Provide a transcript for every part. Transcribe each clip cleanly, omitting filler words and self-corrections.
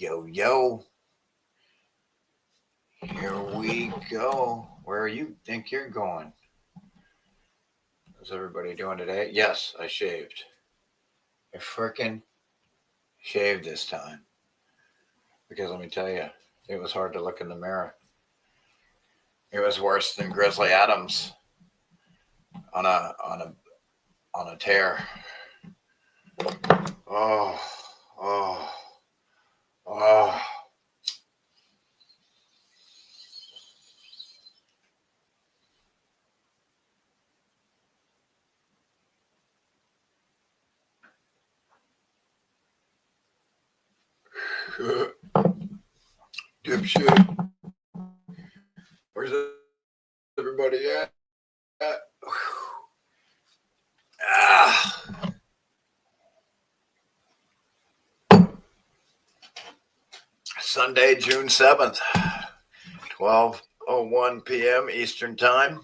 Yo, yo, here we go. Where you think you're going? How's everybody doing today? Yes, I shaved. I frickin' shaved this time. Because let me tell you, it was hard to look in the mirror. It was worse than Grizzly Adams on a tear. Oh, oh, oh. Dipshit. Where's everybody at? Ah. Sunday, June 7th, 12:01 p.m. Eastern Time.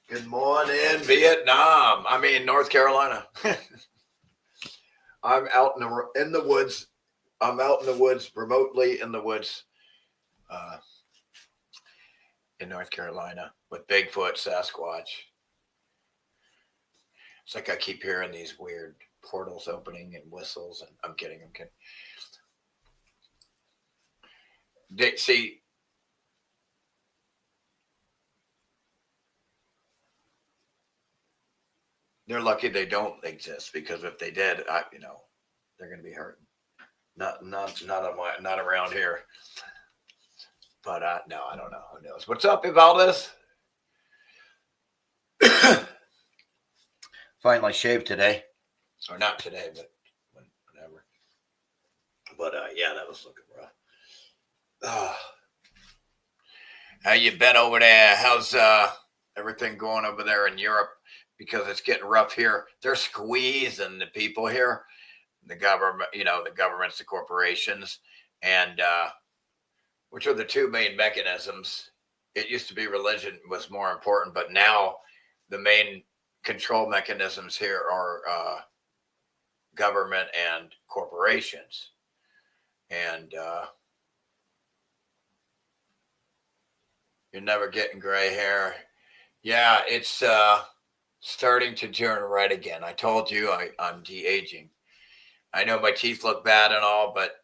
Good morning, Vietnam. I mean, North Carolina. I'm out in the woods. I'm out in the woods, remotely in the woods, uh, in North Carolina with Bigfoot, Sasquatch. It's like I keep hearing these weird portals opening and whistles, and I'm kidding. See, they're lucky they don't exist because if they did, they're going to be hurting. Not around here. But no, I don't know. Who knows? What's up, Ivaldez? Finally shaved today, or not today, but whenever. But yeah, that was looking rough. How you been over there? How's everything going over there in Europe? Because it's getting rough here. They're squeezing the people here, the government, the governments, the corporations, and which are the two main mechanisms. It used to be religion was more important, but now the main control mechanisms here are government and corporations. And you're never getting gray hair. Yeah, it's starting to turn red again. I told you I'm de-aging. I know my teeth look bad and all, but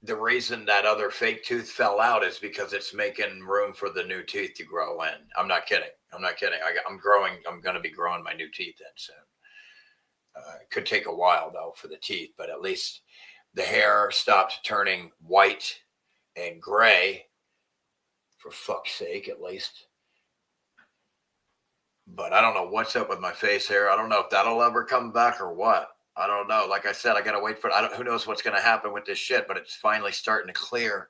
the reason that other fake tooth fell out is because it's making room for the new teeth to grow in. I'm not kidding. I'm growing. I'm going to be growing my new teeth in soon. It could take a while though for the teeth, but at least the hair stopped turning white and gray. For fuck's sake, at least. But I don't know what's up with my face hair. I don't know if that'll ever come back or what. I don't know. Like I said, I gotta wait for it. Who knows what's gonna happen with this shit? But it's finally starting to clear.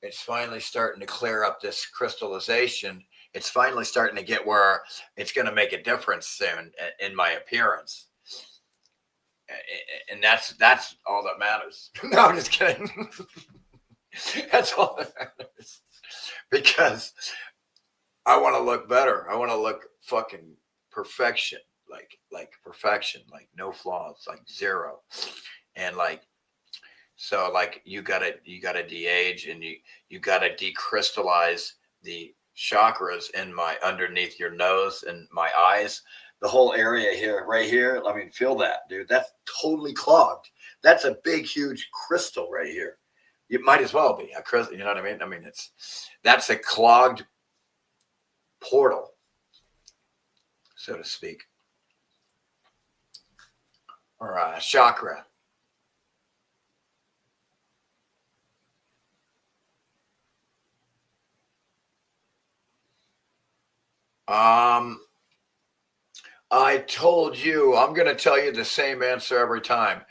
It's finally starting to clear up this crystallization. It's finally starting to get where it's gonna make a difference soon in my appearance. And that's all that matters. No, I'm just kidding. That's all that matters. Because I want to look better. I want to look fucking perfection, like perfection, like no flaws, like zero, and like so like you gotta de-age and you gotta decrystallize the chakras in my underneath your nose and my eyes, the whole area here, right here. I mean, feel that, dude. That's totally clogged. That's a big, huge crystal right here. It might as well be a crystal. You know what I mean? I mean, that's a clogged portal, so to speak, or a chakra. I told you, I'm going to tell you the same answer every time.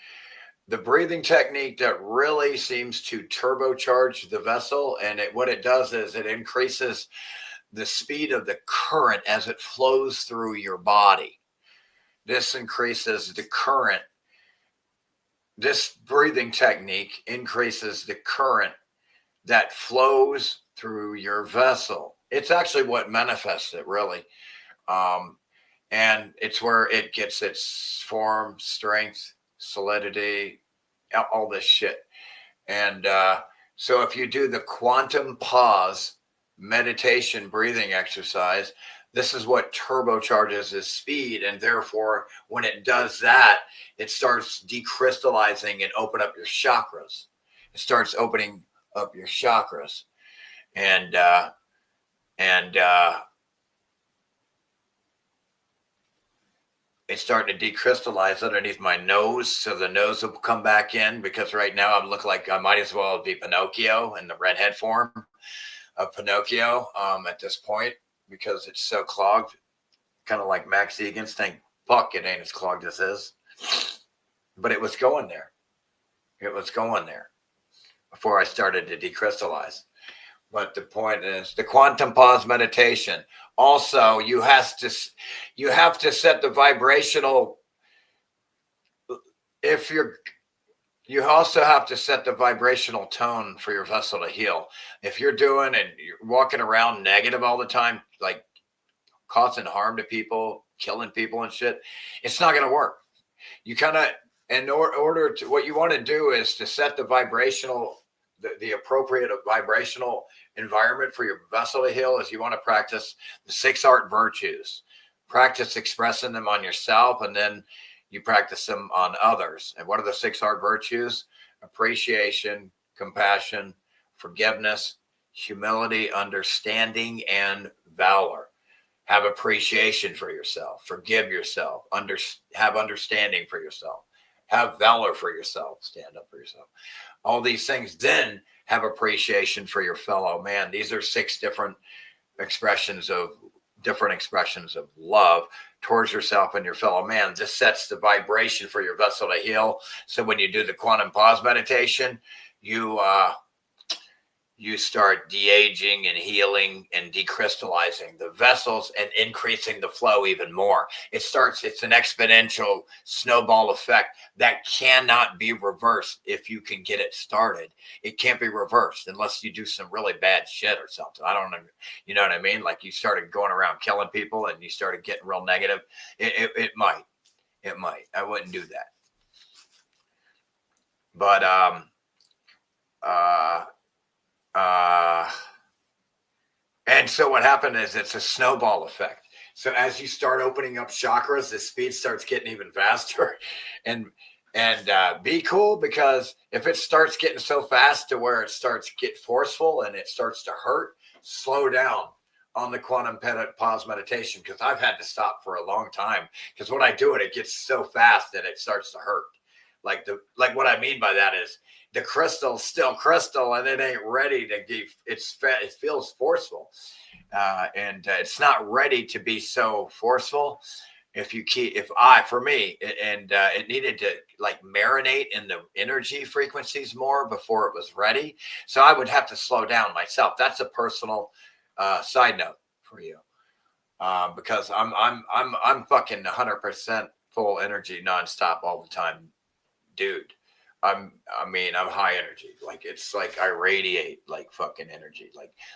The breathing technique that really seems to turbocharge the vessel, and what it does is it increases the speed of the current as it flows through your body. This increases the current. This breathing technique increases the current that flows through your vessel. It's actually what manifests it, really. And it's where it gets its form, strength, solidity, all this shit. And so if you do the quantum pause meditation breathing exercise, this is what turbocharges its speed. And therefore, when it does that, it starts decrystallizing and open up your chakras. It starts opening up your chakras. And it's starting to decrystallize underneath my nose. So the nose will come back in, because right now I'm looking like I might as well be Pinocchio in the redhead form of Pinocchio at this point, because it's so clogged, kind of like Max Egan's thing. Fuck, it ain't as clogged as this. But it was going there. It was going there before I started to decrystallize. But the point is the quantum pause meditation. Also, you have to set the vibrational. You also have to set the vibrational tone for your vessel to heal. If you're doing and you're walking around negative all the time, like causing harm to people, killing people and shit, it's not going to work. You kind of, in order to, what you want to do is to set the vibrational, the appropriate vibrational environment for your vessel to heal. Is you want to practice the 6 art virtues, practice expressing them on yourself, and then you practice them on others. And what are the 6 art virtues? Appreciation, compassion, forgiveness, humility, understanding, and valor. Have appreciation for yourself, forgive yourself, have understanding for yourself, have valor for yourself, stand up for yourself. All these things, then have appreciation for your fellow man. These are 6 different expressions of love towards yourself and your fellow man. This sets the vibration for your vessel to heal. So when you do the quantum pause meditation, you start de-aging and healing and decrystallizing the vessels and increasing the flow even more. It's an exponential snowball effect that cannot be reversed if you can get it started. It can't be reversed unless you do some really bad shit or something. I don't know. You know what I mean? Like you started going around killing people and you started getting real negative. It might. I wouldn't do that. But, and so what happened is it's a snowball effect. So as you start opening up chakras, the speed starts getting even faster. And be cool, because if it starts getting so fast to where it starts to get forceful and it starts to hurt, slow down on the quantum pause meditation, because I've had to stop for a long time, because when I do it, it gets so fast that it starts to hurt. Like what I mean by that is the crystal's still crystal and it ain't ready to give. It feels forceful, and it's not ready to be so forceful. It needed to like marinate in the energy frequencies more before it was ready. So I would have to slow down myself. That's a personal side note for you, because I'm fucking 100% full energy nonstop all the time. Dude, I'm high energy. Like it's like I radiate like fucking energy.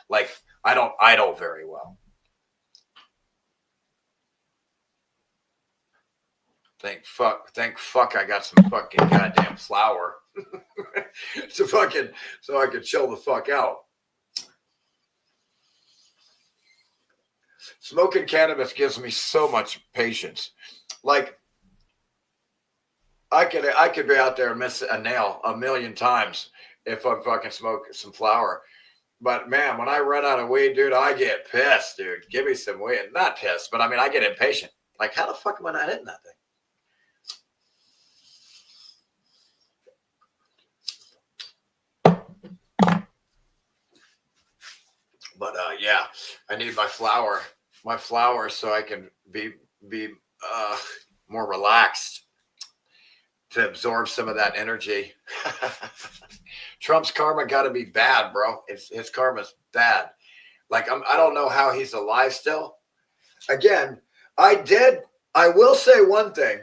Like I don't idle very well. Thank fuck I got some fucking goddamn flour. so I could chill the fuck out. Smoking cannabis gives me so much patience. Like I could be out there and miss a nail 1,000,000 times if I'm fucking smoking some flower. But man, when I run out of weed, dude, I get pissed, dude. Give me some weed. Not pissed, but I mean, I get impatient. Like, how the fuck am I not hitting that thing? But yeah, I need my flower, so I can be more relaxed, to absorb some of that energy. Trump's karma got to be bad, bro. His karma's bad. Like I don't know how he's alive still. Again, I will say one thing.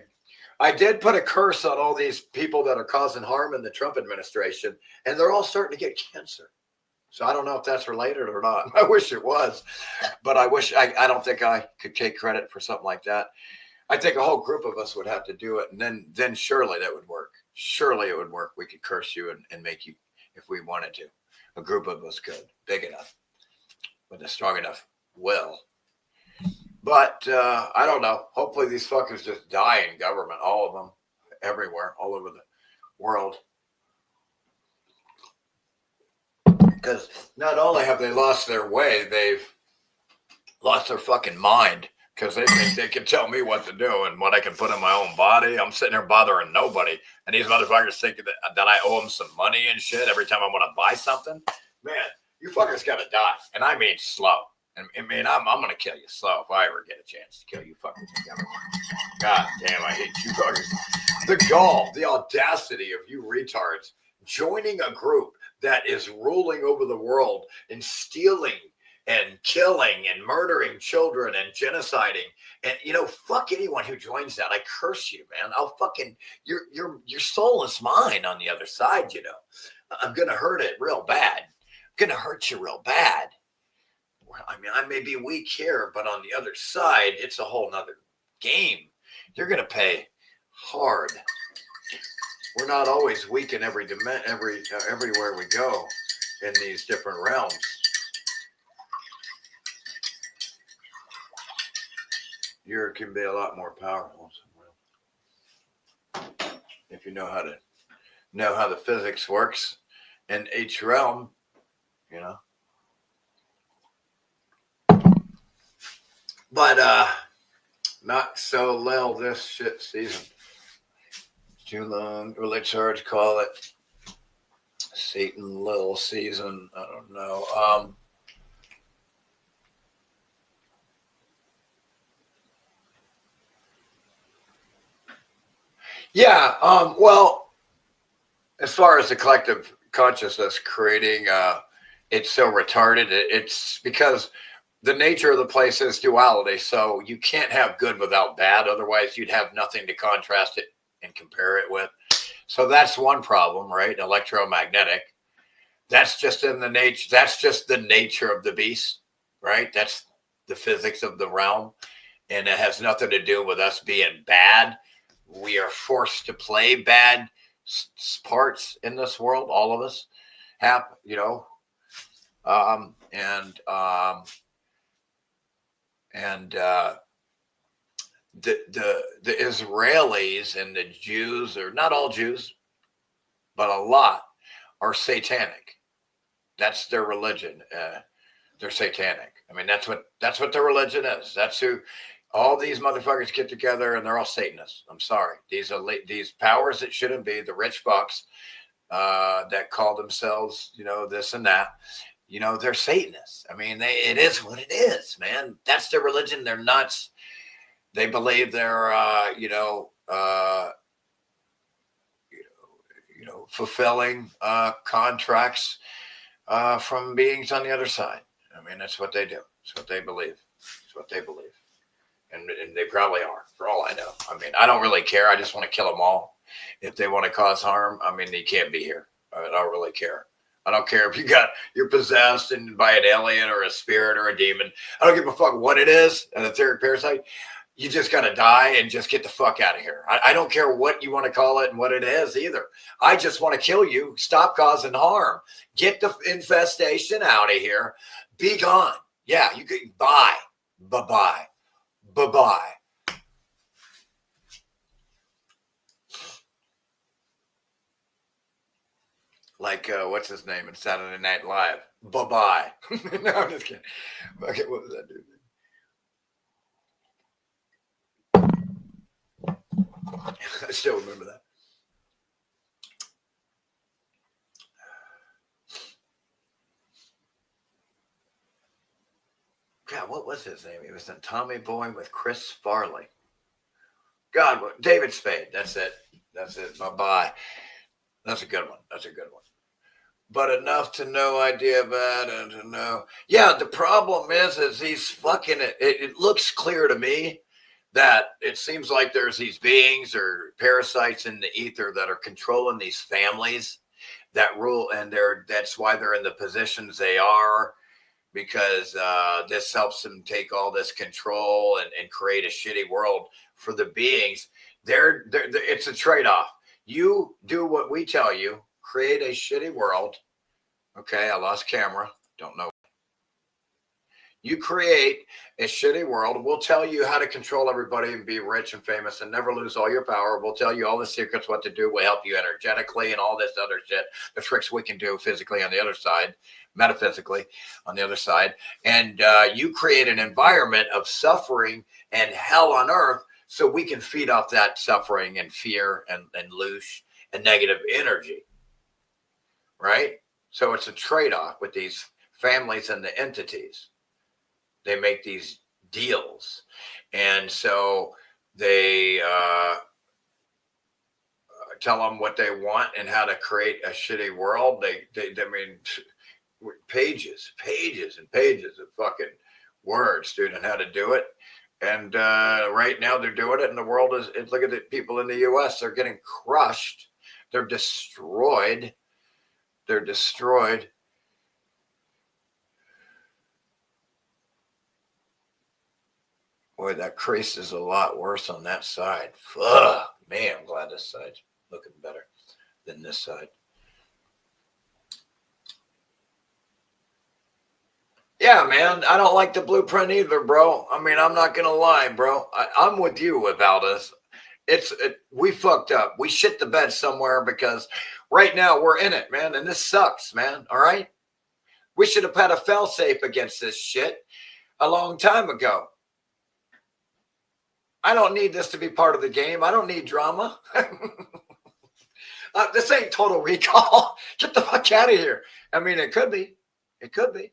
I did put a curse on all these people that are causing harm in the Trump administration, and they're all starting to get cancer. So I don't know if that's related or not. I wish it was, but I don't think I could take credit for something like that. I think a whole group of us would have to do it, and then surely that would work. Surely it would work. We could curse you and make you, if we wanted to. A group of us could, big enough, with a strong enough will. But I don't know. Hopefully these fuckers just die in government, all of them, everywhere, all over the world. Because not only have they lost their way, they've lost their fucking mind. Because they think they can tell me what to do and what I can put in my own body. I'm sitting here bothering nobody. And these motherfuckers think that I owe them some money and shit every time I want to buy something. Man, you fuckers got to die. And I mean slow. And I mean, I'm going to kill you slow if I ever get a chance to kill you fuckers together. God damn, I hate you fuckers. The gall, the audacity of you retards joining a group that is ruling over the world and stealing and killing and murdering children and genociding. And, fuck anyone who joins that. I curse you, man. I'll fucking, your soul is mine on the other side, I'm going to hurt it real bad. I'm going to hurt you real bad. I mean, I may be weak here, but on the other side, it's a whole nother game. You're going to pay hard. We're not always weak in everywhere we go in these different realms. You can be a lot more powerful if you know how the physics works in each realm, But not so little this shit season. Too long. Well, they charge call it Satan little season. I don't know. Yeah. Well, as far as the collective consciousness creating, it's so retarded. It's because the nature of the place is duality. So you can't have good without bad. Otherwise, you'd have nothing to contrast it and compare it with. So that's one problem, right? Electromagnetic. That's just in the nature. That's just the nature of the beast, right? That's the physics of the realm. And it has nothing to do with us being bad. We are forced to play bad parts in this world. All of us have, the Israelis and the Jews, or not all Jews, but a lot, are satanic. That's their religion. They're satanic. I mean, that's what their religion is. That's who all these motherfuckers get together, and they're all Satanists. I'm sorry. These powers that shouldn't be, the rich fucks that call themselves, this and that. They're Satanists. I mean, it is what it is, man. That's their religion. They're nuts. They believe they're, fulfilling contracts from beings on the other side. I mean, that's what they do. It's what they believe. It's what they believe. And they probably are, for all I know. I mean, I don't really care. I just want to kill them all. If they want to cause harm, I mean, they can't be here. I don't really care. I don't care if you're possessed and by an alien or a spirit or a demon. I don't give a fuck what it is, an etheric parasite. You just got to die and just get the fuck out of here. I don't care what you want to call it and what it is either. I just want to kill you. Stop causing harm. Get the infestation out of here. Be gone. Yeah, you can. Bye. Bye-bye. Bye-bye. Like, what's his name in Saturday Night Live? Bye-bye. No, I'm just kidding. Okay, what was that dude? I still remember that. God, what was his name? He was in Tommy Boy with Chris Farley. God, David Spade. That's it. Bye-bye. That's a good one. But enough to no idea about it to know. Yeah, the problem is he's fucking it. It looks clear to me that it seems like there's these beings or parasites in the ether that are controlling these families. that rule, and that's why they're in the positions they are, because this helps them take all this control and create a shitty world for the beings. It's a trade-off. You do what we tell you, create a shitty world. Okay, I lost camera. Don't know. You create a shitty world. We'll tell you how to control everybody and be rich and famous and never lose all your power. We'll tell you all the secrets, what to do. We'll help you energetically and all this other shit, the tricks we can do physically on the other side, metaphysically on the other side. And you create an environment of suffering and hell on earth so we can feed off that suffering and fear and loose and negative energy, right? So it's a trade-off with these families and the entities. They make these deals, and so they tell them what they want and how to create a shitty world. I mean, pages and pages of fucking words, dude, on how to do it. And right now they're doing it, and the world is. Look at the people in the U.S. They're getting crushed. They're destroyed. They're destroyed. Boy, that crease is a lot worse on that side. Fuck, man, I'm glad this side's looking better than this side. Yeah, man, I don't like the blueprint either, bro. I mean, I'm not gonna lie, bro. I'm with you about us. We fucked up. We shit the bed somewhere because right now we're in it, man, and this sucks, man. All right, we should have had a fail-safe against this shit a long time ago. I don't need this to be part of the game. I don't need drama. This ain't Total Recall. Get the fuck out of here. I mean, it could be. It could be.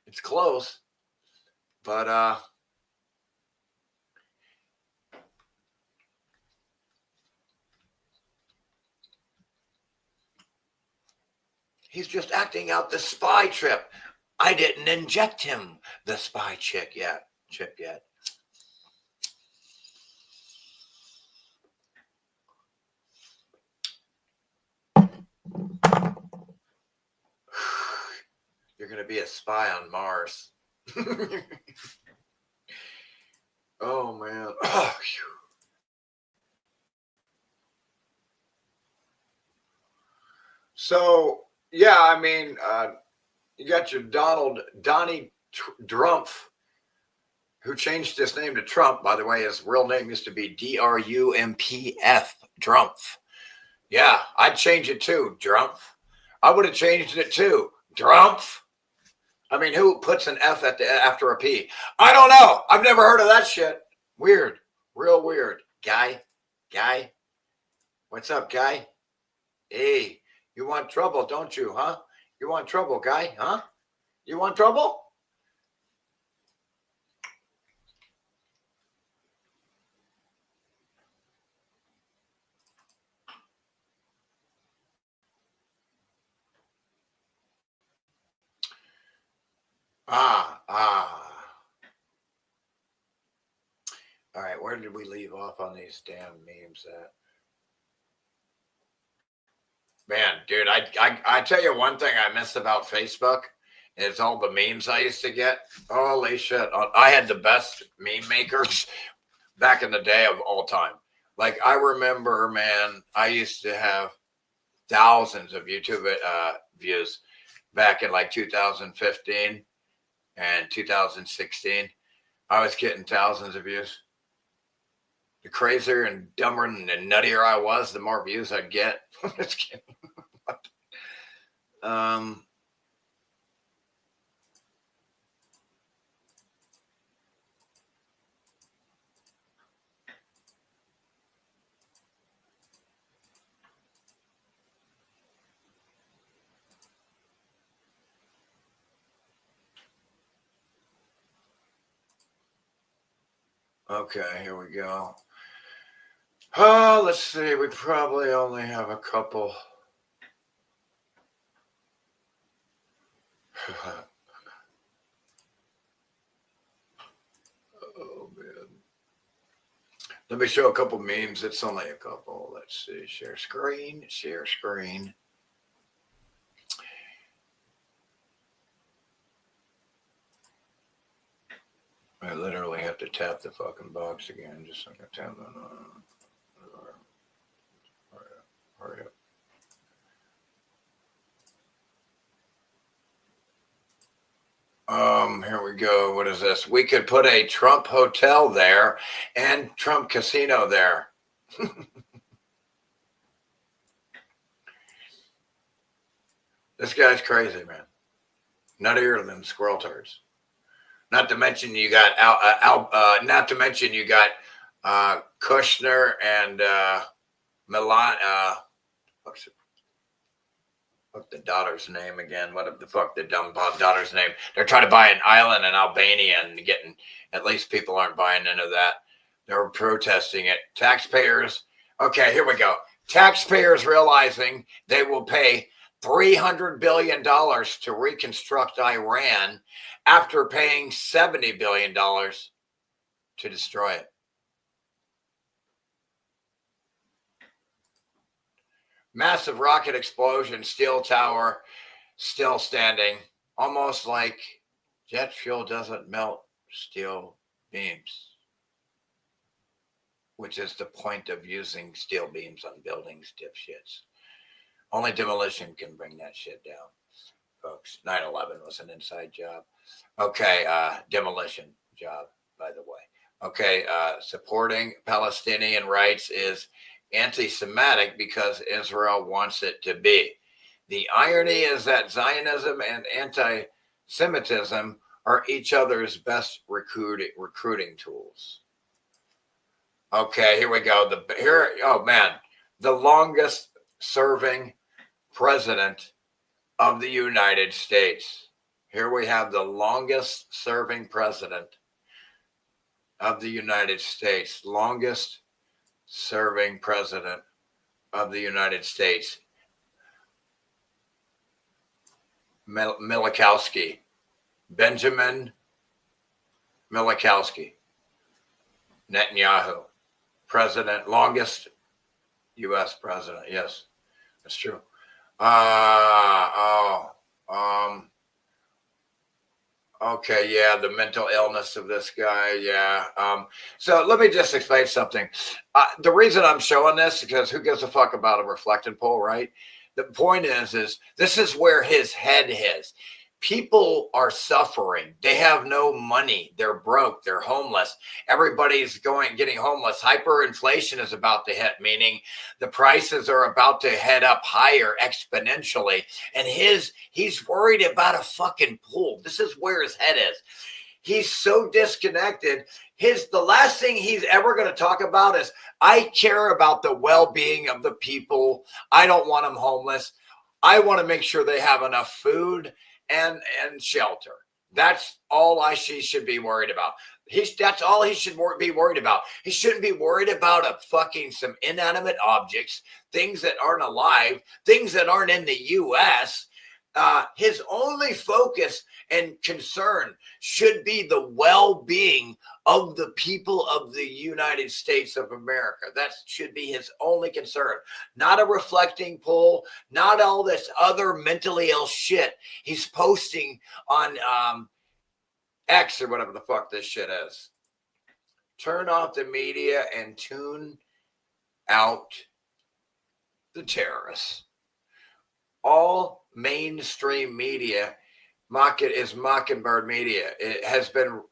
It's close. But he's just acting out the spy trip. I didn't inject him the spy chip yet. You're going to be a spy on Mars. Oh, man. Oh, so, yeah, I mean, you got your Donnie Drumpf, who changed his name to Trump. By the way, his real name used to be Drumpf, Drumpf. Yeah, I'd change it too, Drumpf. I would have changed it too, Drumpf. I mean, who puts an F after a P? I don't know. I've never heard of that shit. Weird. Real weird. Guy. What's up, guy? Hey, you want trouble, don't you, huh? You want trouble, guy, huh? You want trouble? All right, where did we leave off on these damn memes at? Man, dude, I tell you one thing I miss about Facebook is all the memes I used to get. Holy shit. I had the best meme makers back in the day of all time. Like, I remember, man, I used to have thousands of YouTube views back in like 2015 and 2016. I was getting thousands of views. The crazier and dumber and nuttier I was, the more views I'd get. Just kidding. Okay, here we go. Let's see. We probably only have a couple. Oh, man. Let me show a couple memes. It's only a couple. Let's see. Share screen. Share screen. I literally have to tap the fucking box again. Just like I tap on. Hurry up. Here we go. What is this? We could put a Trump hotel there and Trump casino there. This guy's crazy, man. Nuttier than squirrel turds. Not to mention you got not to mention you got Kushner and Milan. What's the daughter's name again? What the fuck the dumb daughter's name? They're trying to buy an island in Albania and getting, at least people aren't buying into that. They're protesting it. Taxpayers. Okay, here we go. Taxpayers realizing they will pay $300 billion to reconstruct Iran after paying $70 billion to destroy it. Massive rocket explosion, steel tower still standing, almost like jet fuel doesn't melt steel beams, which is the point of using steel beams on buildings, dipshits. Only demolition can bring that shit down, folks. 9/11 was an inside job. Okay, demolition job, by the way. Okay, supporting Palestinian rights is anti-Semitic because Israel wants it to be. The irony is that Zionism and anti-Semitism are each other's best recruiting tools. Okay, here we go. The longest serving president of the United States. Here we have the longest serving president of the United States. Longest serving president of the United States. Milikowski. Benjamin Milikowski. Netanyahu. President, longest U.S. president. Yes, that's true. Okay, yeah, the mental illness of this guy, yeah. So let me just explain something. The reason I'm showing this is because who gives a fuck about a reflecting poll, right? The point is this is where his head is. People are suffering. They have no money. They're broke. They're homeless. Everybody's getting homeless. Hyperinflation is about to hit, meaning the prices are about to head up higher exponentially. And he's worried about a fucking pool. This is where his head is. He's so disconnected. The last thing he's ever going to talk about is, I care about the well-being of the people. I don't want them homeless. I want to make sure they have enough food and shelter. That's all he should be worried about. That's all he should be worried about. He shouldn't be worried about some inanimate objects, things that aren't alive, things that aren't in the U.S. His only focus and concern should be the well-being of the people of the United States of America. That should be his only concern. Not a reflecting poll, not all this other mentally ill shit he's posting on X or whatever the fuck this shit is. Turn off the media and tune out the terrorists. All mainstream media is Mockingbird media. It has been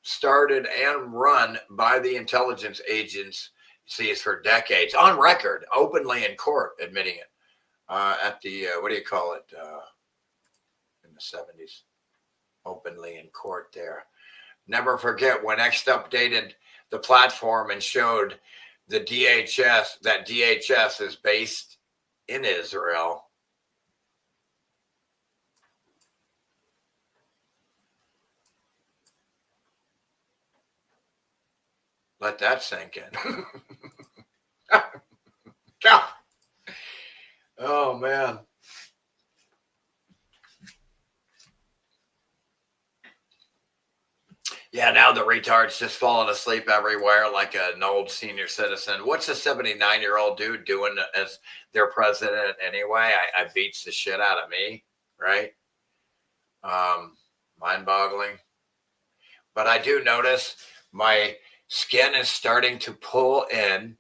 started and run by the intelligence agencies for decades, on record, openly in court, admitting it at the, what do you call it, in the 70s, openly in court there. Never forget when X updated the platform and showed the DHS, that DHS is based in Israel. Let that sink in. Oh, man. Yeah, now the retards just falling asleep everywhere like an old senior citizen. What's a 79-year-old dude doing as their president anyway? I beats the shit out of me, right? Mind-boggling. But I do notice my skin is starting to pull in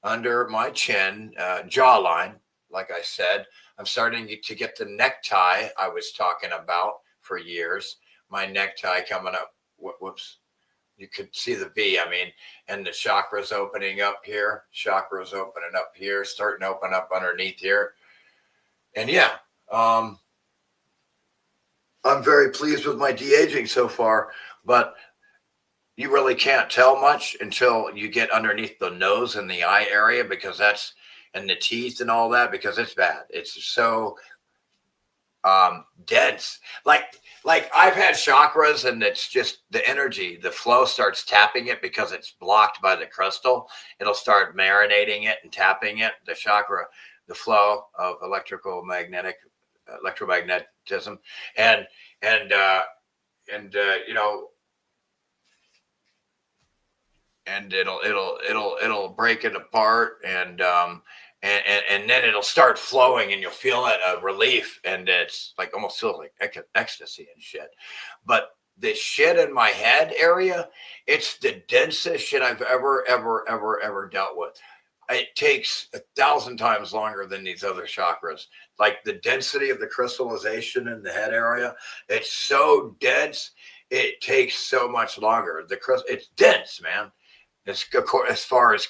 under my chin, jawline. Like I said, I'm starting to get the necktie I was talking about for years. My necktie coming up. Whoops. You could see the V, I mean, and the chakras opening up here. Chakras opening up here, starting to open up underneath here. And yeah, I'm very pleased with my de-aging so far, but you really can't tell much until you get underneath the nose and the eye area, because that's, and the teeth and all that, because it's bad. It's so dense. Like I've had chakras, and it's just the energy, the flow starts tapping it because it's blocked by the crystal. It'll start marinating it and tapping it, the chakra, the flow of electromagnetism, and you know, and it'll break it apart, and then it'll start flowing, and you'll feel it, a relief, and it's like almost feels like ecstasy and shit. But the shit in my head area, it's the densest shit I've ever dealt with. It takes 1,000 times longer than these other chakras. Like the density of the crystallization in the head area, it's so dense. It takes so much longer. It's dense, man. It's as far as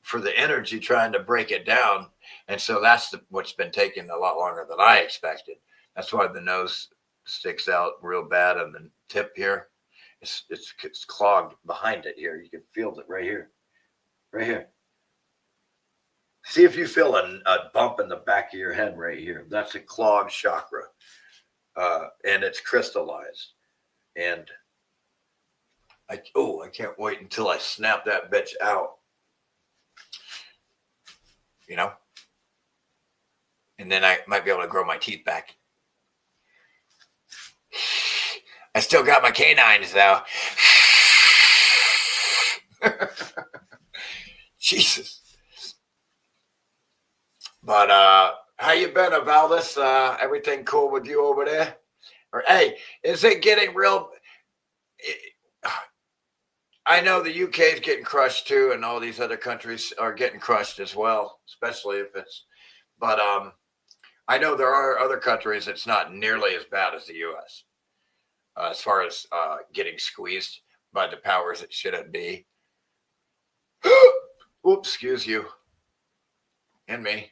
for the energy trying to break it down. And so that's what's been taking a lot longer than I expected. That's why the nose sticks out real bad on the tip here. It's clogged behind it here. You can feel it right here. Right here. See if you feel a bump in the back of your head right here. That's a clogged chakra. And it's crystallized. And I can't wait until I snap that bitch out. You know? And then I might be able to grow my teeth back. I still got my canines, though. Jesus. But how you been, Valdez? Everything cool with you over there? Or hey, is it getting real? I know the UK is getting crushed too, and all these other countries are getting crushed as well, especially if it's. But I know there are other countries it's not nearly as bad as the US as far as getting squeezed by the powers that shouldn't be. Oops, excuse you. And me.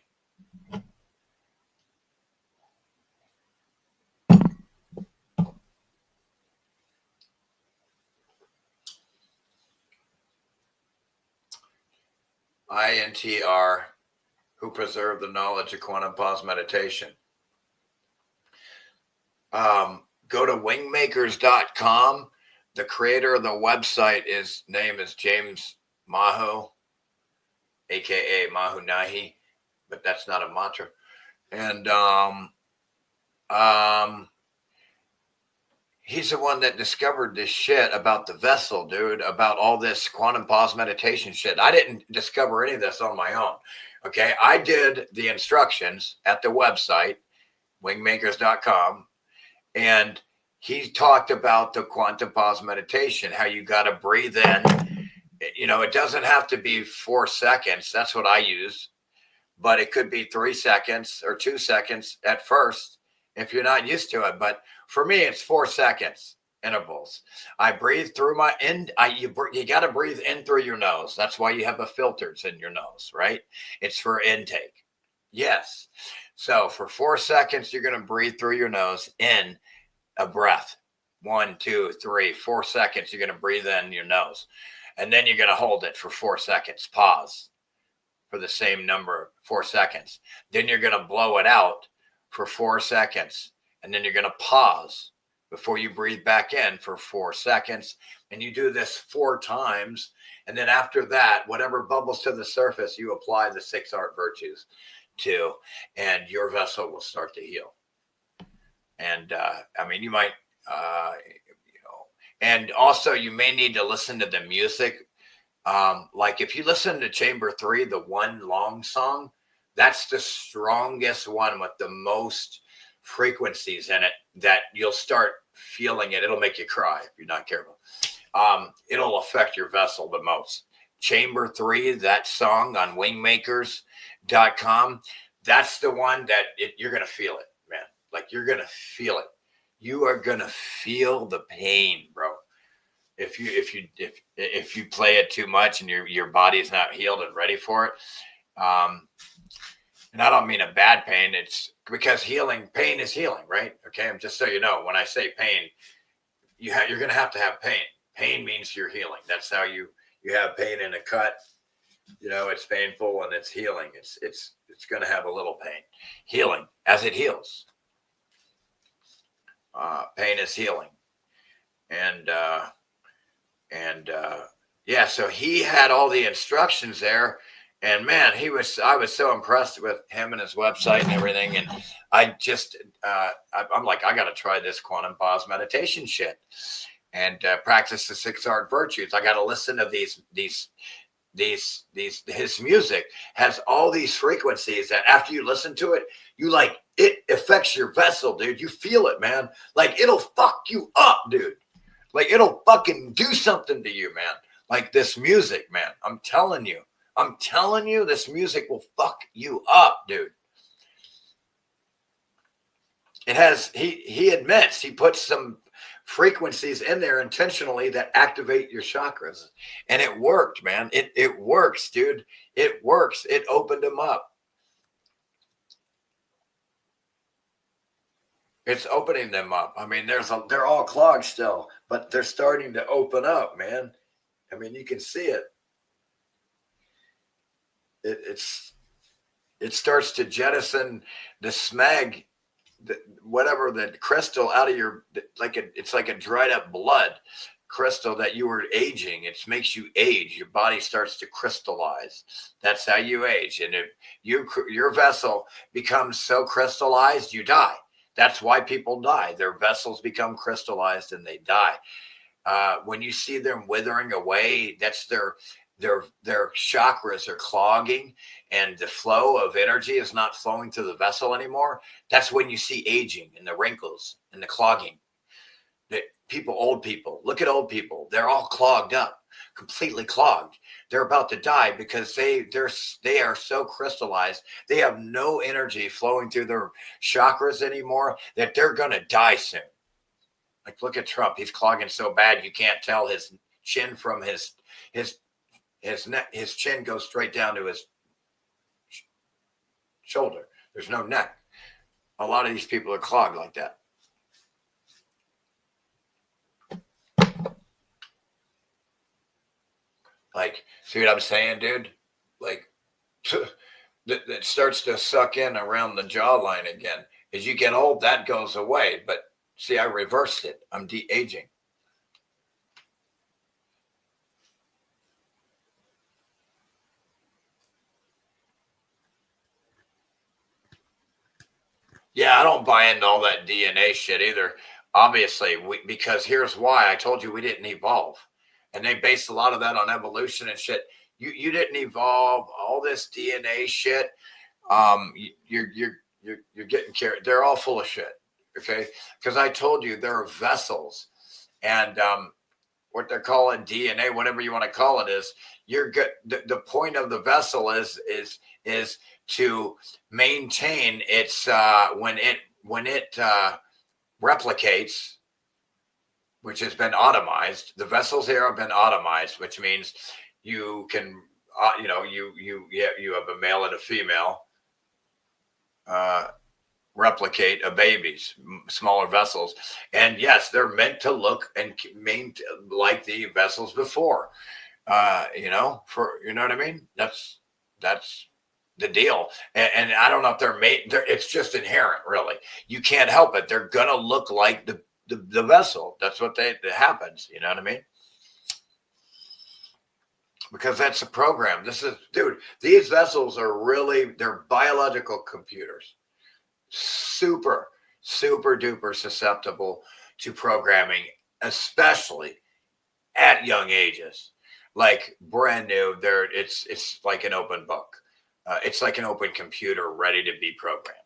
INTR, who preserve the knowledge of quantum pause meditation. Go to wingmakers.com. The creator of the website, name is James Mahu, aka Mahu Nahi, but that's not a mantra. And he's the one that discovered this shit about the vessel, dude, about all this quantum pause meditation shit. I didn't discover any of this on my own. Okay. I did the instructions at the website, wingmakers.com. And he talked about the quantum pause meditation, how you got to breathe in. You know, it doesn't have to be 4 seconds. That's what I use. But it could be 3 seconds or 2 seconds at first if you're not used to it. But for me, it's 4 seconds intervals. I breathe through my end. You got to breathe in through your nose. That's why you have the filters in your nose, right? It's for intake. Yes. So for 4 seconds, you're going to breathe through your nose in a breath. 1, 2, 3, 4 seconds. You're going to breathe in your nose. And then you're going to hold it for 4 seconds. Pause for the same number, 4 seconds. Then you're going to blow it out for 4 seconds. And then you're going to pause before you breathe back in for 4 seconds. And you do this 4 times. And then after that, whatever bubbles to the surface, you apply the 6 art virtues to, and your vessel will start to heal. And I mean, you might, And also, you may need to listen to the music. Like if you listen to Chamber 3, the one long song, that's the strongest one with the most frequencies in it that you'll start feeling it. It'll make you cry if you're not careful. It'll affect your vessel the most. Chamber 3, that song on wingmakers.com, that's the one that you're going to feel it, man. Like you're going to feel it. You are going to feel the pain, bro. If you play it too much and your body's not healed and ready for it. And I don't mean a bad pain. It's because pain is healing, right? Okay. And just so you know, when I say pain, you're going to have pain. Pain means you're healing. That's how you have pain in a cut. You know, it's painful and it's healing. It's going to have a little pain. Healing as it heals. Pain is healing. And yeah, so he had all the instructions there. And man, I was so impressed with him and his website and everything. And I'm like, I got to try this quantum pause meditation shit and practice the 6 art virtues. I got to listen to his music has all these frequencies that after you listen to it, it affects your vessel, dude. You feel it, man. Like it'll fuck you up, dude. Like it'll fucking do something to you, man. Like this music, man. I'm telling you, this music will fuck you up, dude. It has, he admits, he puts some frequencies in there intentionally that activate your chakras. And it worked, man. It works, dude. It works. It opened them up. It's opening them up. I mean, they're all clogged still, but they're starting to open up, man. I mean, you can see it. It starts to jettison the smeg, whatever the crystal out of your, it's like a dried up blood crystal that you were aging. It makes you age. Your body starts to crystallize. That's how you age. And if your vessel becomes so crystallized, you die. That's why people die. Their vessels become crystallized and they die. When you see them withering away, that's their chakras are clogging and the flow of energy is not flowing to the vessel anymore. That's when you see aging and the wrinkles and the clogging. Old people, look at old people. They're all clogged up, completely clogged. They're about to die because they are so crystallized. They have no energy flowing through their chakras anymore that they're going to die soon. Like, look at Trump. He's clogging so bad you can't tell his chin from his neck. His chin goes straight down to his shoulder. There's no neck. A lot of these people are clogged like that. Like, see what I'm saying, dude? Like, that starts to suck in around the jawline again. As you get old, that goes away. But see, I reversed it. I'm de-aging. Yeah, I don't buy into all that DNA shit either. Obviously, because here's why. I told you we didn't evolve. And they base a lot of that on evolution and shit. You didn't evolve. All this DNA shit. You're getting carried. They're all full of shit. Okay, because I told you there are vessels, and what they're calling DNA, whatever you want to call it, is you're good. The point of the vessel is to maintain its when it replicates, which has been automized. The vessels here have been automized, which means you can, you have a male and a female replicate a baby's smaller vessels. And yes, they're meant to look and like the vessels before, you know what I mean? That's the deal. And I don't know if they're made, it's just inherent, really. You can't help it. They're going to look like the vessel. That's what that happens. You know what I mean? Because that's the program. Dude, these vessels are they're biological computers. Super, super duper susceptible to programming especially at young ages, like brand new. It's like an open book. It's like an open computer ready to be programmed.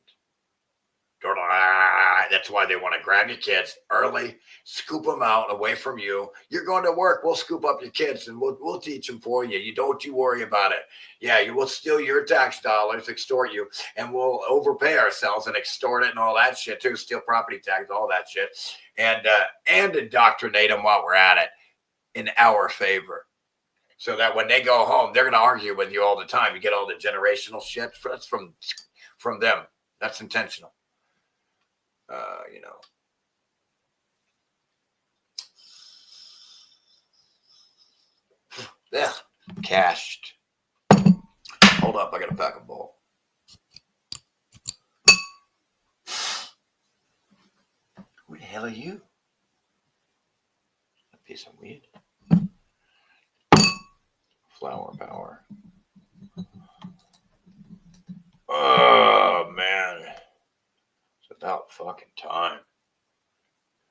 That's why they want to grab your kids early, scoop them out away from you. You're going to work. We'll scoop up your kids and we'll teach them for you. You worry about it. Yeah, you will steal your tax dollars, extort you, and we'll overpay ourselves and extort it and all that shit too. Steal property tax, all that shit, and indoctrinate them while we're at it in our favor. So that when they go home, they're going to argue with you all the time. You get all the generational shit. That's from them. That's intentional. Yeah, cached. Hold up, I got a pack of bowl. Who the hell are you? A piece of weed. Flower power. Oh man, it's about fucking time.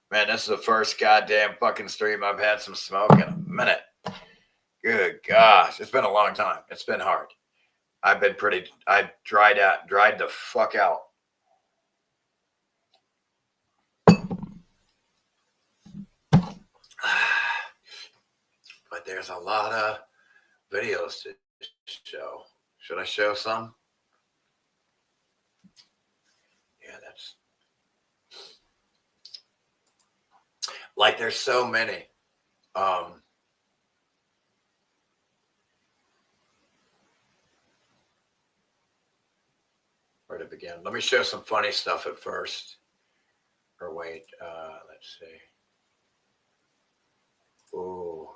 Man, this is the first goddamn fucking stream I've had some smoke in a minute. Good gosh, it's been a long time. It's been hard. I dried the fuck out. But there's a lot of videos to show. Should I show some? Yeah, that's like there's so many. Where to begin? Let me show some funny stuff at first. Or wait, let's see. Ooh.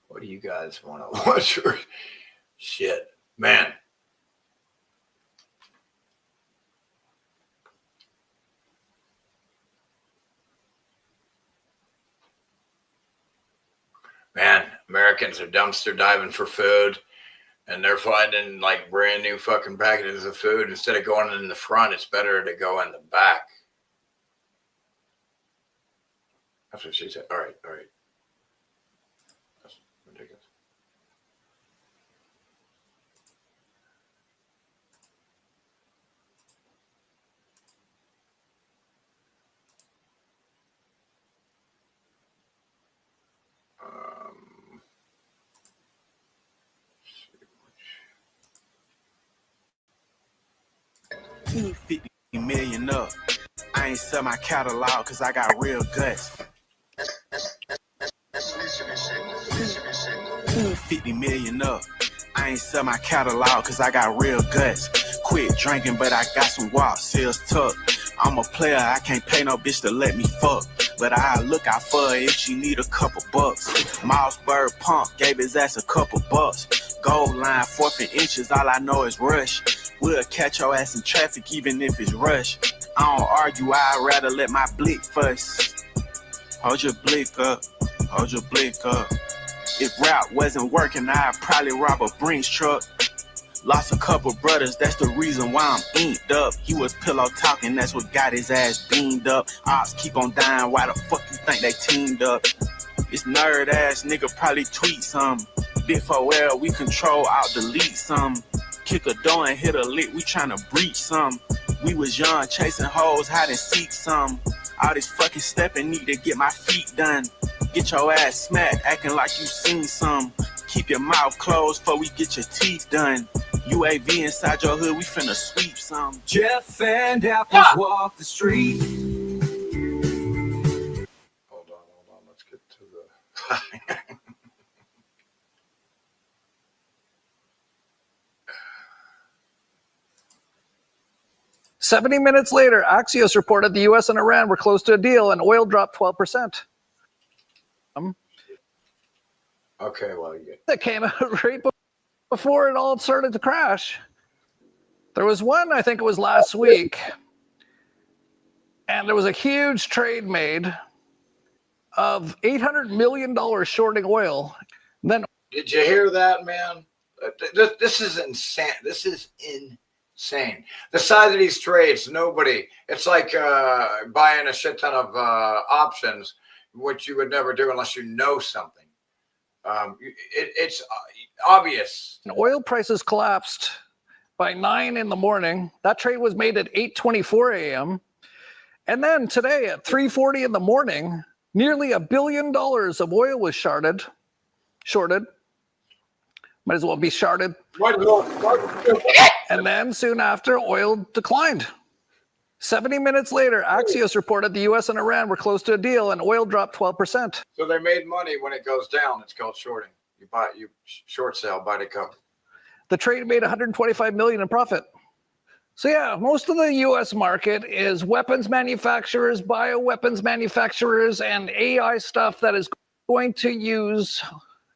What do you guys want to watch? Shit, man. Man, Americans are dumpster diving for food, and they're finding like brand new fucking packages of food. Instead of going in the front, it's better to go in the back. That's what she said. All right. That's ridiculous. $250 million up. I ain't sell my catalog cause I got real guts. $250 million up. I ain't sell my catalog cause I got real guts. Quit drinking, but I got some walk, sales tuck. I'm a player, I can't pay no bitch to let me fuck. But I look out for her if she need a couple bucks. Mossberg pump gave his ass a couple bucks. Gold line, 4 inches, all I know is rush. We'll catch your ass in traffic even if it's rush. I don't argue, I'd rather let my blick fuss. Hold your blick up, hold your blick up. If rap wasn't working, I'd probably rob a Brinks truck. Lost a couple brothers, that's the reason why I'm inked up. He was pillow talking, that's what got his ass beamed up. Ops keep on dying, why the fuck you think they teamed up? This nerd ass nigga probably tweet some. Bit for well, we control, out delete some. Kick a door and hit a lick, we tryna breach some. We was young, chasing hoes, hide and seek some. All this fucking stepping, need to get my feet done. Get your ass smacked, acting like you seen some. Keep your mouth closed before we get your teeth done. UAV inside your hood, we finna sweep some. Jeff and Apples walk the street. Hold on, let's get to the... 70 minutes later, Axios reported the U.S. and Iran were close to a deal, and oil dropped 12%. Okay, well, That came out right before it all started to crash. There was one, I think it was last week, and there was a huge trade made of $800 million shorting oil. Then, did you hear that, man? This is insane. This is insane. The size of these trades, nobody. It's like buying a shit ton of options, which you would never do unless you know something. It's obvious. Oil prices collapsed by 9 in the morning. That trade was made at 8:24 a.m. And then today at 3:40 in the morning, nearly $1 billion of oil was shorted. Might as well be shorted. And then soon after, oil declined. 70 minutes later, Axios reported the U.S. and Iran were close to a deal, and oil dropped 12%. So they made money when it goes down. It's called shorting. You short sell, buy the cover. The trade made $125 million in profit. So yeah, most of the U.S. market is weapons manufacturers, bioweapons manufacturers, and AI stuff that is going to use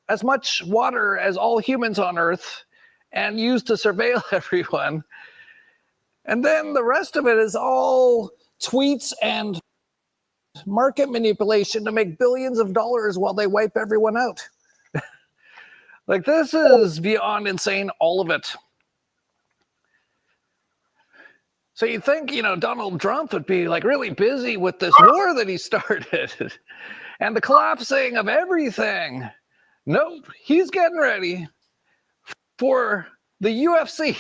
as much water as all humans on Earth and use to surveil everyone. And then the rest of it is all tweets and market manipulation to make billions of dollars while they wipe everyone out. Like, this is beyond insane, all of it. So you'd think, Donald Trump would be like really busy with this war that he started and the collapsing of everything. Nope, he's getting ready for the UFC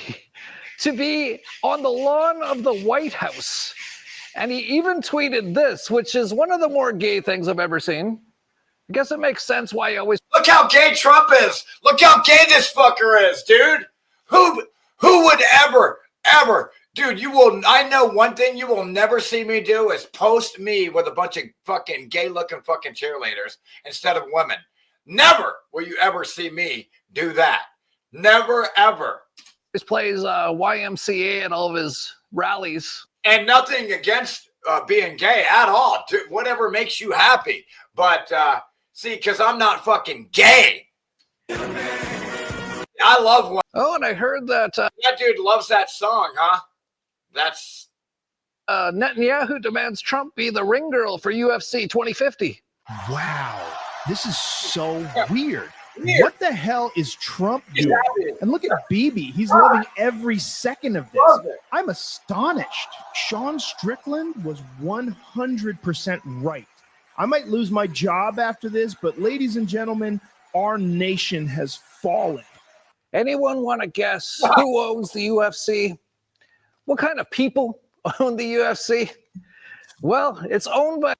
to be on the lawn of the White House. And he even tweeted this, which is one of the more gay things I've ever seen. I guess it makes sense why he always... Look how gay Trump is. Look how gay this fucker is, dude. Who would ever... Dude, I know one thing you will never see me do is post me with a bunch of fucking gay-looking fucking cheerleaders instead of women. Never will you ever see me do that. Never, ever. He plays YMCA at all of his rallies. And nothing against being gay at all. Dude, whatever makes you happy. But, see, because I'm not fucking gay. I love one. Oh, and I heard that... that dude loves that song, huh? That's... Netanyahu demands Trump be the ring girl for UFC 2050. Wow. This is so weird. What the hell is Trump doing? And look at Bibi. He's loving every second of this. I'm astonished. Sean Strickland was 100% right. I might lose my job after this, but ladies and gentlemen, our nation has fallen. Anyone want to guess who owns the UFC? What kind of people own the UFC? Well, it's owned by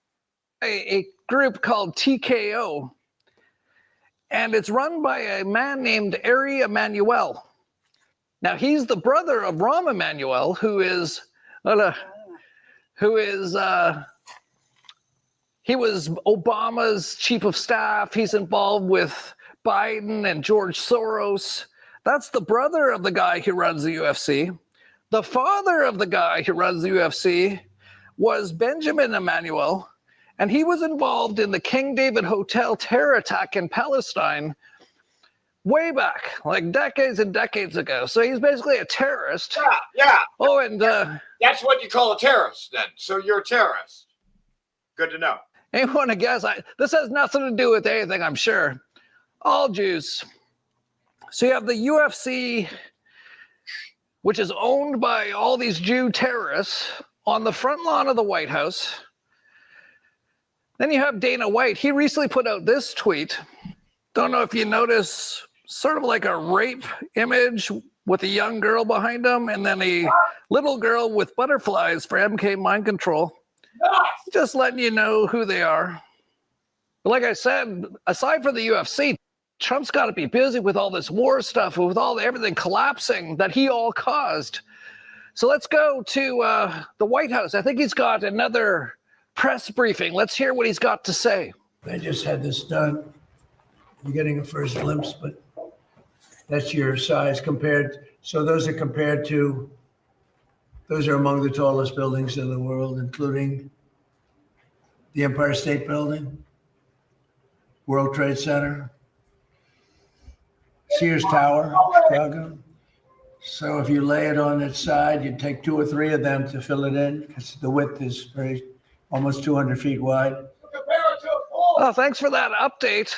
a group called TKO, and it's run by a man named Ari Emanuel. Now, he's the brother of Rahm Emanuel, he was Obama's chief of staff. He's involved with Biden and George Soros. That's the brother of the guy who runs the UFC. The father of the guy who runs the UFC was Benjamin Emanuel, and he was involved in the King David Hotel terror attack in Palestine way back, like decades and decades ago. So he's basically a terrorist. Yeah. Oh, and that's what you call a terrorist then. So you're a terrorist. Good to know. Anyone to guess? This has nothing to do with anything, I'm sure. All Jews. So you have the UFC, which is owned by all these Jew terrorists on the front lawn of the White House. Then you have Dana White. He recently put out this tweet. Don't know if you notice, sort of like a rape image with a young girl behind him and then a little girl with butterflies for MK Mind Control. Just letting you know who they are. But like I said, aside from the UFC, Trump's got to be busy with all this war stuff, with everything collapsing that he all caused. So let's go to the White House. I think he's got another press briefing. Let's hear what he's got to say. I just had this done. You're getting a first glimpse, but that's your size compared. So those are compared to Those are among the tallest buildings in the world, including the Empire State Building, World Trade Center, Sears Tower, Chicago. So if you lay it on its side, you'd take 2 or 3 of them to fill it in, because the width is almost 200 feet wide. Oh, thanks for that update.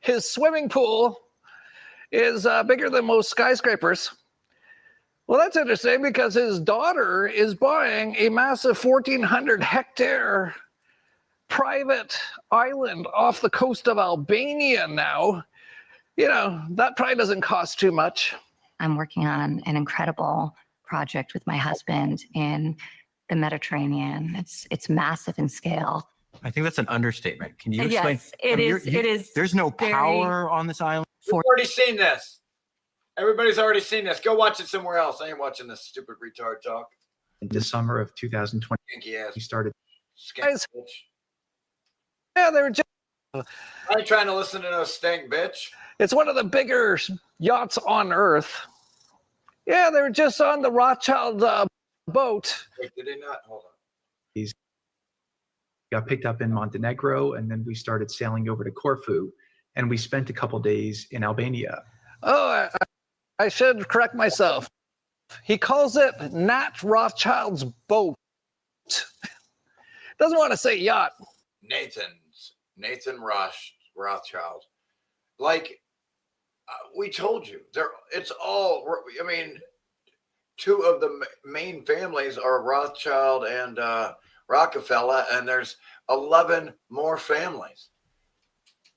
His swimming pool is bigger than most skyscrapers. Well, that's interesting because his daughter is buying a massive 1,400 hectare private island off the coast of Albania now. You know, that probably doesn't cost too much. I'm working on an incredible project with my husband in the Mediterranean. It's massive in scale. I think that's an understatement. Can you explain? Yes, it is. It is. There's no very- power on this island. We've already seen this. Everybody's already seen this. Go watch it somewhere else. I ain't watching this stupid retard talk. In the summer of 2020, Stinky ass. we started. Guys- bitch. Yeah, they were just. I ain't trying to listen to no stink, bitch. It's one of the bigger yachts on Earth. Yeah, they were just on the Rothschild boat. Wait, did they not? Hold on. Got picked up in Montenegro, and then we started sailing over to Corfu, and we spent a couple days in Albania. Oh, I should correct myself. He calls it Nat Rothschild's boat. Doesn't want to say yacht. Nathan Rothschild. Like we told you, it's all. I mean, 2 of the main families are Rothschild and Rockefeller, and there's 11 more families.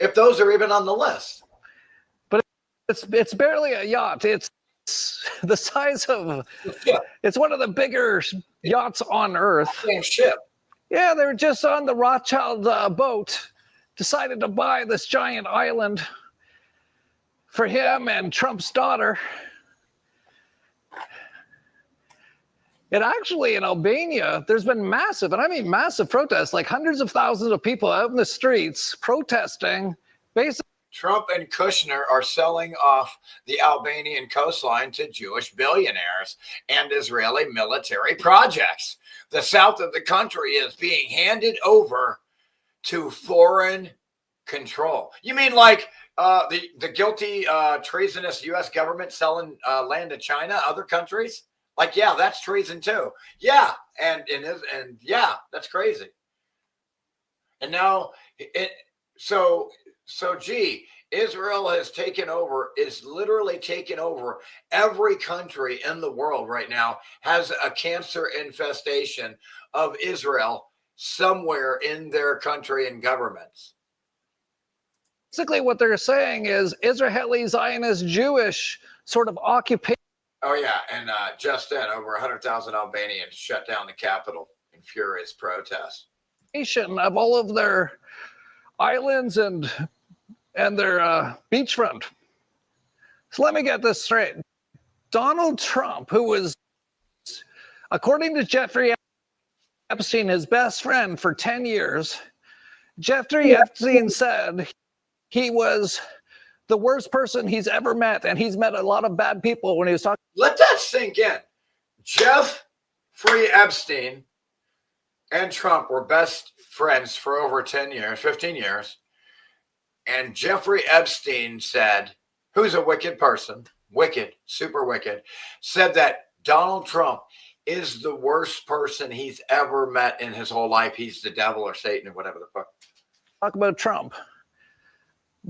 If those are even on the list. But it's barely a yacht. It's the size of. Yeah. It's one of the bigger yachts on Earth. Same ship. Yeah, they were just on the Rothschild boat. Decided to buy this giant island for him and Trump's daughter. And actually in Albania, there's been massive, and I mean massive protests, like hundreds of thousands of people out in the streets protesting. Basically, Trump and Kushner are selling off the Albanian coastline to Jewish billionaires and Israeli military projects. The south of the country is being handed over to foreign control. You mean like the guilty treasonous U.S. government selling land to China, other countries? Like, yeah, that's treason too. Yeah, and yeah, that's crazy. And now, gee, Israel has taken over, is literally taken over every country in the world right now, has a cancer infestation of Israel somewhere in their country and governments. what they're saying is Israeli Zionist Jewish sort of occupation. Oh, yeah. And just then, over 100,000 Albanians shut down the capital in furious protest. Of all of their islands and their beachfront. So let me get this straight. Donald Trump, who was, according to Jeffrey Epstein, his best friend for 10 years, Jeffrey Epstein said he was the worst person he's ever met, and he's met a lot of bad people when he was talking. Let that sink in. Jeffrey Epstein and Trump were best friends for over 10 years, 15 years. And Jeffrey Epstein said, who's a wicked person, wicked, super wicked, said that Donald Trump is the worst person he's ever met in his whole life. He's the devil or Satan or whatever the fuck. Talk about Trump.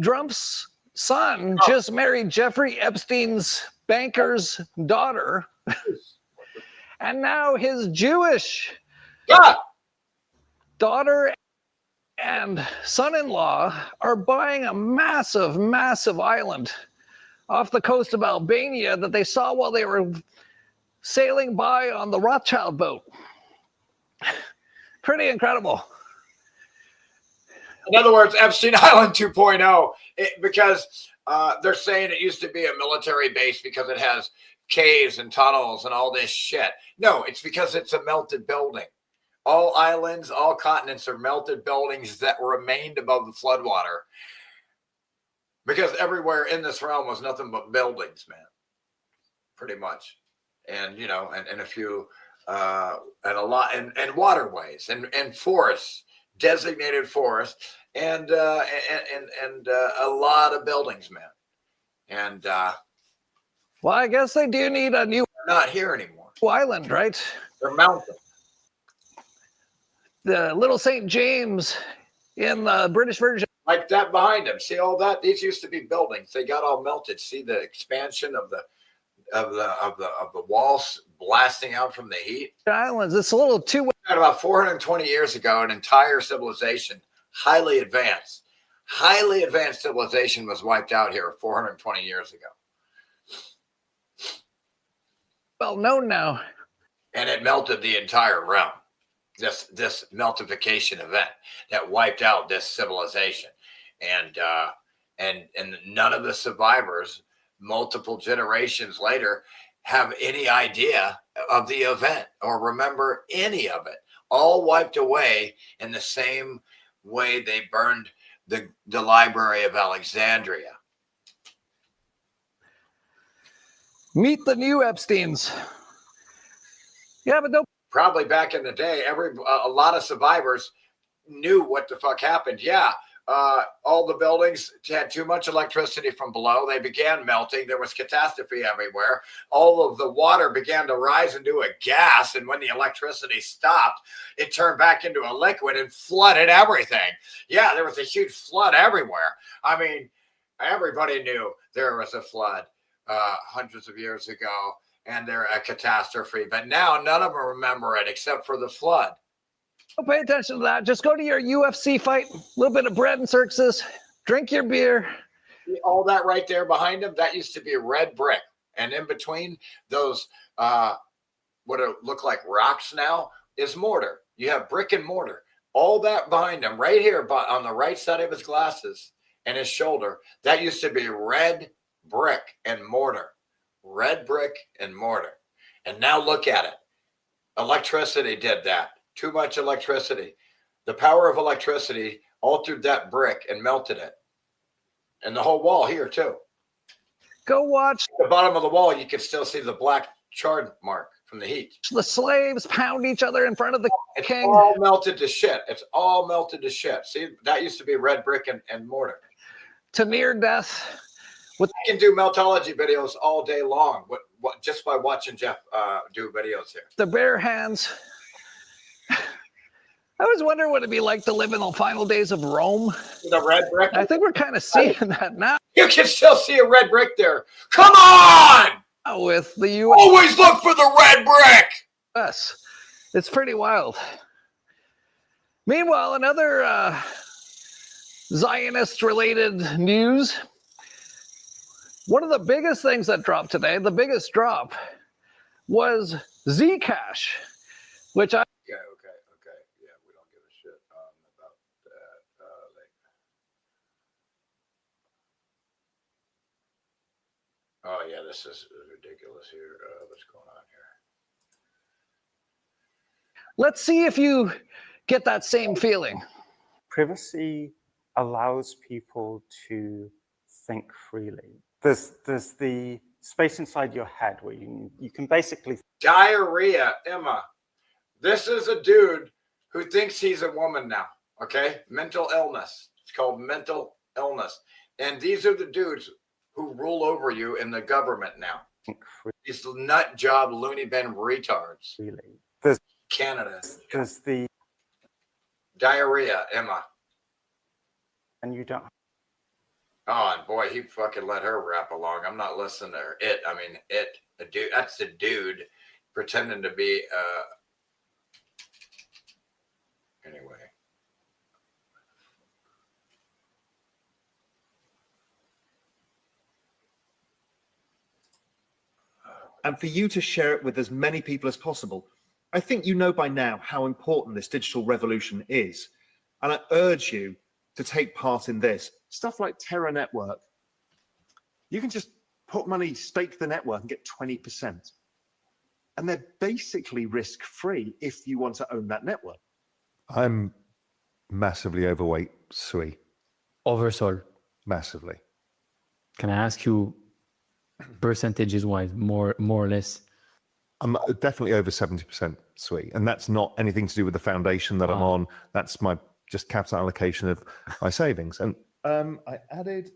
Trump's son just married Jeffrey Epstein's banker's daughter. And now his Jewish daughter and son-in-law are buying a massive, massive island off the coast of Albania that they saw while they were sailing by on the Rothschild boat. Pretty incredible. In other words, Epstein Island 2.0, because they're saying it used to be a military base because it has caves and tunnels and all this shit. No, it's because it's a melted building. All islands, all continents are melted buildings that remained above the floodwater. Because everywhere in this realm was nothing but buildings, man. Pretty much. And, you know, and a few and a lot, and waterways and forests, designated forests, and a lot of buildings, man. And Well, I guess they do need a new not here anymore. island, right? They're mountains. The Little St. James in the British Virgin. Like that behind them. See all that? These used to be buildings. They got all melted. See the expansion of the walls blasting out from the heat. Islands. It's a little too. About 420 years ago, an entire civilization, highly advanced civilization, was wiped out here 420 years ago. Well known now. And it melted the entire realm. This meltification event that wiped out this civilization, and none of the survivors, multiple generations later, have any idea of the event or remember any of it. All wiped away in the same way they burned the Library of Alexandria. Meet the new Epsteins. Yeah, but no. Probably back in the day, a lot of survivors knew what the fuck happened. Yeah, all the buildings had too much electricity from below. They began melting. There was catastrophe everywhere. All of the water began to rise into a gas, and when the electricity stopped, it turned back into a liquid and flooded everything. Yeah, there was a huge flood everywhere. I mean, everybody knew there was a flood hundreds of years ago. And they're a catastrophe. But now none of them remember it except for the flood. Don't pay attention to that. Just go to your UFC fight, a little bit of bread and circuses, drink your beer. All that right there behind them, that used to be red brick. And in between those, what look like rocks now, is mortar. You have brick and mortar. All that behind him, right here on the right side of his glasses and his shoulder, that used to be red brick and mortar. Red brick and mortar. And now look at it. Electricity did that. Too much electricity. The power of electricity altered that brick and melted it. And the whole wall here too. Go watch. At the bottom of the wall, you can still see the black charred mark from the heat. The slaves pound each other in front of the king. It's all melted to shit. It's all melted to shit. See, that used to be red brick and mortar. To near death. I can do meltology videos all day long. What just by watching Jeff do videos here. The bare hands. I was wondering what it'd be like to live in the final days of Rome. The red brick. I think we're kind of seeing that now. You can still see a red brick there. Come on! With the U.S. Always look for the red brick. Yes, it's pretty wild. Meanwhile, another Zionist-related news. One of the biggest things that dropped today, the biggest drop, was Zcash, which I... Okay. Yeah, we don't give a shit about that. Oh, yeah, this is ridiculous here. What's going on here? Let's see if you get that same feeling. Privacy allows people to think freely. There's the space inside your head where you can basically... Diarrhea, Emma. This is a dude who thinks he's a woman now, okay? Mental illness. It's called mental illness. And these are the dudes who rule over you in the government now. These nut job loony bin retards. Really? Canada. There's the... Diarrhea, Emma. And you don't... Oh, and boy, he fucking let her rap along. I'm not listening to her. A dude. That's the dude pretending to be. Anyway. And for you to share it with as many people as possible. I think you know by now how important this digital revolution is. And I urge you to take part in this. Stuff like Terra Network. You can just put money, stake the network and get 20%. And they're basically risk-free if you want to own that network. I'm massively overweight, Sui. Oversold. Massively. Can I ask you percentages wise, more or less? I'm definitely over 70% sweet, and that's not anything to do with the foundation that I'm on. That's my just capital allocation of my savings. And I added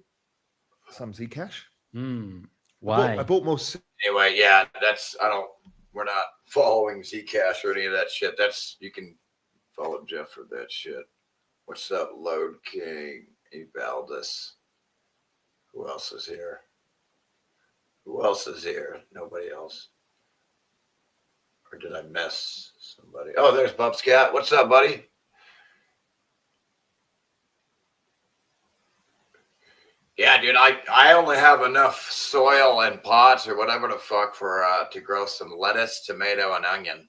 some Zcash. Why? I bought more. Anyway, yeah, we're not following Zcash or any of that shit. You can follow Jeff for that shit. What's up, Load King, Evaldus? Who else is here? Nobody else. Or did I miss somebody? Oh, there's Bob Scat. What's up, buddy? Yeah, dude, I only have enough soil and pots or whatever the fuck for to grow some lettuce, tomato, and onion.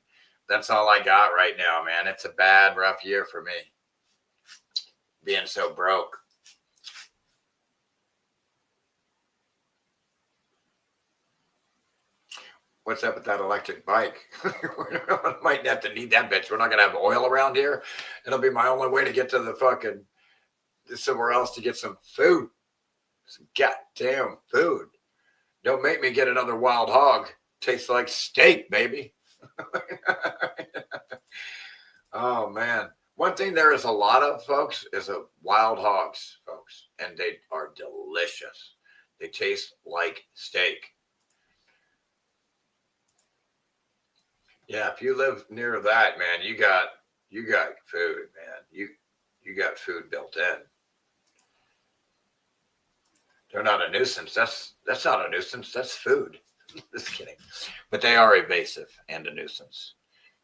That's all I got right now, man. It's a bad, rough year for me. Being so broke. What's up with that electric bike? Might have to need that bitch. We're not going to have oil around here. It'll be my only way to get to the fucking somewhere else to get some food. Some goddamn food. Don't make me get another wild hog. Tastes like steak, baby. Oh, man. One thing there is a lot of, folks, is wild hogs, folks. And they are delicious. They taste like steak. Yeah, if you live near that, man, you got food, man. You got food built in. They're not a nuisance. That's not a nuisance. That's food. Just kidding. But they are evasive and a nuisance.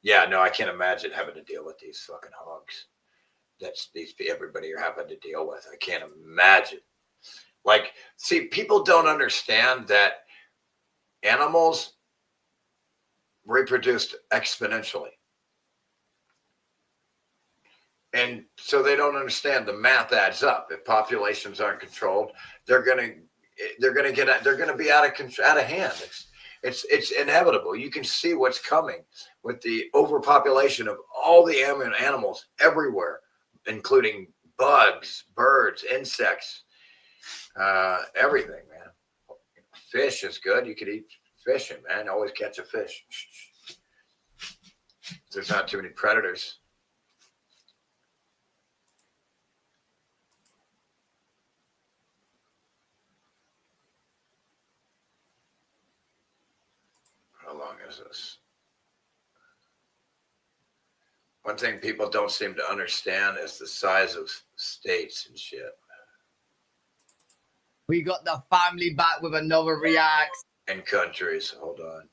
Yeah, no, I can't imagine having to deal with these fucking hogs. That's everybody you're having to deal with. I can't imagine. Like, see, people don't understand that animals reproduced exponentially. And so they don't understand the math adds up. If populations aren't controlled, they're gonna be out of hand. It's inevitable. You can see what's coming with the overpopulation of all the animals everywhere, including bugs, birds, insects, everything, man. Fish is good. You could eat fishing, man. Always catch a fish. There's not too many predators. How long is this? One thing people don't seem to understand is the size of states and shit. We got the family back with another react. And countries, hold on.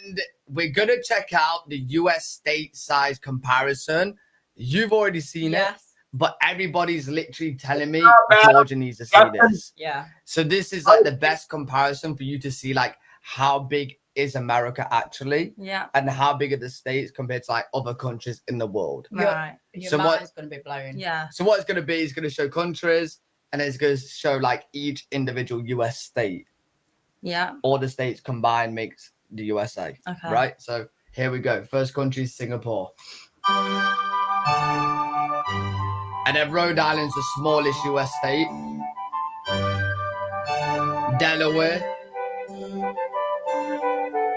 And we're going to check out the US state size comparison. You've already seen it, but everybody's literally telling me Georgia needs to see this. Yeah. So this is like the best comparison for you to see like how big is America actually, and how big are the states compared to like other countries in the world. Right. So what is going to be blowing? Yeah. So what it's going to be is going to show countries, and it's going to show like each individual US state. Yeah. All the states combined makes the USA. Okay. Right. So here we go. First country is Singapore. And then Rhode Island's the smallest US state. Delaware.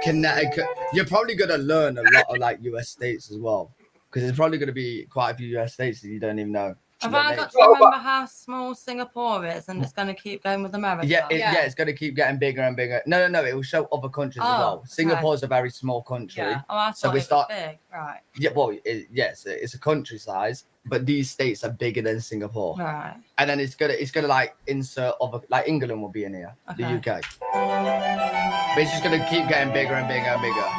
Connecticut. You're probably going to learn a lot of like US states as well, because there's probably going to be quite a few US states that you don't even know. Have I got to remember how small Singapore is, and it's going to keep going with America? Yeah, it's going to keep getting bigger and bigger. No, it will show other countries as well. Okay. Singapore's a very small country. Yeah. Oh, I thought so we it start. was big. Right. Yeah, well, yes, it's a country size, but these states are bigger than Singapore. Right. And then it's gonna like insert other, like England will be in here, the UK. But it's just gonna keep getting bigger and bigger and bigger.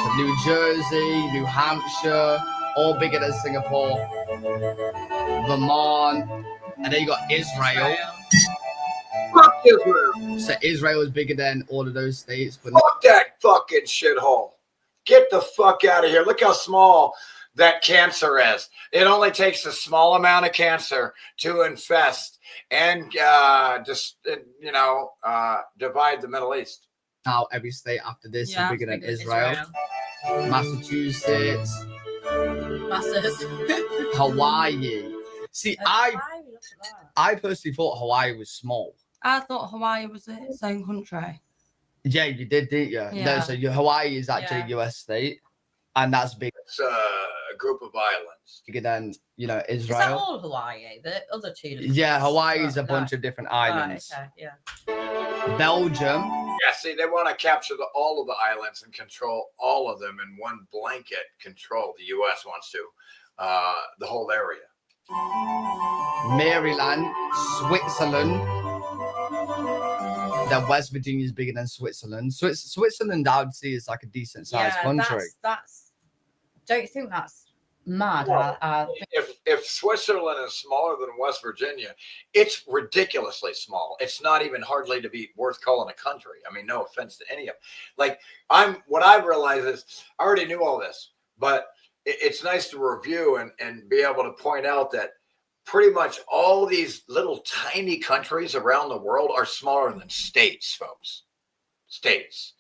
So New Jersey, New Hampshire, all bigger than Singapore. Vermont, and then you got Israel. Fuck Israel. So Israel is bigger than all of those states. But fuck that fucking shithole. Get the fuck out of here. Look how small that cancer is. It only takes a small amount of cancer to infest and divide the Middle East. Now every state after this is bigger than Israel. Massachusetts. Hawaii. See, I personally thought Hawaii was small. I thought Hawaii was its own country. Yeah, you did, didn't you? No, Yeah. so Hawaii is actually a US state, and that's big. It's a group of islands. Bigger than Is that Israel. all Hawaii? The other two? Yeah, Hawaii is a bunch of different islands. Right, okay, yeah. Belgium. Yeah, see, they want to capture all of the islands and control all of them in one blanket control. The U.S. wants to, the whole area. Maryland, Switzerland. Then West Virginia is bigger than Switzerland. Switzerland, I would see, is like a decent sized country. That's. Don't you think that's mad? Well, if Switzerland is smaller than West Virginia, it's ridiculously small. It's not even hardly to be worth calling a country. I mean, no offense to any of them. Like what I realize is I already knew all this, but it's nice to review and be able to point out that pretty much all these little tiny countries around the world are smaller than states, folks. States.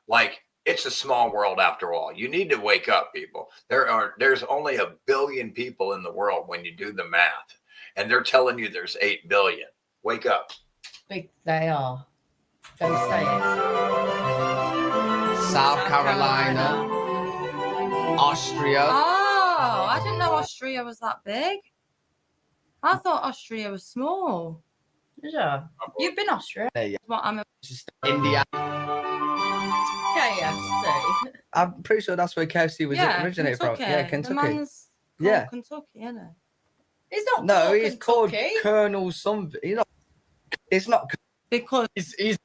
Like, it's a small world after all. You need to wake up, people. There's only 1 billion people in the world when you do the math. And they're telling you there's 8 billion. Wake up. Big they are. Those states. South Carolina. Austria. Oh, I didn't know Austria was that big. I thought Austria was small. Yeah. You've been Austria? Yeah. What I'm India. KFC. I'm pretty sure that's where KFC was originated from. Yeah, Kentucky. The man's called Kentucky, isn't it? He's not. No, called he's called Kentucky. Colonel something. You know, it's not because he's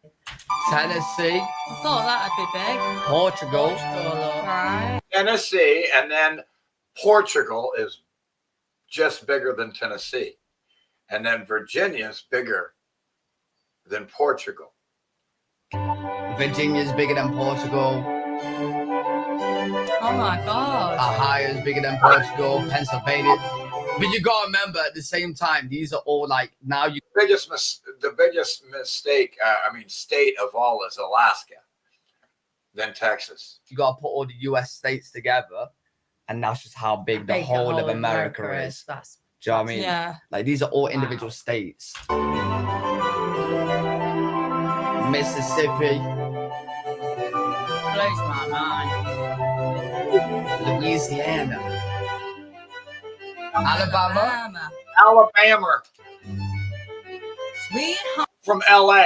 Tennessee. I thought that'd be big. Portugal. Right. Tennessee, and then Portugal is just bigger than Tennessee. And then Virginia's bigger than Portugal. Virginia's bigger than Portugal. Oh my God. Ohio's bigger than Portugal. Pennsylvania. But you gotta remember at the same time, these are all like now you. The biggest mistake, state of all is Alaska, then Texas. You gotta put all the US states together, and that's just how big the whole of America is. That's. Do you know what I mean? Yeah. Like these are all individual states. Mississippi. Blows my mind. Louisiana. Alabama. Alabama. Sweet home From LA,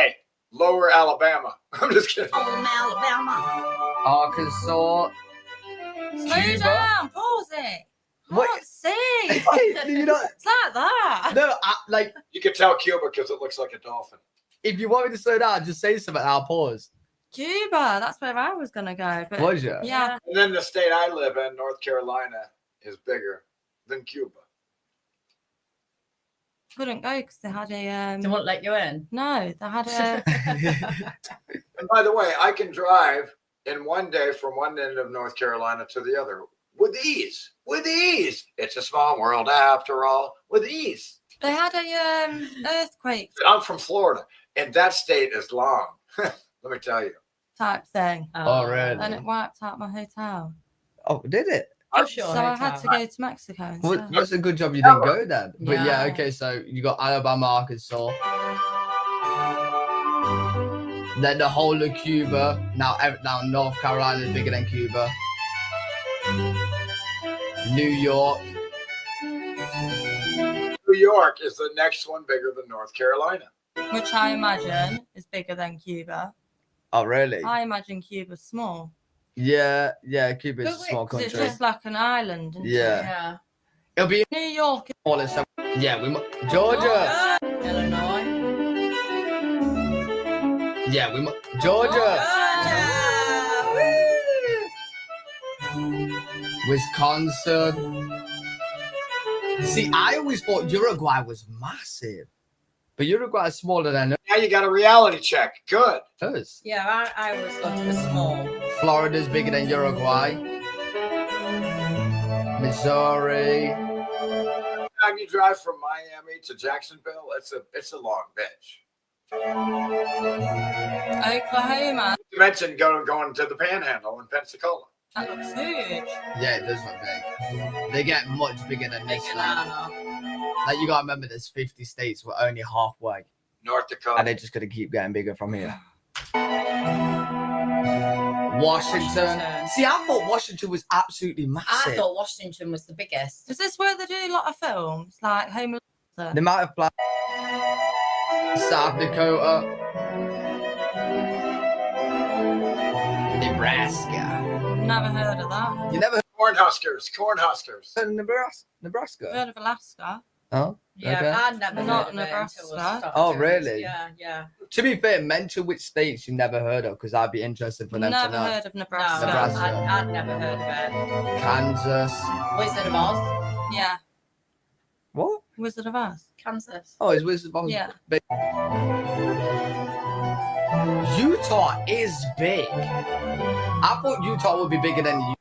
lower Alabama. I'm just kidding. Alabama. Arkansas. Slow Cuba. down. Pause it. What? Can't see. You know, It's like that. no, like You can tell Cuba because it looks like a dolphin. if you want me to slow down, just say something. I'll pause. Cuba. That's where I was gonna go. But Was you? yeah. And then the state I live in, North Carolina, is bigger than Cuba. Couldn't go because they had a. They won't let you in. No, they had a. And by the way, I can drive in one day from one end of North Carolina to the other with ease. With ease. It's a small world after all. With ease. They had a earthquake I'm from Florida, and that state is long. Let me tell you. type thing, Oh, really? and it wiped out my hotel. Oh, did it? So I had to go to Mexico. Well, instead. that's a good job you didn't go then. But yeah, Yeah. okay, so you got Alabama, Arkansas. Then the whole of Cuba. Now North Carolina is bigger than Cuba. New York. New York is the next one bigger than North Carolina. Which I imagine is bigger than Cuba. Oh, really? I imagine Cuba's small. Yeah, Cuba's a But small 'cause country. It's just like an island. Isn't Yeah. It? It'll be New York. all in some. Yeah, Georgia. Illinois. Yeah, Georgia. Wisconsin. See, I always thought Uruguay was massive, but Uruguay is smaller than Now you got a reality check. Good. us. Yeah, I always thought it was small. Florida's bigger than Uruguay. Missouri. Time you drive from Miami to Jacksonville, it's a long bitch. Oklahoma. Not to mention going to the Panhandle in Pensacola. That looks huge. Yeah, it does look big. They get much bigger than this. Like you gotta remember, there's 50 states. We're only halfway. North Dakota. And they're just going to keep getting bigger from here. Washington. See, I thought Washington was absolutely massive. I thought Washington was the biggest. Is this where they do a lot of films, like Home Alone? The amount of black. South Dakota. Nebraska. Never heard of that. You never Cornhuskers. heard of Nebraska? Heard of Alaska? Oh, Yeah, okay. I'd never Not heard of it Nebraska. until we started Oh, doing really? this. Yeah, yeah. To be fair, mention which states you never heard of, because I'd be interested for them to Never know. heard of Nebraska. Nebraska. I'd never heard of it. Kansas. Wizard of Oz. Yeah. What? Wizard of Oz. Kansas. Oh, it's Wizard of Oz. Yeah. Big. Utah is big. I thought Utah would be bigger than you.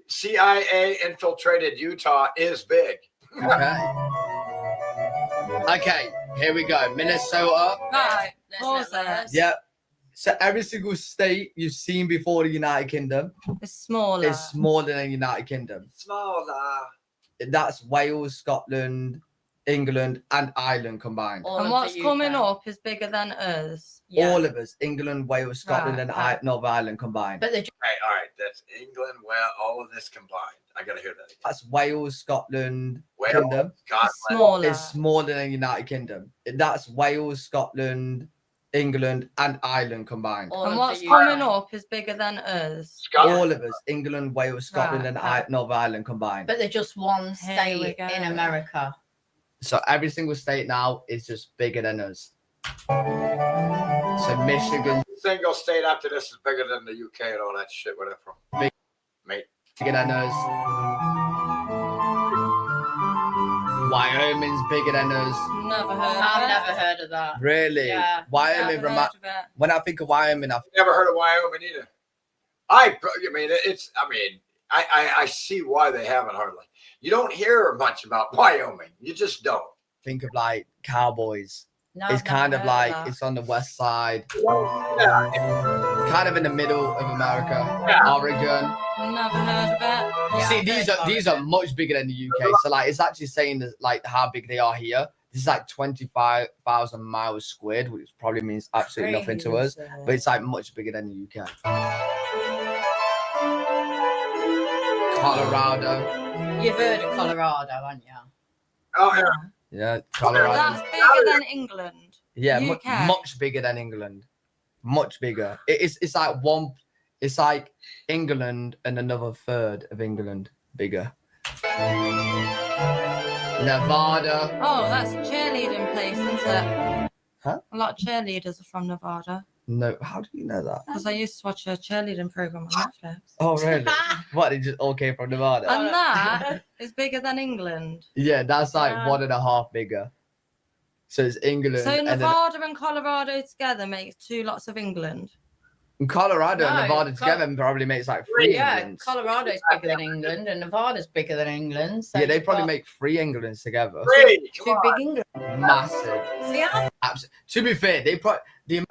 CIA infiltrated Utah is big. Okay. Okay, here we go. Minnesota. Right. Pause it. Yep. So every single state you've seen before the United Kingdom It's smaller. is smaller than the United Kingdom. Smaller. That's Wales, Scotland, England, and Ireland combined. And what's coming up is bigger than us. All of us, England, Wales, Scotland, Right, and right. Northern Ireland combined. But they All right. That's England, well, all of this combined. I gotta hear that again. That's Wales, Scotland, Wales, Kingdom. Scotland. smaller. Is smaller than the United Kingdom. That's Wales, Scotland, England, and Ireland combined. And what's coming up is bigger than us. All of us, England, Wales, Scotland, Right, and right. Northern Ireland combined. But they're just one Here we state go. in America. So every single state now is just bigger than us. So Michigan, Single state after this is bigger than the UK and all that shit. Where they're from. Big. Mate. bigger than us. Wyoming's bigger than us. Never heard of I've it. never heard of that. Really? Yeah. Wyoming, Never remi- heard of it. when I think of Wyoming, I Never heard of Wyoming either. I mean, it's. I mean, I see why they haven't hardly. You don't hear much about Wyoming. You just don't. think of like cowboys. No, It's I've kind never of heard like that. it's on the west side, Yeah. kind of in the middle of America, Oregon. Never heard of it. Yeah, See, I've these heard are much bigger than the UK. So like, it's actually saying that, like how big they are here. This is like 25,000 miles squared, which probably means absolutely nothing to us. Crazy. But it's like much bigger than the UK. Colorado. You've heard of Colorado, haven't you? Oh yeah. Yeah, Colorado. That's bigger than England. Yeah, UK. much bigger than England. Much bigger. It's like one. It's like England and another third of England bigger. Nevada. Oh, that's a cheerleading place, isn't it? Huh? A lot of cheerleaders are from Nevada. No, how do you know that? Because I used to watch a cheerleading program on Netflix. Oh, really? What? They just all came from Nevada? And that is bigger than England. Yeah, that's like Yeah. 1.5 bigger. So it's England. So and then Nevada and Colorado together makes 2 lots of England. Colorado and No, Nevada together probably makes like 3 Yeah, Englands. Colorado's bigger than England and Nevada's bigger than England. So Yeah, they you've probably got make 3 Englands together. Three. two big England. Massive. See, I To be fair, they probably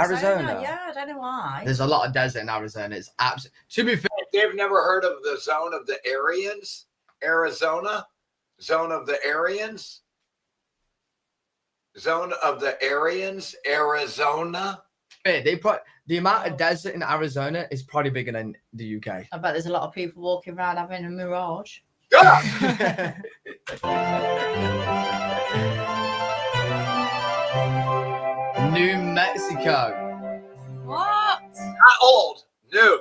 Arizona. Yeah, I don't know why. There's a lot of desert in Arizona. It's absolutely. To be fair, They've never heard of the zone of the Aryans, Arizona, zone of the Aryans, zone of the Aryans, Arizona. they probably the amount of desert in Arizona is probably bigger than the UK. I bet there's a lot of people walking around having a mirage. New Mexico. What? Not old, new.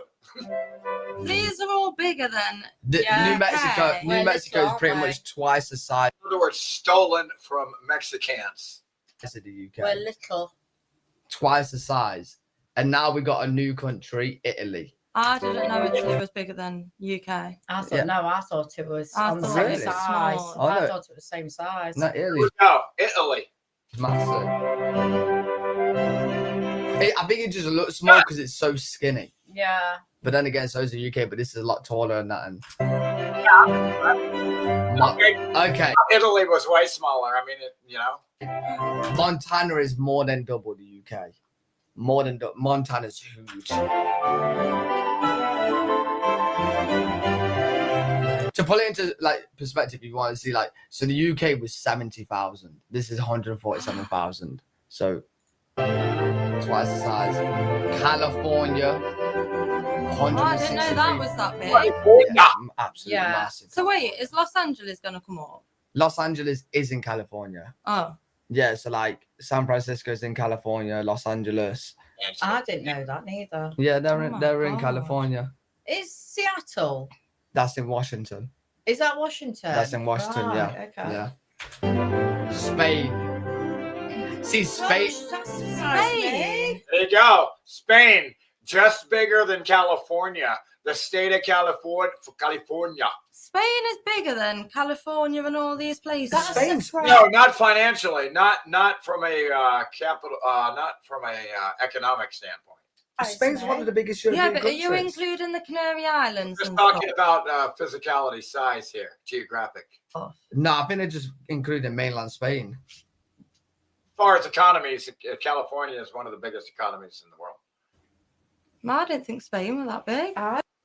These are all bigger than. New Mexico. Okay. New We're Mexico is little, pretty aren't much twice the size In other words, stolen from Mexicans. of the UK. We're little. Twice the size, and now we got a new country, Italy. I didn't know Italy was bigger than UK. I thought Yeah. no, I thought it was I on the thought same it was size. small. Oh, I no. thought it was the same size. No, Italy's No, Italy. massive. I think it just looks small because it's so skinny. Yeah. But then again, so is the UK, but this is a lot taller than that. And okay, Italy was way smaller. I mean, Montana is more than double the UK. More than Montana's huge. To put it into like perspective, you want to see like so the UK was 70,000. This is 147,000. So twice the size. California, Oh, I didn't know that was that big. Yeah, absolutely massive. So wait, is Los Angeles gonna come up? Los Angeles is in California. Oh. Yeah, so like San Francisco's in California, Los Angeles. I didn't know that neither. Yeah, they're in California. Is Seattle? That's in Washington. Is that Washington? That's in Washington, Right, yeah. Okay. Yeah. Spain. See, Spain. Spain. There you go. Spain, just bigger than California. The state of California. Spain is bigger than California and all these places. No, not financially. Not from a capital. Not from a economic standpoint. Spain's one of the biggest Yeah, European but are you countries. including the Canary Islands? Just and talking stuff? about physicality, size here, geographic. No, I think they're just including mainland Spain. As far as economies, California is one of the biggest economies in the world. No, I didn't think Spain was that big.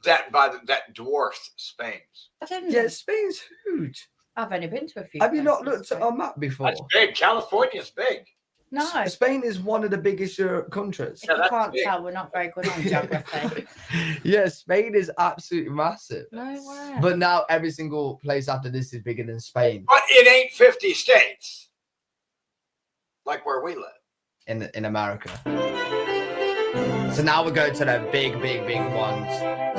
That dwarfs Spain's. I didn't. Yeah, Spain's huge. I've only been to a few. Have you not places. looked at our map before? That's big. California's big. No. Spain is one of the biggest countries. If you can't tell, we're not very good on geography. Yeah, Spain is absolutely massive. No way. But now every single place after this is bigger than Spain. But it ain't 50 states. Like where we live. In America. So now we're going to the big ones.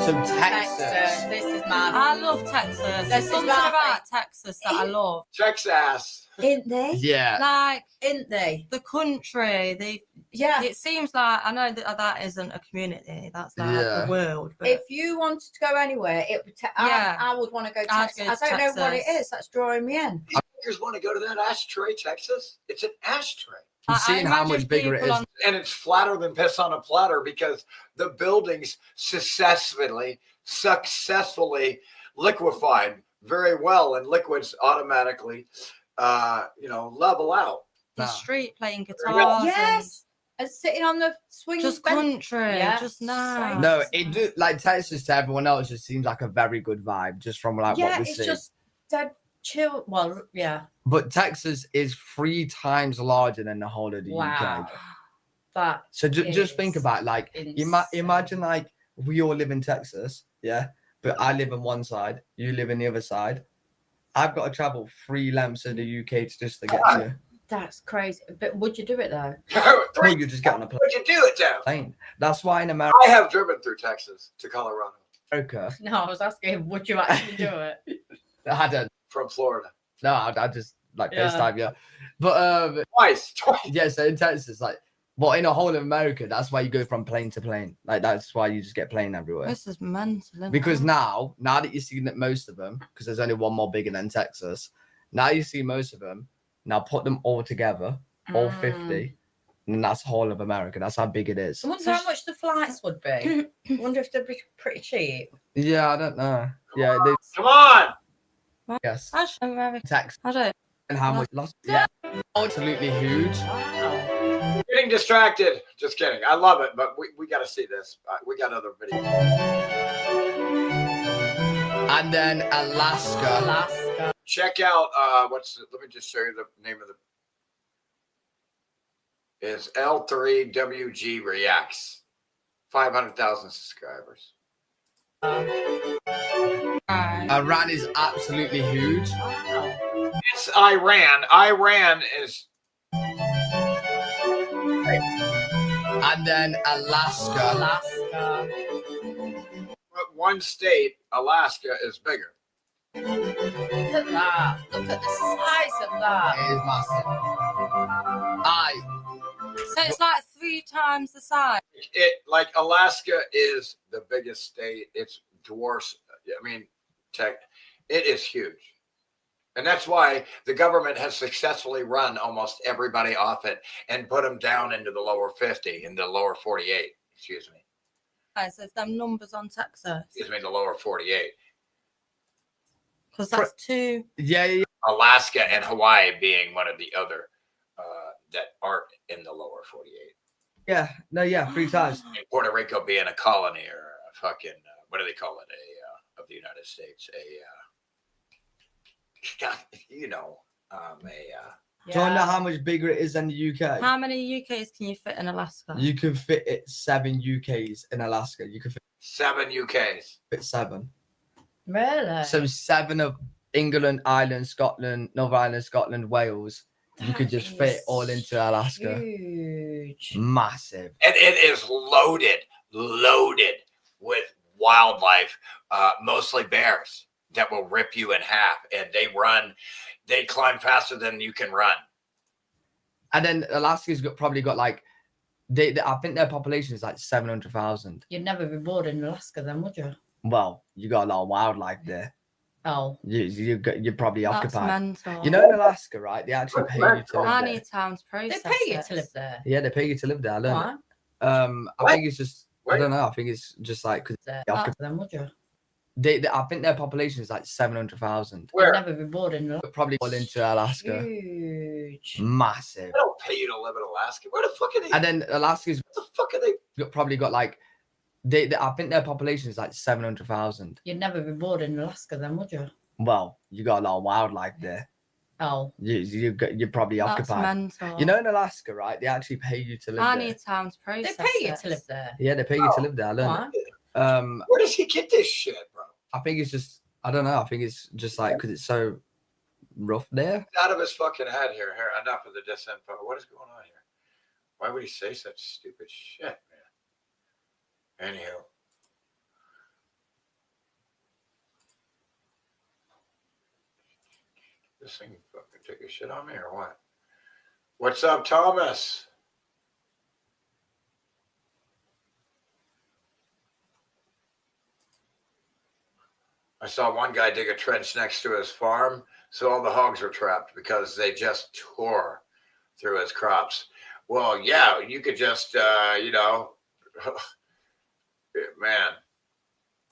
So Texas. This is mad. I love Texas. There's something about Texas that I love. Texas. Ain't they? Yeah. Like, ain't they? The country. Yeah. It seems like, I know that isn't a community. That's like Yeah. the world. But If you wanted to go anywhere, it would. Yeah. I would want to go to I'd Texas. go I to don't know what it Texas. is. That's drawing me in. You want to go to that ashtray, Texas? It's an ashtray. You've seen how much bigger it is. And it's flatter than piss on a platter because the buildings successfully liquefied very well, and liquids automatically, level out. the street playing well. guitars. Yes. And sitting on the swing. Just country. Just nice. No, it do like Texas to everyone else just seems like a very good vibe, just from like what we it's see. just dead chill. Well, yeah. But Texas is 3 times larger than the whole of the Wow. UK. That So just think is about like imagine like we all live in Texas, yeah, but I live on one side, you live in the other side. I've got to travel 3 lengths of the UK to get to you. That's crazy. But would you do it though? Well, you just get on a Would you do it, Joe? plane. That's why in America. I have driven through Texas to Colorado No, I was asking, would you actually do it? I don't. from Florida. No, I just like Yeah. FaceTime, yeah. But Twice. yeah, so in Texas, like, well, in a whole of America, that's why you go from plane to plane. Like that's why you just get plane everywhere. This is mental. isn't Because it? now that you're seeing that most of them, because there's only one more bigger than Texas, now you see most of them. Now put them all together, all 50, and that's the whole of America. That's how big it is. I wonder how much the flights would be. I wonder if they'd be pretty cheap. Yeah, I don't know. Yeah, they, Come on. yes. Texas I don't. and how much lost? Yeah, absolutely huge. Getting distracted. Just kidding. I love it, but we got to see this. We got other videos. And then Alaska. Check out let me just show you the name of is L3WG Reacts. 500,000 subscribers. Iran is absolutely huge. It's Iran. Iran is. And then Alaska. But one state, Alaska, is bigger. Look at that. Look at the size of that. It is massive. So it's like 3 times the size. It like Alaska is the biggest state. It's dwarfs. I mean, it is huge. And that's why the government has successfully run almost everybody off it and put them down into the lower 50, in the lower 48, excuse me. Okay, so it's them numbers on Texas. Excuse me, the lower 48. Because that's 2. Yeah. Alaska and Hawaii being one of the other that aren't in the lower 48. Yeah, 3 times. And Puerto Rico being a colony or a fucking, what do they call it? Of the United States, Do you know how much bigger it is than the UK? How many UKs can you fit in Alaska? You can fit it 7 UKs in Alaska. You can fit 7 UKs. 7. Really? So 7 of England, Ireland, Scotland, Northern Ireland, Scotland, Wales. You could just fit all into Alaska. Huge. Massive. And it is loaded with wildlife, mostly bears that will rip you in half. And they climb faster than you can run. And then Alaska's probably got like, I think their population is like 700,000. You'd never be bored in Alaska then, would you? Well, you got a lot of wildlife there. Oh. You're probably That's occupied. mental. You know, in Alaska, right? They actually pay you to live I there. need time to process. They pay you to live there. Yeah, they pay you to live there. I learned What? it. I think it's just, I don't know. I think it's just like, because Then would you? I think their population is like 700,000. You'd never be bored in Alaska. Probably all into Alaska. Huge. Massive. They don't pay you to live in Alaska. Where the fuck are they? And then Alaska's what the fuck are they? Probably got like, I think their population is like 700,000. You'd never be bored in Alaska then, would you? Well, you got a lot of wildlife there. Oh. You're probably That's occupied. mental. You know, in Alaska, right? They actually pay you to live I there. need time to process. They pay you to live there. Yeah, they pay you to live there. I learned it. Where does he get this shit, bro? I think it's just, I don't know. I think it's just like, because it's so rough there. Out of his fucking head here. Here, enough of the disinfo. What is going on here? Why would he say such stupid shit, man? Anyhow. This thing fucking took a shit on me or what? What's up, Thomas? I saw one guy dig a trench next to his farm, so all the hogs were trapped because they just tore through his crops. Well, yeah, you could just, you know, man,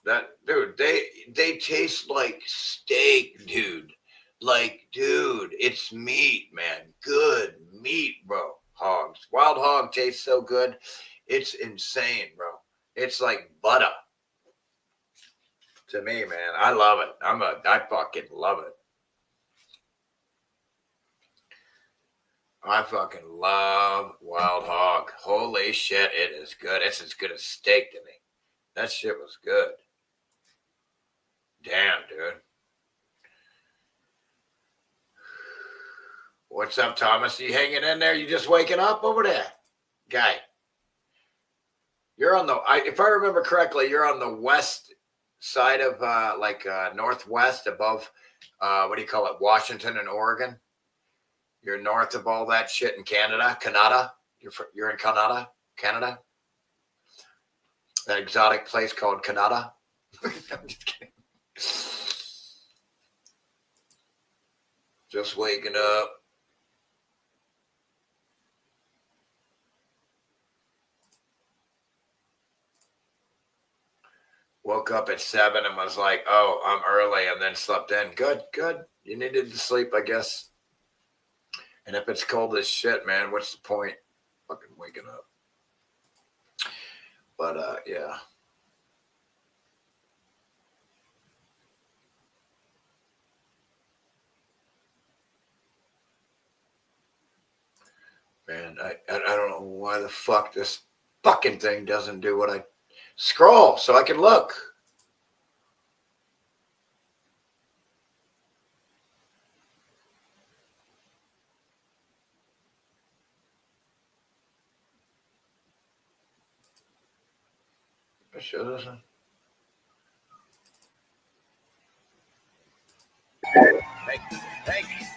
that dude, they taste like steak, dude. Like, dude, it's meat, man. Good meat, bro. Hogs. Wild hog tastes so good. It's insane, bro. It's like butter. To me, man. I love it. I fucking love it. I fucking love wild hog. Holy shit, it is good. It's as good as steak to me. That shit was good. Damn, dude. What's up, Thomas? You hanging in there? You just waking up over there? Guy. You're on the, if I remember correctly, you're on the west side of northwest above, what do you call it? Washington and Oregon. You're north of all that shit in Canada. Canada. You're in Canada. Canada. That exotic place called Canada. I'm just kidding. Just waking up. Woke up at 7 and was like, oh, I'm early, and then slept in. Good, good. You needed to sleep, I guess. And if it's cold as shit, man, what's the point? Fucking waking up. But, yeah. Man, I don't know why the fuck this fucking thing doesn't do what I scroll so I can look. It sure doesn't. Thank you.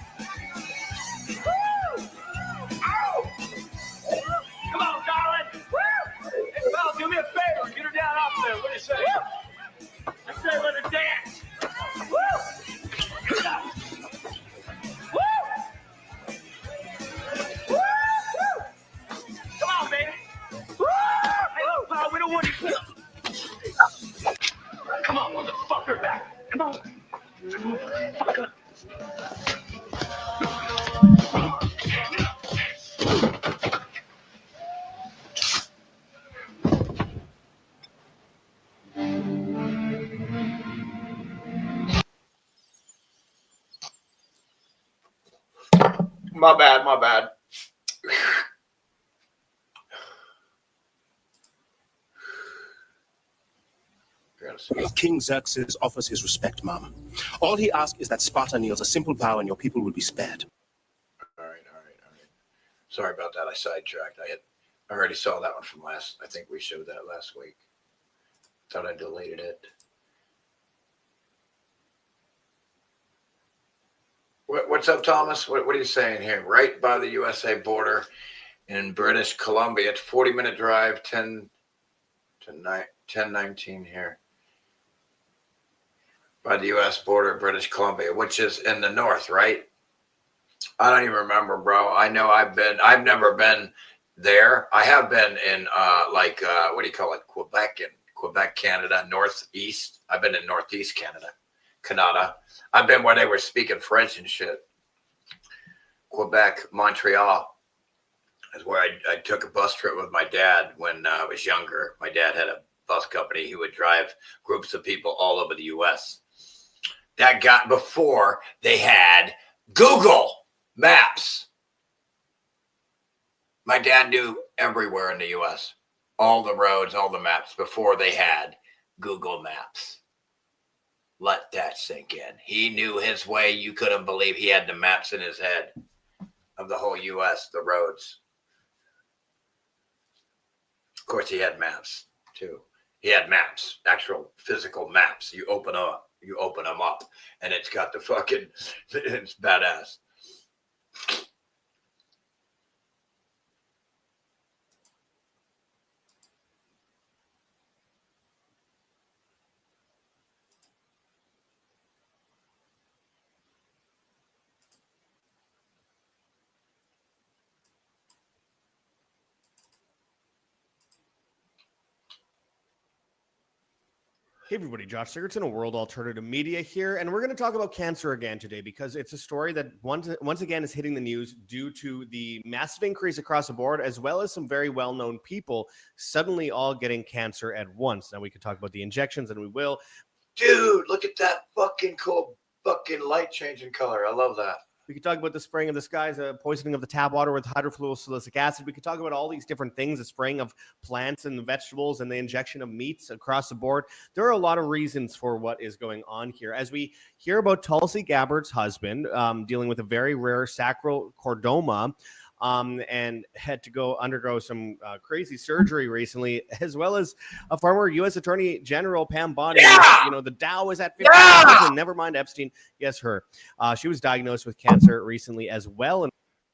Come on, darling. Hey, Val, do me a favor. Get her down off there. What do you say? I say let her dance. Woo! Woo! Come on, baby. Woo! Hey, look, pal, we don't want you. Come on, motherfucker, back. Come on. Motherfucker. My bad. King Xerxes offers his respect, Mom. All he asks is that Sparta kneels a simple bow and your people will be spared. All right. Sorry about that. I sidetracked. I already saw that one from last. I think we showed that last week. Thought I deleted it. What's up, Thomas? What are you saying here? Right by the USA border in British Columbia. It's 40-minute drive, 10:19 here. By the U.S. border of British Columbia, which is in the north, right? I don't even remember, bro. I know I've never been there. I have been in what do you call it? Quebec, Canada, northeast. I've been in northeast Canada. I've been where they were speaking French and shit. Quebec, Montreal is where I took a bus trip with my dad when I was younger. My dad had a bus company. He would drive groups of people all over the U.S. That got before they had Google Maps. My dad knew everywhere in the U.S., all the roads, all the maps, before they had Google Maps. Let that sink in. He knew his way. You couldn't believe he had the maps in his head of the whole U.S., the roads. Of course, he had maps, too. He had maps, actual physical maps. You open them up, and it's got the fucking, it's badass. Hey everybody, Josh Sigurdsson of World Alternative Media here, and we're going to talk about cancer again today because it's a story that once again is hitting the news due to the massive increase across the board, as well as some very well-known people suddenly all getting cancer at once. Now we could talk about the injections, and we will. Dude, look at that fucking cool fucking light changing color. I love that. We could talk about the spraying of the skies, poisoning of the tap water with hydrofluorosilicic acid. We could talk about all these different things, the spraying of plants and vegetables and the injection of meats across the board. There are a lot of reasons for what is going on here. As we hear about Tulsi Gabbard's husband dealing with a very rare sacral chordoma, and had to go undergo some crazy surgery recently, as well as a former U.S. Attorney General Pam Bondi. Yeah! You know, the Dow is at 50,000. Never mind Epstein. Yes, her. She was diagnosed with cancer recently as well. And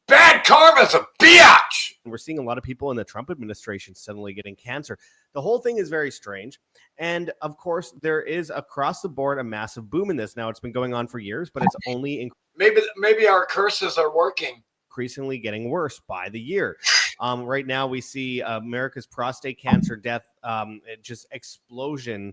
bad karma's a biatch. We're seeing a lot of people in the Trump administration suddenly getting cancer. The whole thing is very strange. And of course, there is across the board a massive boom in this. Now, it's been going on for years, but it's only maybe our curses are working. Increasingly getting worse by the year. Right now, we see America's prostate cancer death just explosion.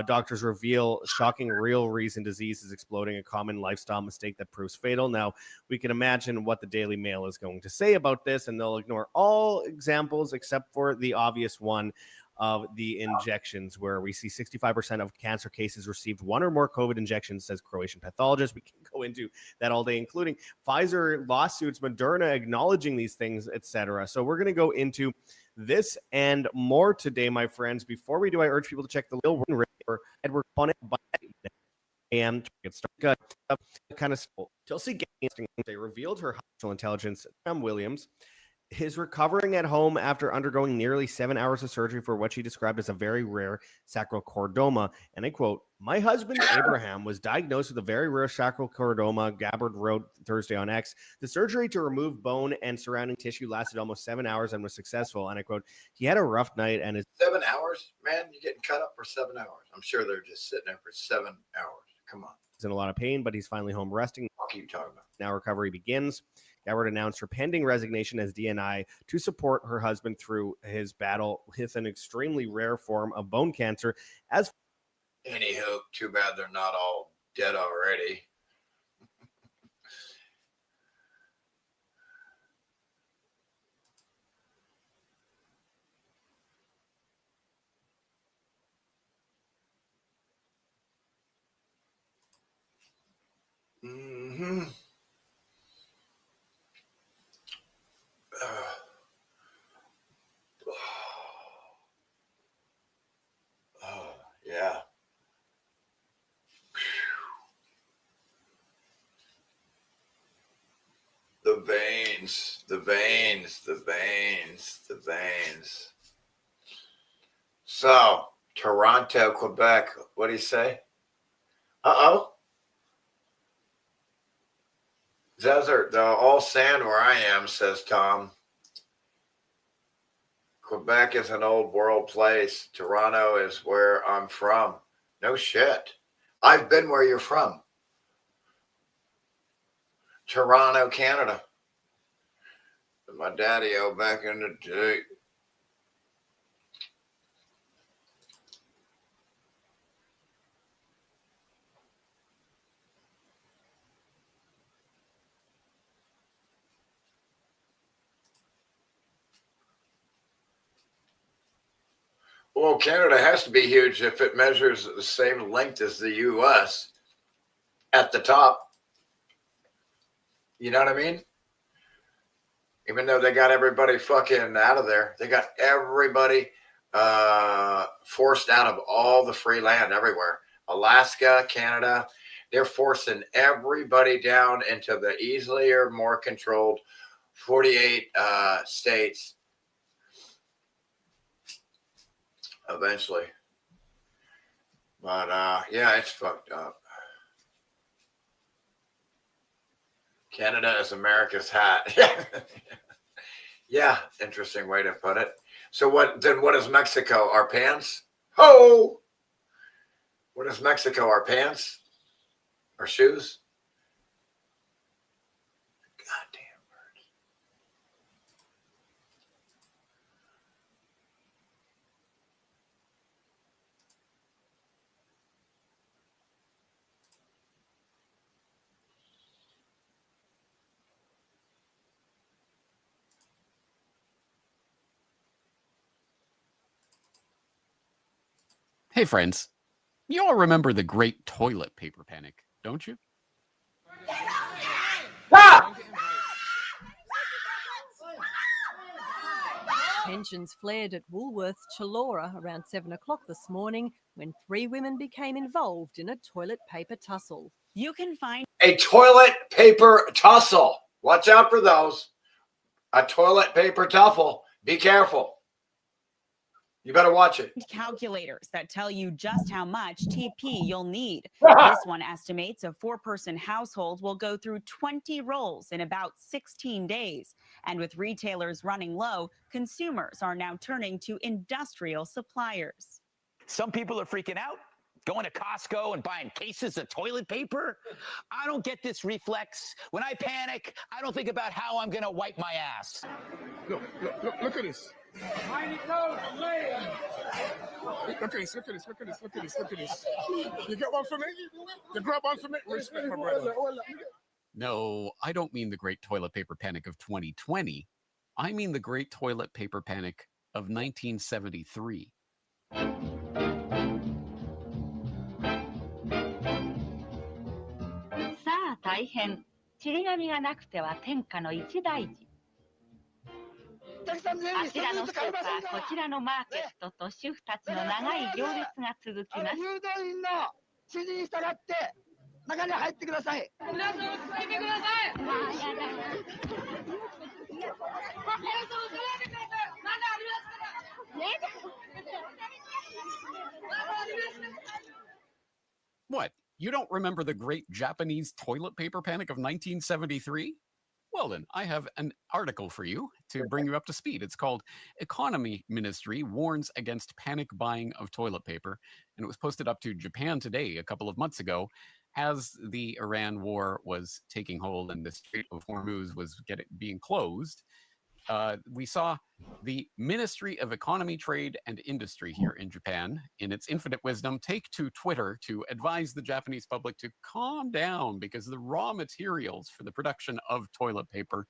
Doctors reveal shocking real reason disease is exploding, a common lifestyle mistake that proves fatal. Now, we can imagine what the Daily Mail is going to say about this, and they'll ignore all examples except for the obvious one of the injections, where we see 65% of cancer cases received one or more COVID injections, says Croatian pathologist. We can go into that all day, including Pfizer lawsuits, Moderna acknowledging these things, etc. So we're going to go into this and more today, my friends. Before we do, I urge people to check the real word for Edward Bonnet and to get started. Kind of Tulsi Gabbard, they revealed her hospital intelligence. Sam Williams is recovering at home after undergoing nearly 7 hours of surgery for what she described as a very rare sacral chordoma. And I quote, "My husband, Abraham, was diagnosed with a very rare sacral chordoma," Gabbard wrote Thursday on X. "The surgery to remove bone and surrounding tissue lasted almost 7 hours and was successful." And I quote, "He had a rough night and is..." 7 hours? Man, you're getting cut up for 7 hours. I'm sure they're just sitting there for 7 hours. Come on. In a lot of pain, but he's finally home resting. What are you talking about? Now recovery begins. Gabbard announced her pending resignation as DNI to support her husband through his battle with an extremely rare form of bone cancer. Anywho, too bad they're not all dead already. Mm-hmm. veins, the veins, the veins, the veins. So, Toronto, Quebec, what do you say? Uh-oh. Desert, all sand where I am, says Tom. Quebec is an old world place. Toronto is where I'm from. No shit. I've been where you're from. Toronto, Canada. My daddy-o back in the day. Well, Canada has to be huge if it measures the same length as the U.S. at the top. You know what I mean? Even though they got everybody fucking out of there, they got everybody forced out of all the free land everywhere. Alaska, Canada, they're forcing everybody down into the easier, more controlled 48 states eventually. But yeah, it's fucked up. Canada is America's hat. Yeah, interesting way to put it. So what is Mexico? Our pants? Ho! What is Mexico? Our pants? Our shoes? Goddamn birds. Hey, friends. You all remember the great toilet paper panic, don't you? Tensions flared at Woolworths Chullora around 7 o'clock this morning when 3 women became involved in a toilet paper tussle. You can find a toilet paper tussle. Watch out for those. A toilet paper tussle. Be careful. You better watch it. Calculators that tell you just how much TP you'll need. This one estimates a 4-person household will go through 20 rolls in about 16 days. And with retailers running low, consumers are now turning to industrial suppliers. Some people are freaking out, going to Costco and buying cases of toilet paper. I don't get this reflex. When I panic, I don't think about how I'm going to wipe my ass. Look at this. Tiny toes, man. Look at this. You get one for me? You grab one for me? Respect, my brother. No, I don't mean the great toilet paper panic of 2020. I mean the great toilet paper panic of 1973. さあ大変。ちり紙がなくては天下の一大事。あちらのスーパー、こちらのマーケットと主婦たちの長い行列が続きます。誘導員の指示に従って中に入ってください。皆さん落ち着いてください。まあやだ。What? You don't remember the great Japanese toilet paper panic of 1973? Well, then, I have an article for you to bring you up to speed. It's called Economy Ministry Warns Against Panic Buying of Toilet Paper. And it was posted up to Japan Today a couple of months ago as the Iran war was taking hold and the Strait of Hormuz was being closed. We saw the Ministry of Economy, Trade, and Industry here in Japan, in its infinite wisdom, take to Twitter to advise the Japanese public to calm down because the raw materials for the production of toilet paper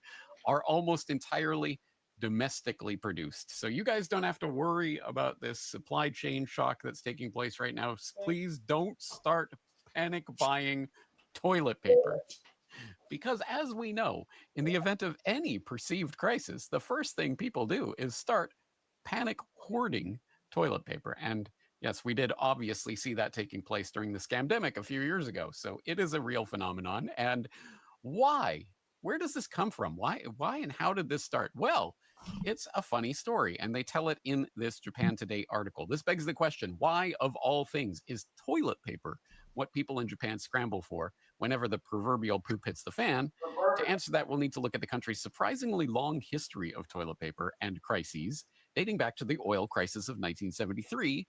are almost entirely domestically produced. So you guys don't have to worry about this supply chain shock that's taking place right now. Please don't start panic buying toilet paper. Because as we know, in the event of any perceived crisis, the first thing people do is start panic hoarding toilet paper. And yes, we did obviously see that taking place during the scamdemic a few years ago. So it is a real phenomenon. And why Where does this come from? Why and how did this start? Well, it's a funny story, and they tell it in this Japan Today article. This begs the question, why, of all things, is toilet paper what people in Japan scramble for whenever the proverbial poop hits the fan? To answer that, we'll need to look at the country's surprisingly long history of toilet paper and crises, dating back to the oil crisis of 1973,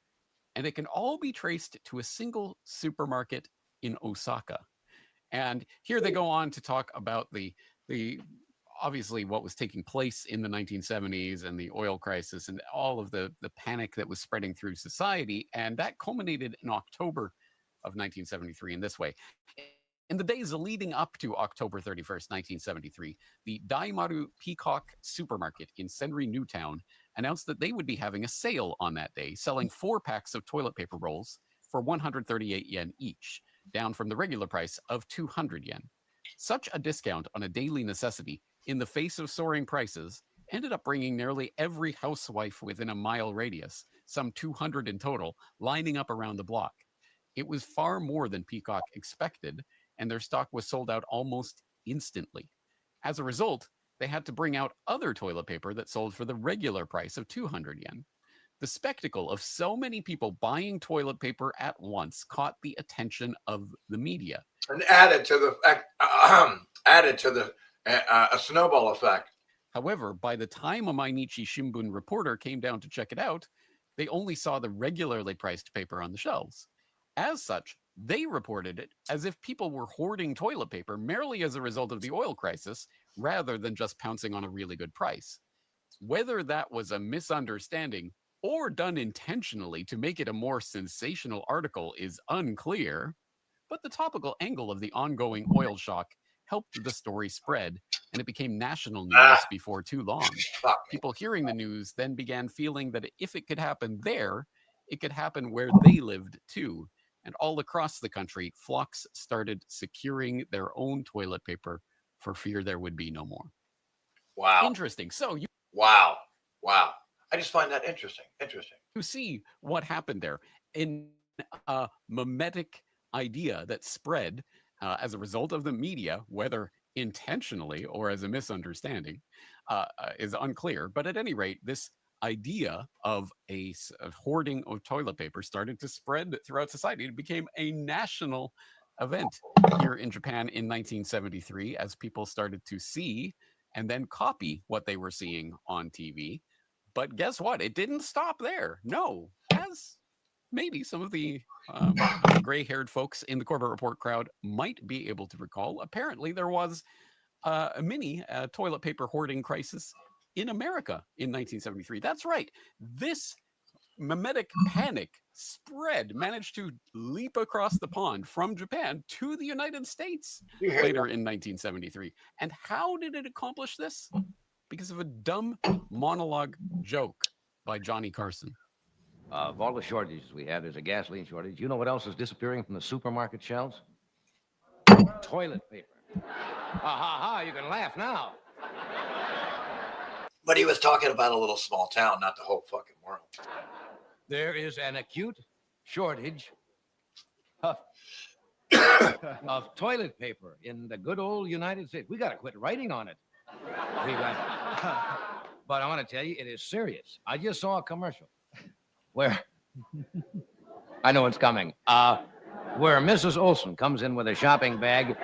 and it can all be traced to a single supermarket in Osaka. And here they go on to talk about the obviously what was taking place in the 1970s and the oil crisis and all of the panic that was spreading through society. And that culminated in October of 1973 in this way. In the days leading up to October 31st, 1973, the Daimaru Peacock Supermarket in Senri Newtown announced that they would be having a sale on that day, selling 4 packs of toilet paper rolls for 138 yen each, down from the regular price of 200 yen. Such a discount on a daily necessity in the face of soaring prices ended up bringing nearly every housewife within a mile radius, some 200 in total, lining up around the block. It was far more than Peacock expected, and their stock was sold out almost instantly. As a result, they had to bring out other toilet paper that sold for the regular price of 200 yen. The spectacle of so many people buying toilet paper at once caught the attention of the media. And added to the a snowball effect. However, by the time a Mainichi Shimbun reporter came down to check it out, they only saw the regularly priced paper on the shelves. As such, they reported it as if people were hoarding toilet paper merely as a result of the oil crisis, rather than just pouncing on a really good price. Whether that was a misunderstanding or done intentionally to make it a more sensational article is unclear, but the topical angle of the ongoing oil shock helped the story spread, and it became national news before too long. People hearing the news then began feeling that if it could happen there, it could happen where they lived too. And all across the country, flocks started securing their own toilet paper for fear there would be no more. Wow. Interesting. So you Wow. I just find that interesting. You see what happened there in a mimetic idea that spread as a result of the media, whether intentionally or as a misunderstanding, is unclear. But at any rate, this idea of a hoarding of toilet paper started to spread throughout society. It became a national event here in Japan in 1973 as people started to see and then copy what they were seeing on TV. But guess what? It didn't stop there. No, as maybe some of the gray-haired folks in the Corbett Report crowd might be able to recall, apparently there was a mini toilet paper hoarding crisis in America in 1973. That's right. This mimetic panic managed to leap across the pond from Japan to the United States later in 1973. And how did it accomplish this? Because of a dumb monologue joke by Johnny Carson. Of all the shortages we had, there's a gasoline shortage. You know what else is disappearing from the supermarket shelves? Toilet paper. You can laugh now. But he was talking about a little small town, not the whole fucking world. There is an acute shortage of toilet paper in the good old United States. We got to quit writing on it. But I want to tell you, it is serious. I just saw a commercial where I know it's coming. Where Mrs. Olson comes in with a shopping bag,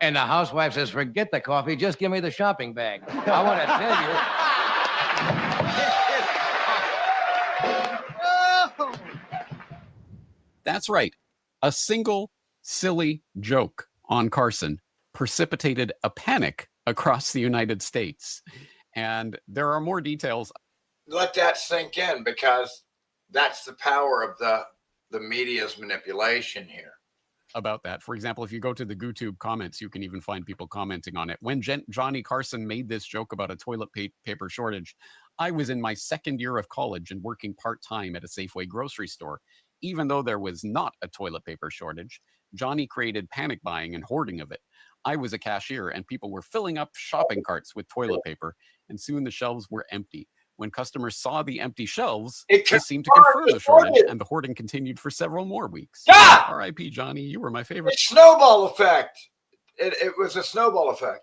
and the housewife says, "Forget the coffee, just give me the shopping bag." I want to tell you. That's right. A single silly joke on Carson precipitated a panic across the United States. And there are more details. Let that sink in, because that's the power of the media's manipulation here. About that. For example, if you go to the YouTube comments, you can even find people commenting on it. When Johnny Carson made this joke about a toilet paper shortage, I was in my second year of college and working part-time at a Safeway grocery store. Even though there was not a toilet paper shortage, Johnny created panic buying and hoarding of it. I was a cashier and people were filling up shopping carts with toilet paper, and soon the shelves were empty. When customers saw the empty shelves, it seemed to confirm the shortage, and the hoarding continued for several more weeks. R.I.P. Johnny, you were my favorite. Snowball effect. It was a snowball effect.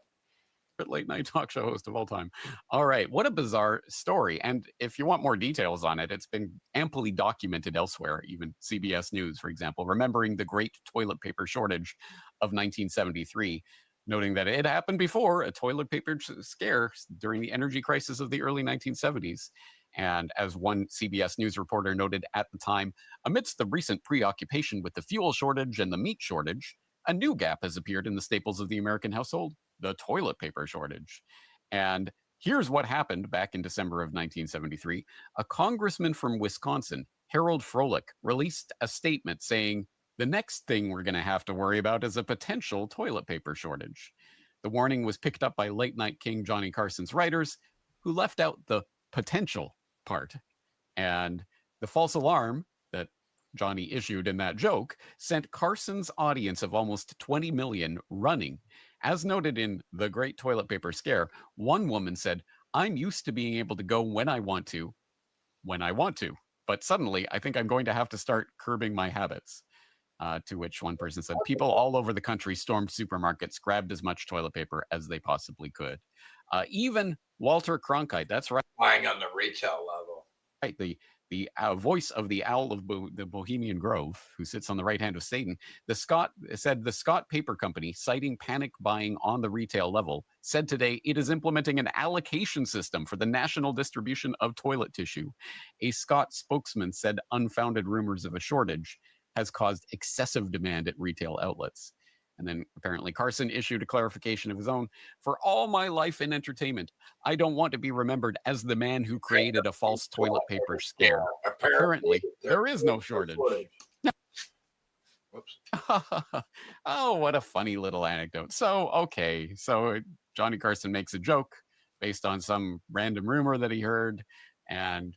late night talk show host of all time. All right. What a bizarre story. And if you want more details on it, it's been amply documented elsewhere, even CBS News, for example, remembering the great toilet paper shortage of 1973, noting that it happened before, a toilet paper scare during the energy crisis of the early 1970s. And as one CBS News reporter noted at the time, amidst the recent preoccupation with the fuel shortage and the meat shortage, a new gap has appeared in the staples of the American household, the toilet paper shortage. And here's what happened back in December of 1973. A congressman from Wisconsin, Harold Froelich, released a statement saying, the next thing we're going to have to worry about is a potential toilet paper shortage. The warning was picked up by late night king Johnny Carson's writers, who left out the potential part. And the false alarm that Johnny issued in that joke sent Carson's audience of almost 20 million running. As noted in The Great Toilet Paper Scare, one woman said, I'm used to being able to go when I want to, but suddenly I think I'm going to have to start curbing my habits. To which one person said, people all over the country stormed supermarkets, grabbed as much toilet paper as they possibly could. Even Walter Cronkite, that's right. Buying on the retail level. Right, the voice of the owl of the Bohemian Grove, who sits on the right hand of Satan, said the Scott Paper Company, citing panic buying on the retail level, said today it is implementing an allocation system for the national distribution of toilet tissue. A Scott spokesman said unfounded rumors of a shortage has caused excessive demand at retail outlets. And then apparently Carson issued a clarification of his own. For all my life in entertainment, I don't want to be remembered as the man who created a false toilet paper scare. Apparently, there is no shortage. Whoops. Oh, what a funny little anecdote. So Johnny Carson makes a joke based on some random rumor that he heard. And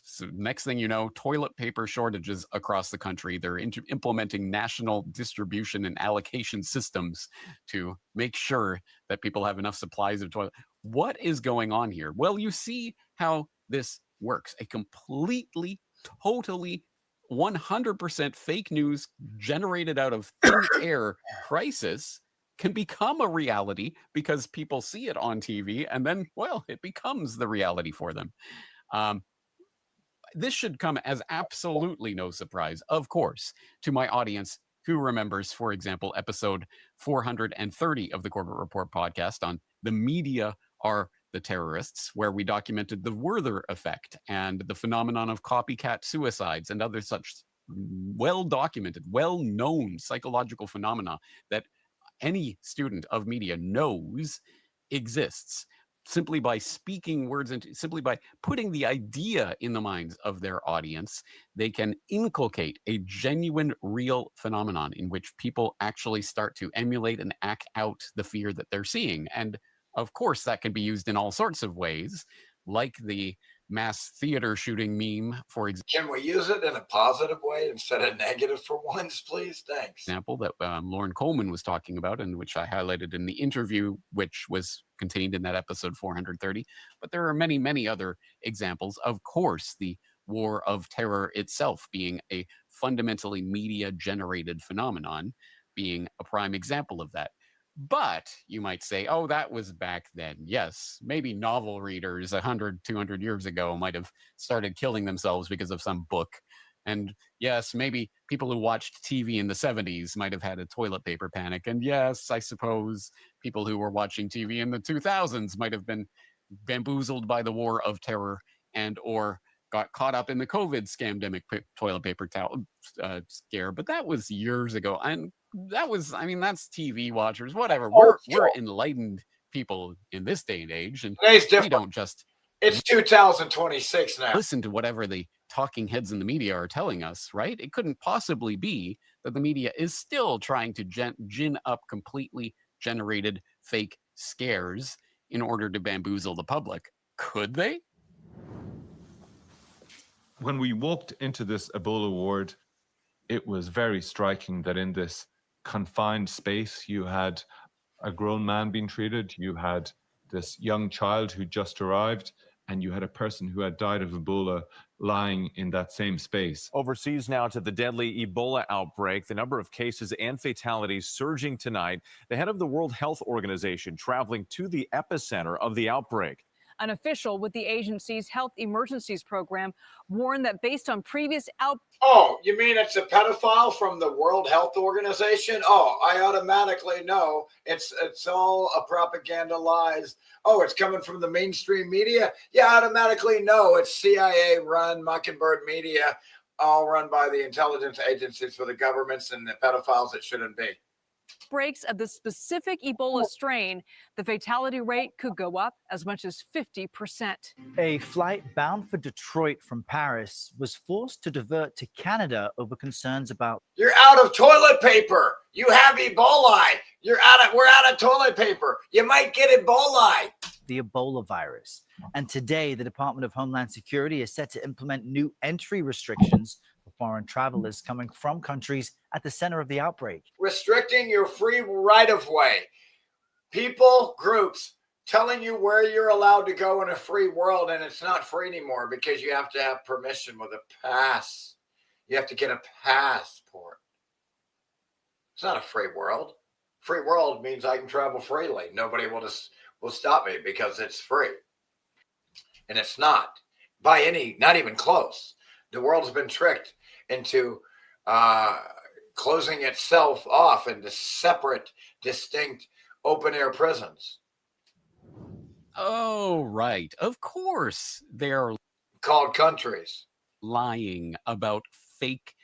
so next thing you know, toilet paper shortages across the country. They're implementing national distribution and allocation systems to make sure that people have enough supplies of toilet. What is going on here? Well, you see how this works. A completely, totally 100% fake news generated out of thin air crisis can become a reality because people see it on TV and then, well, it becomes the reality for them. This should come as absolutely no surprise, of course, to my audience who remembers, for example, episode 430 of the Corbett Report podcast on the media are the terrorists, where we documented the Werther effect and the phenomenon of copycat suicides and other such well-documented, well-known psychological phenomena that any student of media knows exists. Simply by speaking words and simply by putting the idea in the minds of their audience, they can inculcate a genuine, real phenomenon in which people actually start to emulate and act out the fear that they're seeing. And of course, that can be used in all sorts of ways, like the mass theater shooting meme, for example. Can we use it in a positive way instead of negative for once, please? Thanks. Example that Lauren Coleman was talking about, and which I highlighted in the interview, which was contained in that episode 430. But there are many, many other examples. Of course, the war of terror itself being a fundamentally media-generated phenomenon, being a prime example of that. But you might say, oh, that was back then. Yes, maybe novel readers 100, 200 years ago might have started killing themselves because of some book. And yes, maybe people who watched TV in the 70s might have had a toilet paper panic. And yes, I suppose people who were watching TV in the 2000s might have been bamboozled by the war of terror and or got caught up in the COVID scamdemic toilet paper scare. But that was years ago. And that was, I mean, that's TV watchers, whatever. We're enlightened people in this day and age. And we don't just... It's 2026 now. Listen to whatever the talking heads in the media are telling us, right? It couldn't possibly be that the media is still trying to gin up completely generated fake scares in order to bamboozle the public. Could they? When we walked into this Ebola ward, it was very striking that in this confined space, you had a grown man being treated, you had this young child who just arrived, and you had a person who had died of Ebola lying in that same space. Overseas now to the deadly Ebola outbreak. The number of cases and fatalities surging tonight. The head of the World Health Organization traveling to the epicenter of the outbreak. An official with the agency's Health Emergencies Program warned that based on previous Oh, you mean it's a pedophile from the World Health Organization? Oh, I automatically know it's all a propaganda lies. Oh, it's coming from the mainstream media? Yeah, I automatically know it's CIA run Mockingbird media, all run by the intelligence agencies for the governments and the pedophiles it shouldn't be. outbreaks of the specific Ebola strain, the fatality rate could go up as much as 50%. A flight bound for Detroit from Paris was forced to divert to Canada over concerns about. You're out of toilet paper. You have Ebola. We're out of toilet paper. You might get Ebola. The Ebola virus. And today, the Department of Homeland Security is set to implement new entry restrictions for foreign travelers coming from countries at the center of the outbreak. Restricting your free right of way. People, groups telling you where you're allowed to go in a free world, and it's not free anymore because you have to have permission with a pass. You have to get a passport. It's not a free world. Free world means I can travel freely. Nobody will stop me because it's free. And it's not by any, not even close. The world's been tricked into closing itself off into separate, distinct, open-air prisons. Oh, right. Of course, they're called countries. Lying about fake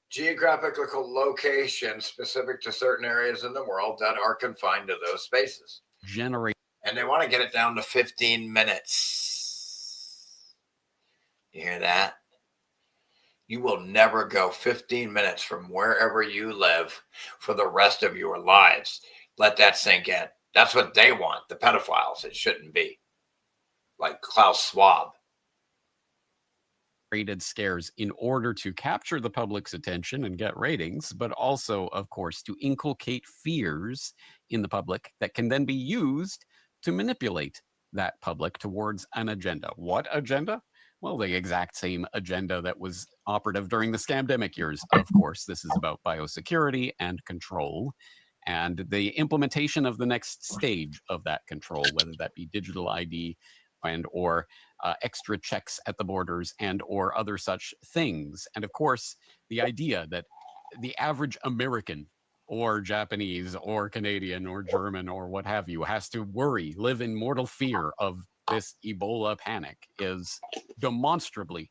geographical locations specific to certain areas in the world that are confined to those spaces. And they want to get it down to 15 minutes. You hear that? You will never go 15 minutes from wherever you live for the rest of your lives. Let that sink in. That's what they want, the pedophiles. It shouldn't be. Like Klaus Schwab. Rated scares in order to capture the public's attention and get ratings, but also, of course, to inculcate fears in the public that can then be used to manipulate that public towards an agenda. What agenda? Well, the exact same agenda that was operative during the scamdemic years. Of course, this is about biosecurity and control and the implementation of the next stage of that control, whether that be digital ID and or extra checks at the borders and or other such things. And of course, the idea that the average American or Japanese or Canadian or German or what have you has to worry, live in mortal fear of this Ebola panic is demonstrably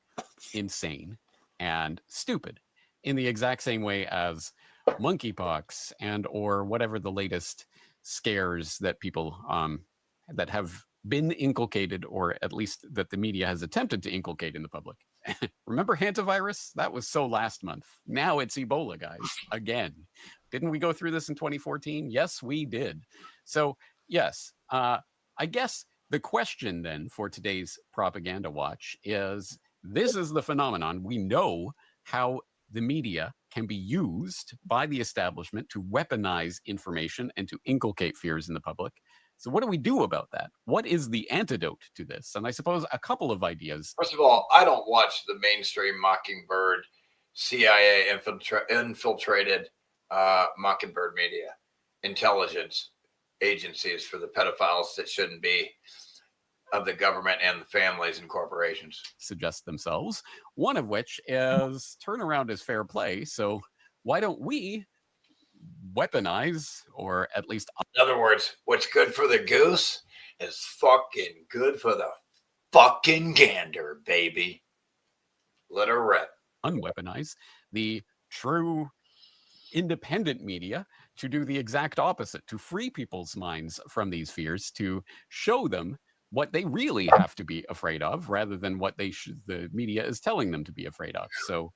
insane and stupid in the exact same way as monkeypox and or whatever the latest scares that people that have been inculcated, or at least that the media has attempted to inculcate in the public. Remember hantavirus? That was so last month. Now it's Ebola, guys, again. Didn't we go through this in 2014? Yes, we did. So yes, I guess the question then for today's Propaganda Watch is, this is the phenomenon. We know how the media can be used by the establishment to weaponize information and to inculcate fears in the public. So what do we do about that? What is the antidote to this? And I suppose a couple of ideas. First of all, I don't watch the mainstream Mockingbird, CIA infiltrated Mockingbird media, intelligence agencies for the pedophiles that shouldn't be of the government and the families and corporations. Suggest themselves, one of which is turnaround is fair play. So why don't we weaponize, or at least, in other words, what's good for the goose is fucking good for the fucking gander, baby. Let her rip. Unweaponize the true independent media to do the exact opposite, to free people's minds from these fears, to show them what they really have to be afraid of rather than what the media is telling them to be afraid of. So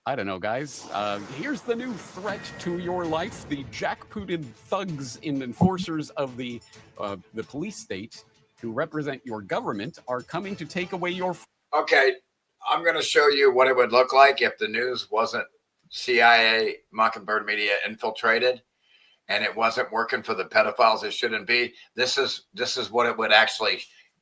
I don't know, guys. Here's the new threat to your life. The jackpooted thugs and enforcers of the police state who represent your government are coming to take away your... Okay, I'm going to show you what it would look like if the news wasn't CIA Mockingbird media infiltrated and it wasn't working for the pedophiles it shouldn't be. This is what it would actually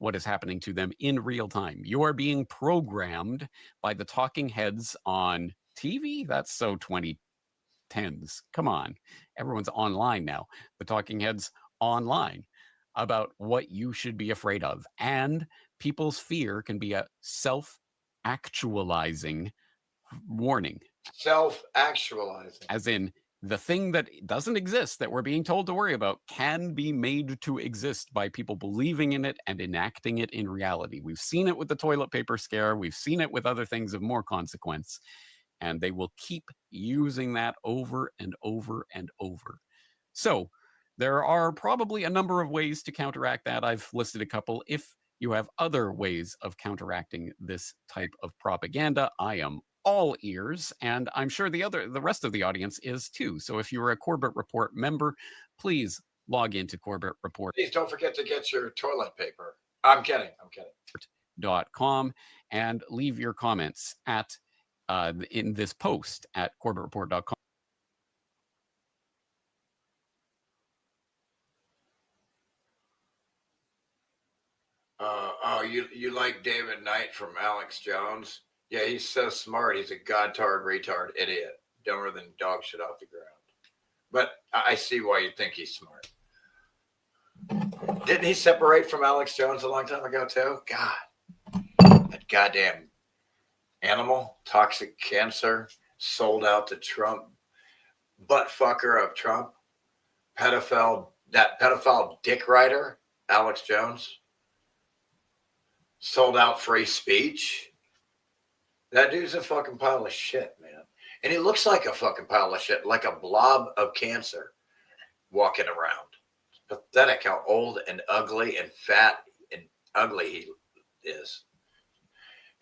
what is happening to them in real time. You are being programmed by the talking heads on TV. That's so 2010s. Come on. Everyone's online now. The talking heads online about what you should be afraid of. And people's fear can be a self-actualizing warning. Self-actualizing. As in, the thing that doesn't exist that we're being told to worry about can be made to exist by people believing in it and enacting it in reality. We've seen it with the toilet paper scare. We've seen it with other things of more consequence. And they will keep using that over and over and over. So there are probably a number of ways to counteract that. I've listed a couple. If you have other ways of counteracting this type of propaganda, I am all ears, and I'm sure the rest of the audience is too. So if you're a Corbett Report member, please log into Corbett Report. Please don't forget to get your toilet paper. I'm kidding. .com and leave your comments at in this post at corbettreport.com. You like David Knight from Alex Jones? Yeah, he's so smart. He's a godtard, retard, idiot, dumber than dog shit off the ground. But I see why you think he's smart. Didn't he separate from Alex Jones a long time ago too? God, that goddamn animal, toxic cancer, sold out to Trump, butt fucker of Trump, pedophile, that pedophile dick rider, Alex Jones. Sold out free speech. That dude's a fucking pile of shit, man. And he looks like a fucking pile of shit, like a blob of cancer walking around. It's pathetic how old and ugly and fat and ugly he is.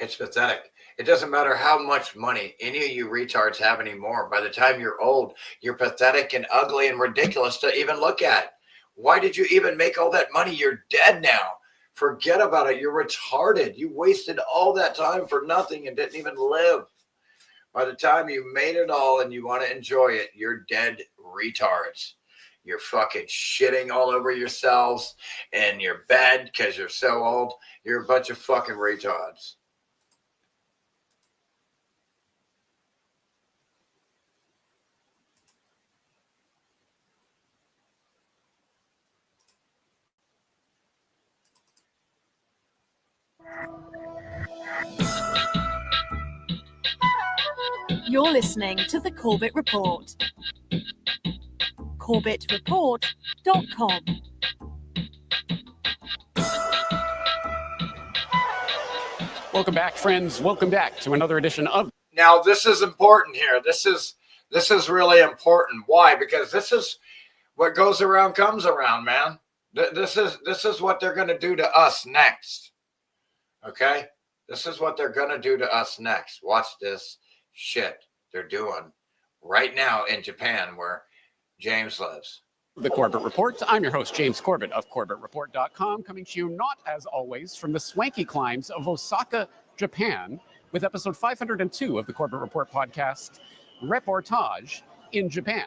It's pathetic. It doesn't matter how much money any of you retards have anymore. By the time you're old, you're pathetic and ugly and ridiculous to even look at. Why did you even make all that money? You're dead now. Forget about it. You're retarded. You wasted all that time for nothing and didn't even live. By the time you made it all and you want to enjoy it, you're dead retards. You're fucking shitting all over yourselves in your bed because you're so old. You're a bunch of fucking retards. You're listening to the Corbett Report. CorbettReport.com. Welcome back, friends. Welcome back to another edition of. Now, this is important here. This is really important. Why? Because this is what goes around comes around, man. This is what they're going to do to us next. Okay? This is what they're going to do to us next. Watch this shit they're doing right now in Japan where James lives. The Corbett Report. I'm your host, James Corbett of CorbettReport.com, coming to you not as always from the swanky climes of Osaka, Japan, with episode 502 of the Corbett Report podcast, Reportage in Japan.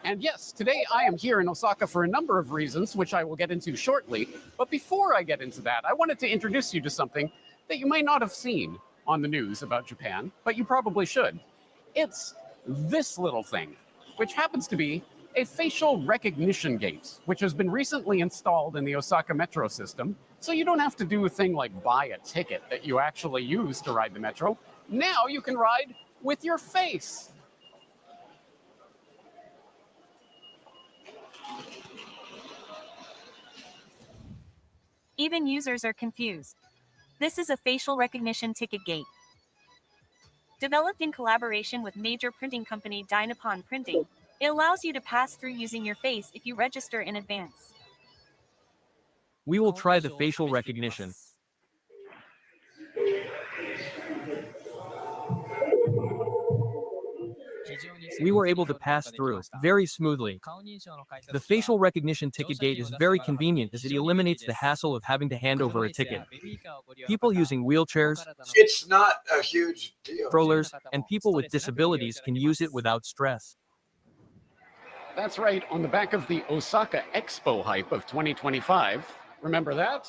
And yes, today I am here in Osaka for a number of reasons, which I will get into shortly. But before I get into that, I wanted to introduce you to something that you may not have seen on the news about Japan, but you probably should. It's this little thing, which happens to be a facial recognition gate, which has been recently installed in the Osaka metro system. So you don't have to do a thing like buy a ticket that you actually use to ride the metro. Now you can ride with your face. Even users are confused. This is a facial recognition ticket gate. Developed in collaboration with major printing company Dynapon Printing, it allows you to pass through using your face if you register in advance. We will try the facial recognition. We were able to pass through very smoothly. The facial recognition ticket gate is very convenient as it eliminates the hassle of having to hand over a ticket. People using wheelchairs, it's not a huge deal. Strollers, and people with disabilities can use it without stress. That's right, on the back of the Osaka Expo hype of 2025. Remember that?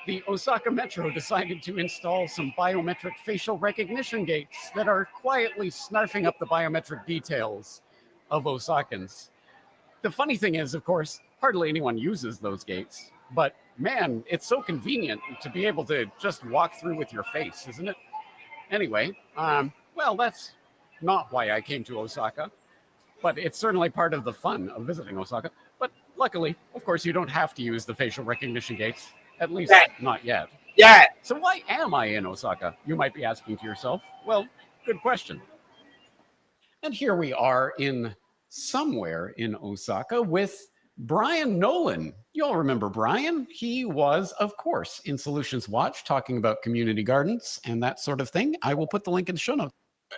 the Osaka Metro decided to install some biometric facial recognition gates that are quietly snarfing up the biometric details of Osakans. The funny thing is, of course, hardly anyone uses those gates, but man, it's so convenient to be able to just walk through with your face, isn't it? Anyway, well, that's not why I came to Osaka, but it's certainly part of the fun of visiting Osaka. But luckily, of course, you don't have to use the facial recognition gates, at least not yet. Yeah. So why am I in Osaka? You might be asking to yourself. Well, good question. And here we are in somewhere in Osaka with Brian Nolan. You'll remember Brian. He was, of course, in Solutions Watch talking about community gardens and that sort of thing. I will put the link in the show notes.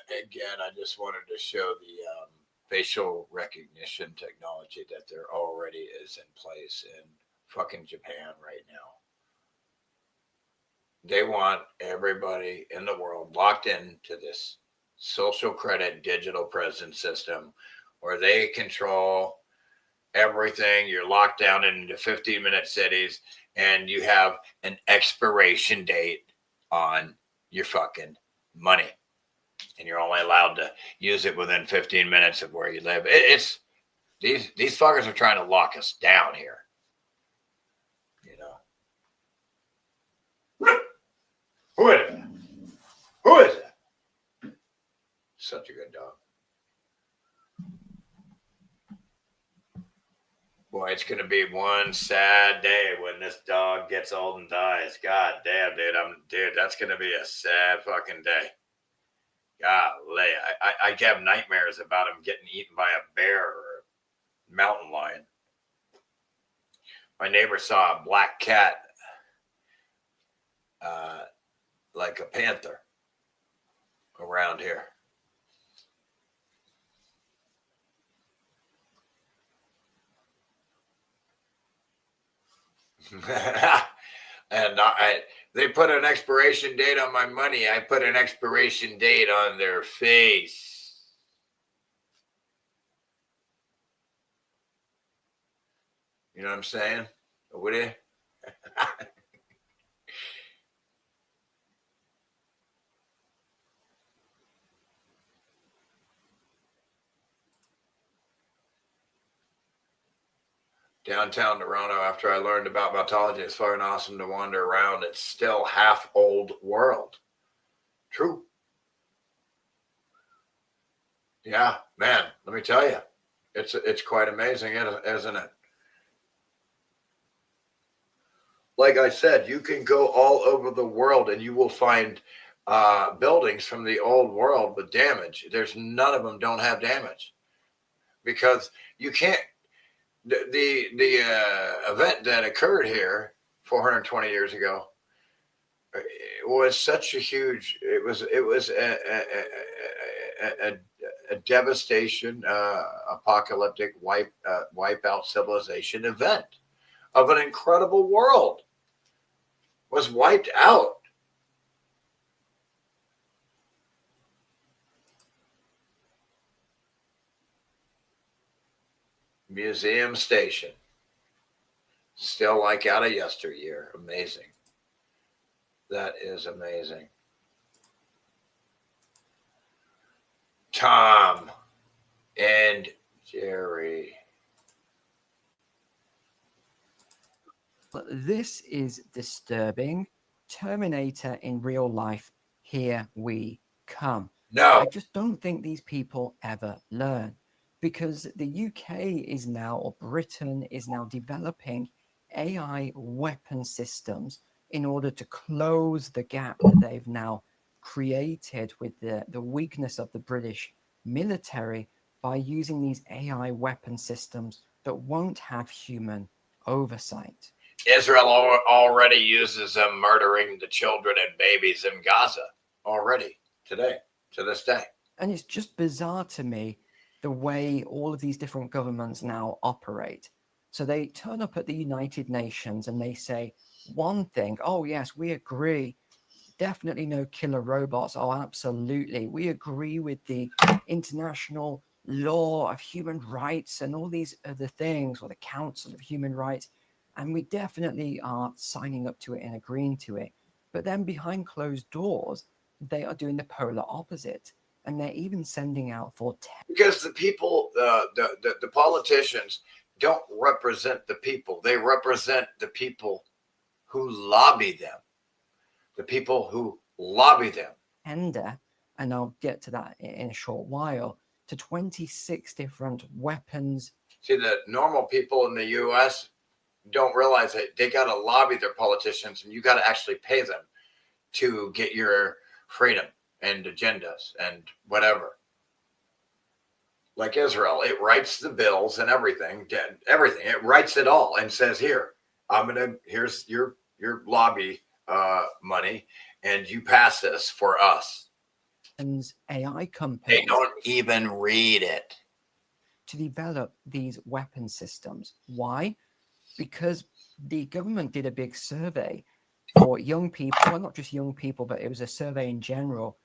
Again, I just wanted to show the facial recognition technology that there already is in place in fucking Japan right now. They want everybody in the world locked into this social credit digital presence system where they control everything. You're locked down into 15-minute cities and you have an expiration date on your fucking money. And you're only allowed to use it within 15 minutes of where you live. It's these fuckers are trying to lock us down here. You know. Who is it? Who is it? Such a good dog. Boy, it's gonna be one sad day when this dog gets old and dies. God damn, dude, that's gonna be a sad fucking day. Golly, I have nightmares about him getting eaten by a bear or a mountain lion. My neighbor saw a black cat, like a panther, around here. And they put an expiration date on my money. I put an expiration date on their face. You know what I'm saying? Would you? Downtown Toronto, after I learned about mythology, it's fucking awesome to wander around. It's still half old world. True. Yeah, man, let me tell you, it's quite amazing, isn't it? Like I said, you can go all over the world and you will find buildings from the old world with damage. There's none of them don't have damage because you can't. The event that occurred here 420 years ago was such a huge. It was a devastation, apocalyptic wipe out civilization event of an incredible world was wiped out. Museum Station. Still like out of yesteryear. Amazing. That is amazing. Tom and Jerry. This is disturbing. Terminator in real life. Here we come. No. I just don't think these people ever learn. Because the UK is now, or Britain is now developing AI weapon systems in order to close the gap that they've now created with the weakness of the British military by using these AI weapon systems that won't have human oversight. Israel already uses them murdering the children and babies in Gaza already today, to this day. And it's just bizarre to me the way all of these different governments now operate. So they turn up at the United Nations and they say one thing, oh yes, we agree, definitely no killer robots, oh absolutely, we agree with the international law of human rights and all these other things, or the Council of Human Rights, And we definitely are signing up to it and agreeing to it. But then behind closed doors, they are doing the polar opposite. And they're even sending out for because the people, the politicians don't represent the people. They represent the people who lobby them. The people who lobby them. tender, and I'll get to that in a short while, to 26 different weapons. See, the normal people in the U.S. don't realize that they got to lobby their politicians, and you got to actually pay them to get your freedom and agendas and whatever. Like Israel, it writes the bills and everything. It writes it all and says, "Here, here's your lobby money, and you pass this for us." AI companies. They don't even read it. To develop these weapon systems. Why? Because the government did a big survey for young people, well, not just young people, but it was a survey in general,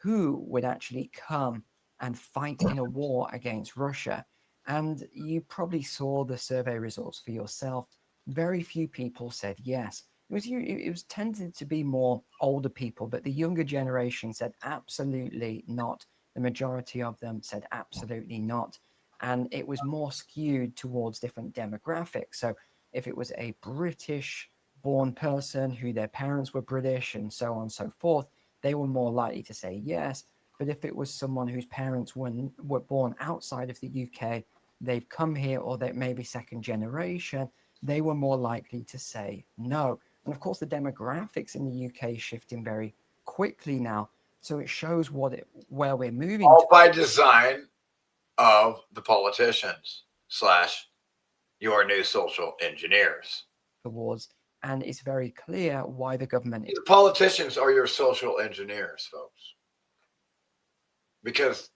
who would actually come and fight in a war against Russia. And you probably saw the survey results for yourself. Very few people said yes. It was tended to be more older people, but the younger generation said absolutely not. The majority of them said absolutely not. And it was more skewed towards different demographics. So if it was a British born person who their parents were British and so on and so forth, they were more likely to say yes. But if it was someone whose parents were born outside of the UK, they've come here, or they may be second generation, they were more likely to say no. And of course, the demographics in the UK is shifting very quickly now. So it shows where we're moving. All by design of the politicians / your new social engineers. Towards, and it's very clear why the government. The politicians are your social engineers, folks. Because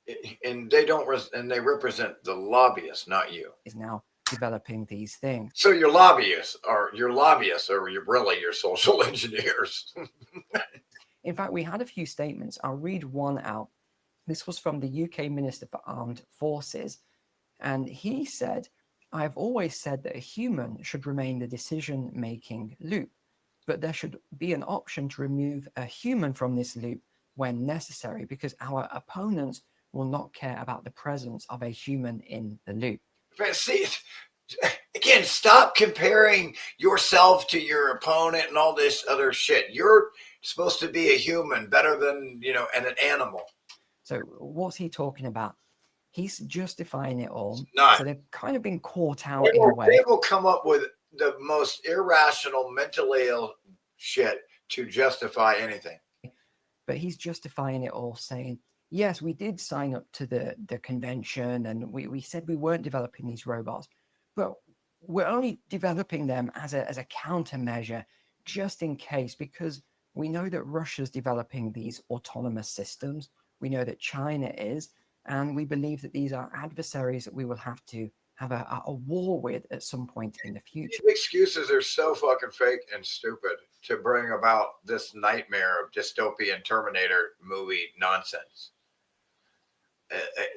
they represent the lobbyists, not you. Is now developing these things. So your lobbyists are really your social engineers. In fact, we had a few statements. I'll read one out. This was from the UK Minister for Armed Forces, and he said, "I've always said that a human should remain the decision-making loop, but there should be an option to remove a human from this loop when necessary, because our opponents will not care about the presence of a human in the loop." But see, again, stop comparing yourself to your opponent and all this other shit. You're supposed to be a human, better than, and an animal. So what's he talking about? He's justifying it all. Not. So they've kind of been caught out in a way. They will come up with the most irrational, mentally ill shit to justify anything. But he's justifying it all, saying, yes, we did sign up to the convention, and we said we weren't developing these robots, but we're only developing them as a countermeasure, just in case, because we know that Russia's developing these autonomous systems. We know that China is, and we believe that these are adversaries that we will have to have a war with at some point in the future. These excuses are so fucking fake and stupid to bring about this nightmare of dystopian Terminator movie nonsense.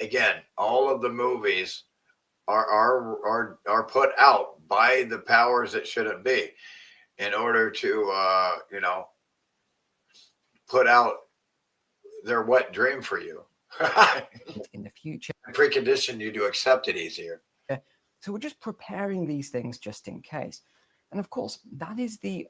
Again, all of the movies are put out by the powers that shouldn't be in order to put out their wet dream for you. In the future, precondition you to accept it easier. So we're just preparing these things just in case. And of course, that is the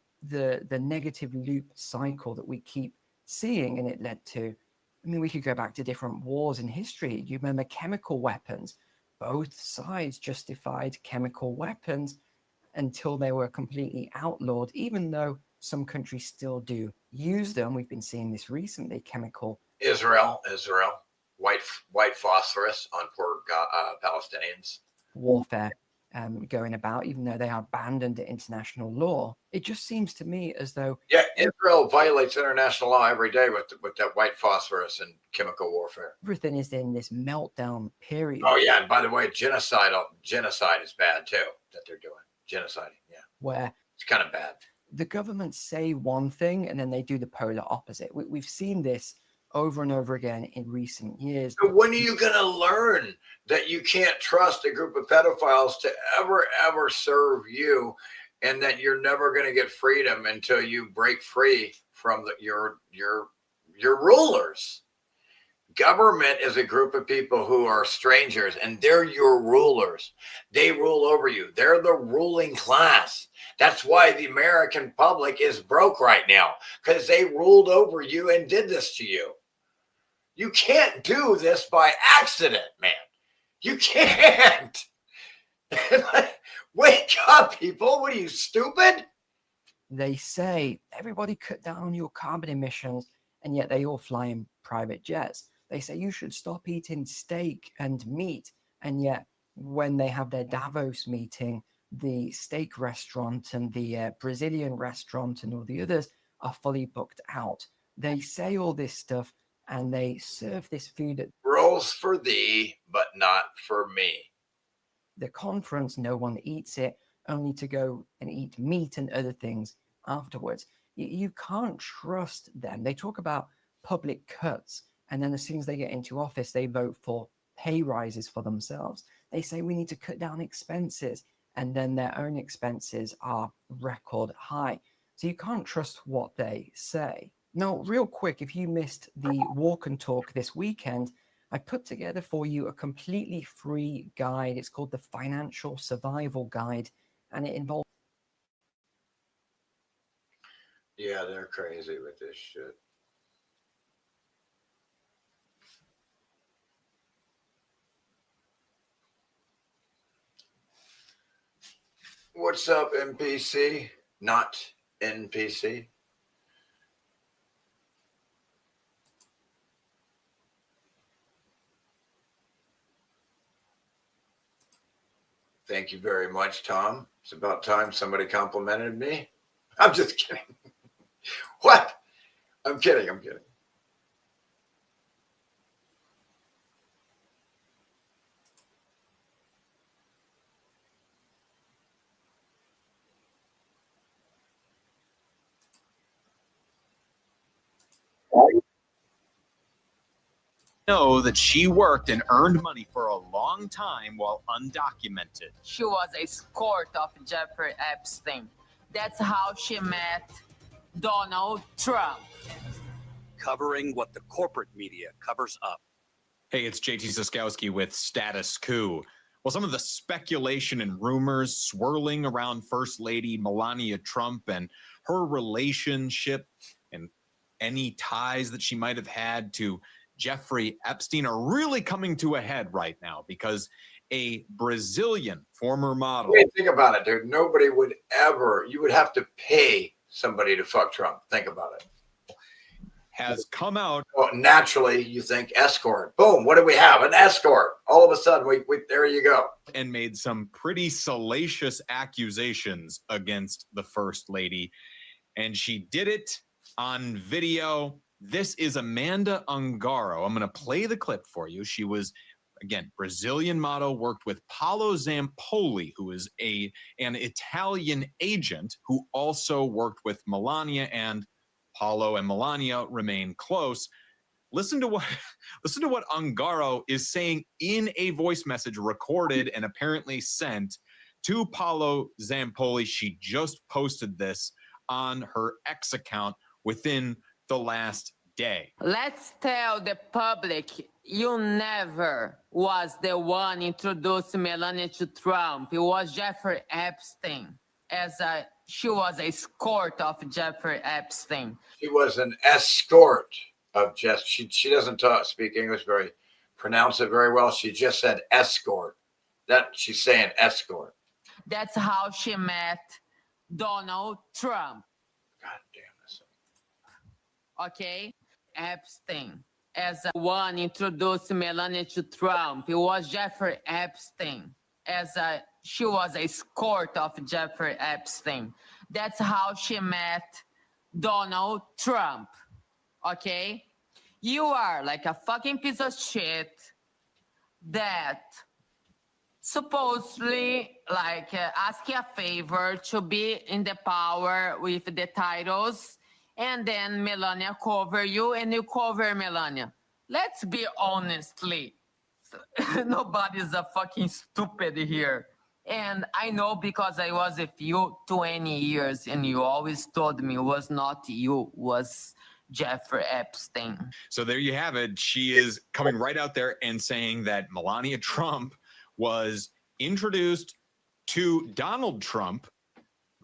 negative loop cycle that we keep seeing, and it led to, we could go back to different wars in history. You remember chemical weapons. Both sides justified chemical weapons until they were completely outlawed, even though some countries still do use them. We've been seeing this recently, chemical. Israel, white phosphorus on poor Palestinians. Warfare going about, even though they are banned under international law. It just seems to me as though Israel violates international law every day with that white phosphorus and chemical warfare. Everything is in this meltdown period. Oh yeah, and by the way, genocide is bad too that they're doing. Genociding, yeah. Where it's kind of bad. The government say one thing and then they do the polar opposite. We've seen this over and over again in recent years. So when are you going to learn that you can't trust a group of pedophiles to ever serve you, and that you're never going to get freedom until you break free from your rulers? Government is a group of people who are strangers, and they're your rulers. They rule over you. They're the ruling class. That's why the American public is broke right now, because they ruled over you and did this to you. You can't do this by accident, man. You can't. Wake up, people. What are you, stupid? They say everybody cut down your carbon emissions, and yet they all fly in private jets. They say you should stop eating steak and meat, and yet when they have their Davos meeting, the steak restaurant and the Brazilian restaurant and all the others are fully booked out. They say all this stuff, and they serve this food at Rules for thee, but not for me. the conference. No one eats it, only to go and eat meat and other things afterwards. You can't trust them. They talk about public cuts, and then as soon as they get into office, they vote for pay rises for themselves. They say we need to cut down expenses, and then their own expenses are record high. So you can't trust what they say. Now, real quick, if you missed the walk and talk this weekend, I put together for you a completely free guide. It's called the Financial Survival Guide, and it involves... Yeah, they're crazy with this shit. What's up, NPC? Not NPC. Thank you very much, Tom. It's about time somebody complimented me. I'm just kidding. What? I'm kidding. Know that she worked and earned money for a long time while undocumented. She was a escort of Jeffrey Epstein. That's how she met Donald Trump. Covering what the corporate media covers up. Hey, it's JT Siskowski with Status Coup. Well, some of the speculation and rumors swirling around First Lady Melania Trump and her relationship and any ties that she might have had to Jeffrey Epstein are really coming to a head right now, because a Brazilian former model... Wait, think about it, dude. Nobody would ever... You would have to pay somebody to fuck Trump. Think about it. Has come out... Well, naturally, you think escort. Boom, what do we have? An escort. All of a sudden, we there you go. And made some pretty salacious accusations against the First Lady. And she did it on video. This is Amanda Ungaro. I'm going to play the clip for you. She was, again, Brazilian model, worked with Paolo Zampoli, who is an Italian agent who also worked with Melania, and Paolo and Melania remain close. Listen to what Ungaro is saying in a voice message recorded and apparently sent to Paolo Zampoli. She just posted this on her X account within the last day. Let's tell the public you never was the one introduced Melania to Trump. It was Jeffrey Epstein. She was a escort of Jeffrey Epstein. She was an escort of Jeff. She doesn't speak English pronounce it very well. She just said escort. That she's saying escort. That's how she met Donald Trump. God damn this. Okay? Epstein. As one introduced Melania to Trump. It was Jeffrey Epstein. She was a escort of Jeffrey Epstein. That's how she met Donald Trump. Okay? You are like a fucking piece of shit that supposedly asking a favor to be in the power with the titles, and then Melania cover you and you cover Melania. Let's be honestly, nobody's a fucking stupid here. And I know because I was with you 20 years and you always told me it was not you, was Jeffrey Epstein. So there you have it. She is coming right out there and saying that Melania Trump was introduced to Donald Trump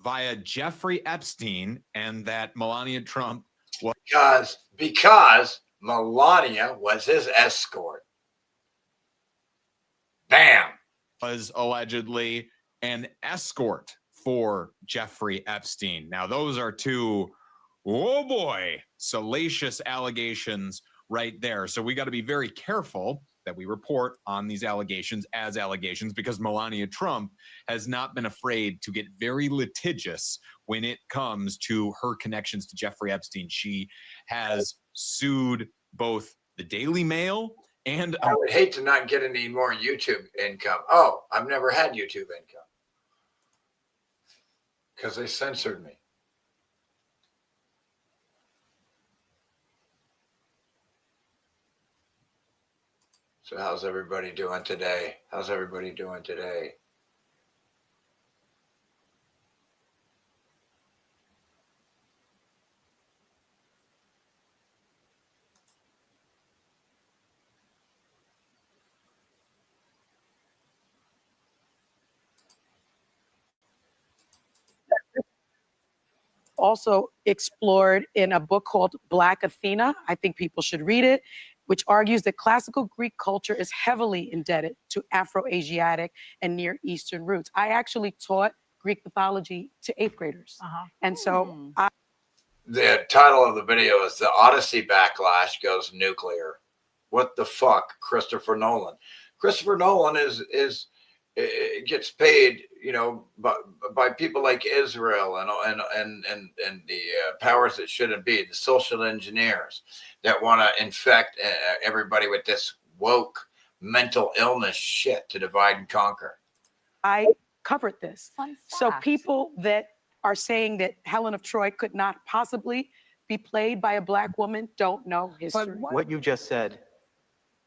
via Jeffrey Epstein, and that Melania Trump was because Melania was his escort. Bam. Was allegedly an escort for Jeffrey Epstein. Now, those are two, oh boy, salacious allegations right there. So we got to be very careful that we report on these allegations as allegations, because Melania Trump has not been afraid to get very litigious when it comes to her connections to Jeffrey Epstein. She has sued both the Daily Mail and I would hate to not get any more YouTube income. Oh, I've never had YouTube income because they censored me. So how's everybody doing today? How's everybody doing today? Also explored in a book called Black Athena. I think people should read it, which argues that classical Greek culture is heavily indebted to Afro-Asiatic and Near Eastern roots. I actually taught Greek mythology to 8th graders. And so The title of the video is "The Odyssey Backlash Goes Nuclear." What the fuck, Christopher Nolan? Christopher Nolan gets paid, you know, by people like Israel and the powers that shouldn't be, the social engineers that want to infect everybody with this woke mental illness shit to divide and conquer. I covered this. So people that are saying that Helen of Troy could not possibly be played by a Black woman don't know history. What you just said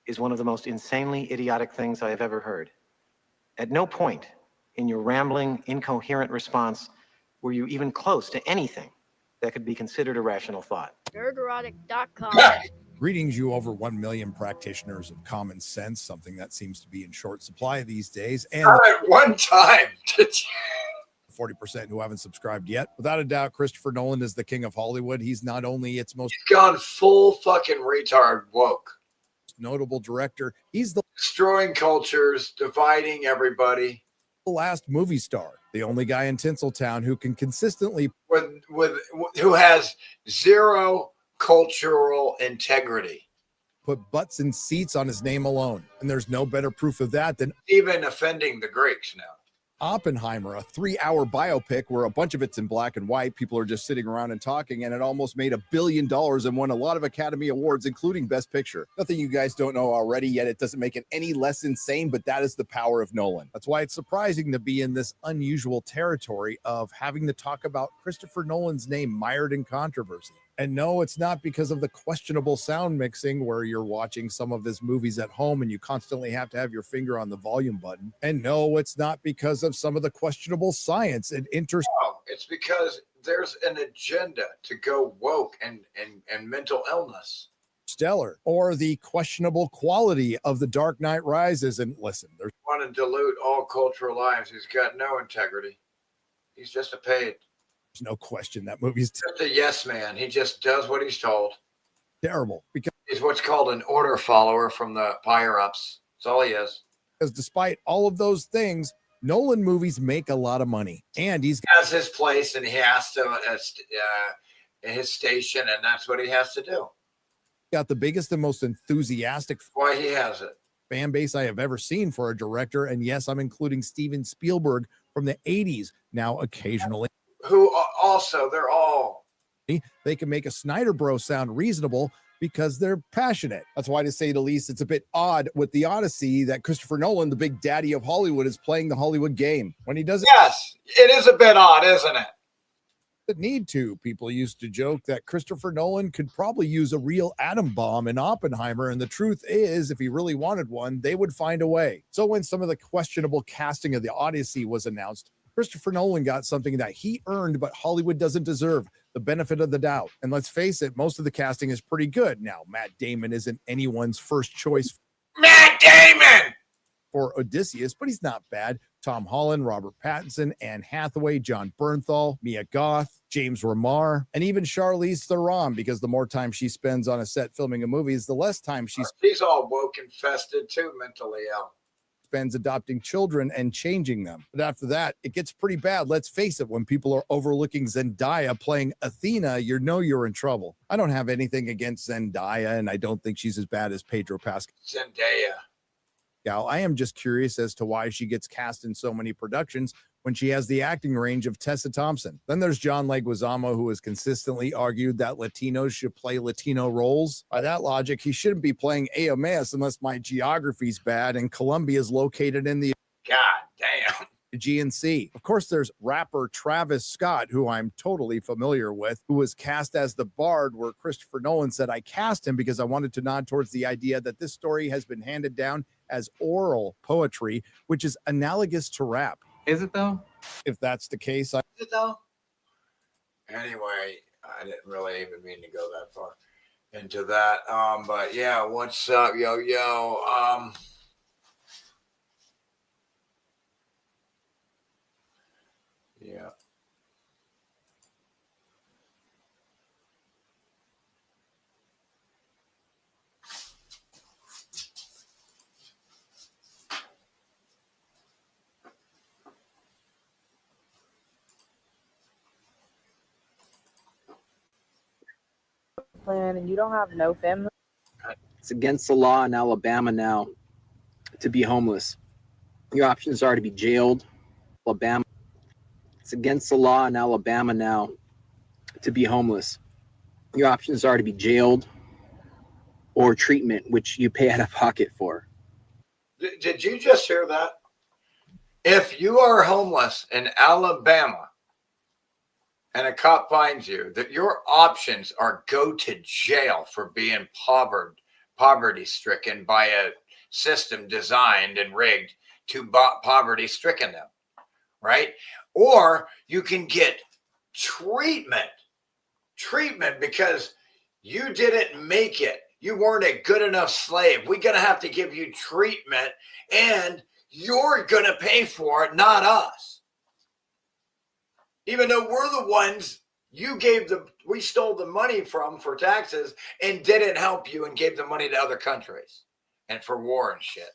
is one of the most insanely idiotic things I have ever heard. At no point in your rambling, incoherent response were you even close to anything that could be considered a rational thought. Nerdrotic.com. Greetings, you over 1 million practitioners of common sense, something that seems to be in short supply these days. And not at one time. 40% who haven't subscribed yet. Without a doubt, Christopher Nolan is the king of Hollywood. He's not only its most gone full fucking retard woke. Notable director, he's the destroying cultures, dividing everybody. Last movie star, the only guy in Tinseltown who can consistently who has zero cultural integrity. Put butts in seats on his name alone. And there's no better proof of that than even offending the Greeks now. Oppenheimer, a 3-hour biopic where a bunch of it's in black and white. People are just sitting around and talking, and it almost made $1 billion and won a lot of Academy Awards, including Best Picture. Nothing you guys don't know already, yet it doesn't make it any less insane, but that is the power of Nolan. That's why it's surprising to be in this unusual territory of having to talk about Christopher Nolan's name mired in controversy. And no, it's not because of the questionable sound mixing where you're watching some of his movies at home and you constantly have to have your finger on the volume button. And no, it's not because of some of the questionable science and it's because there's an agenda to go woke and mental illness. Stellar, or the questionable quality of The Dark Knight Rises. And listen, there's want to dilute all cultural lives. He's got no integrity. He's just a paid. There's no question that movie's just a yes man. He just does what he's told. Terrible, because he's what's called an order follower from the higher ups. That's all he is. Because despite all of those things, Nolan movies make a lot of money, and he has his place, and he has to his station, and that's what he has to do. Got the biggest and most enthusiastic why he has it fan base I have ever seen for a director, and yes, I'm including Steven Spielberg from the 80s now occasionally. Who also, they're all. They can make a Snyder Bros sound reasonable because they're passionate. That's why, to say the least, it's a bit odd with The Odyssey that Christopher Nolan, the big daddy of Hollywood, is playing the Hollywood game when he doesn't. Yes, it is a bit odd, isn't it? that need to. People used to joke that Christopher Nolan could probably use a real atom bomb in Oppenheimer, and the truth is, if he really wanted one, they would find a way. So when some of the questionable casting of the Odyssey was announced, Christopher Nolan got something that he earned, but Hollywood doesn't deserve: the benefit of the doubt. And let's face it, most of the casting is pretty good. Now, Matt Damon isn't anyone's first choice. Matt Damon! For Odysseus, but he's not bad. Tom Holland, Robert Pattinson, Anne Hathaway, John Bernthal, Mia Goth, James Remar, and even Charlize Theron, because the more time she spends on a set filming a movie, the less time she's all woke infested too, mentally ill. Spends adopting children and changing them. But after that, it gets pretty bad. Let's face it, when people are overlooking Zendaya playing Athena, you know you're in trouble. I don't have anything against Zendaya, and I don't think she's as bad as Pedro Pascal. Zendaya. I am just curious as to why she gets cast in so many productions when she has the acting range of Tessa Thompson. Then there's John Leguizamo, who has consistently argued that Latinos should play Latino roles. By that logic, he shouldn't be playing AMS unless my geography's bad and Colombia is located in the God damn. Aegean Sea. Of course, there's rapper Travis Scott, who I'm totally familiar with, who was cast as the Bard, where Christopher Nolan said, I cast him because I wanted to nod towards the idea that this story has been handed down as oral poetry, which is analogous to rap. Is it though? If that's the case, Is it though? Anyway, I didn't really even mean to go that far into that. But yeah, what's up, yo? Yeah. Plan and you don't have no family. It's against the law in Alabama now to be homeless. Your options are to be jailed. Alabama. It's against the law in Alabama now to be homeless. Your options are to be jailed or treatment, which you pay out of pocket for. Did you just hear that? If you are homeless in Alabama and a cop finds you, that your options are go to jail for being poverty-stricken by a system designed and rigged to poverty-stricken them, right? Or you can get treatment because you didn't make it. You weren't a good enough slave. We're going to have to give you treatment, and you're going to pay for it, not us. Even though we're the ones we stole the money from for taxes and didn't help you and gave the money to other countries and for war and shit.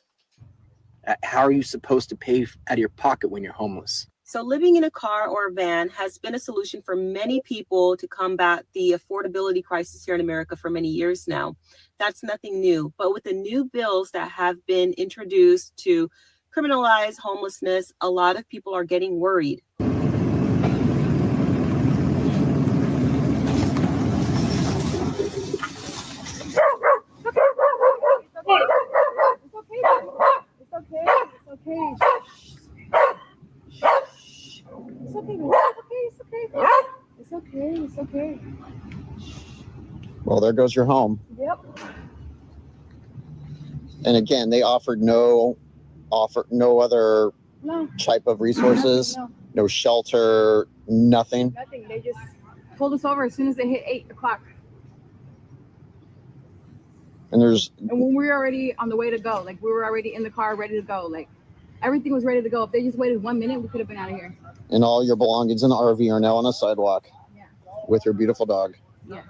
How are you supposed to pay out of your pocket when you're homeless? So living in a car or a van has been a solution for many people to combat the affordability crisis here in America for many years now. That's nothing new. But with the new bills that have been introduced to criminalize homelessness, a lot of people are getting worried. It's okay. Well, there goes your home. Yep. And again, they offered no other type of resources, no shelter, nothing. Nothing. They just pulled us over as soon as they hit 8 o'clock. And when we were already on the way to go, like we were already in the car, ready to go, like everything was ready to go. If they just waited 1 minute, we could have been out of here. And all your belongings in the RV are now on the sidewalk with your beautiful dog. Yeah.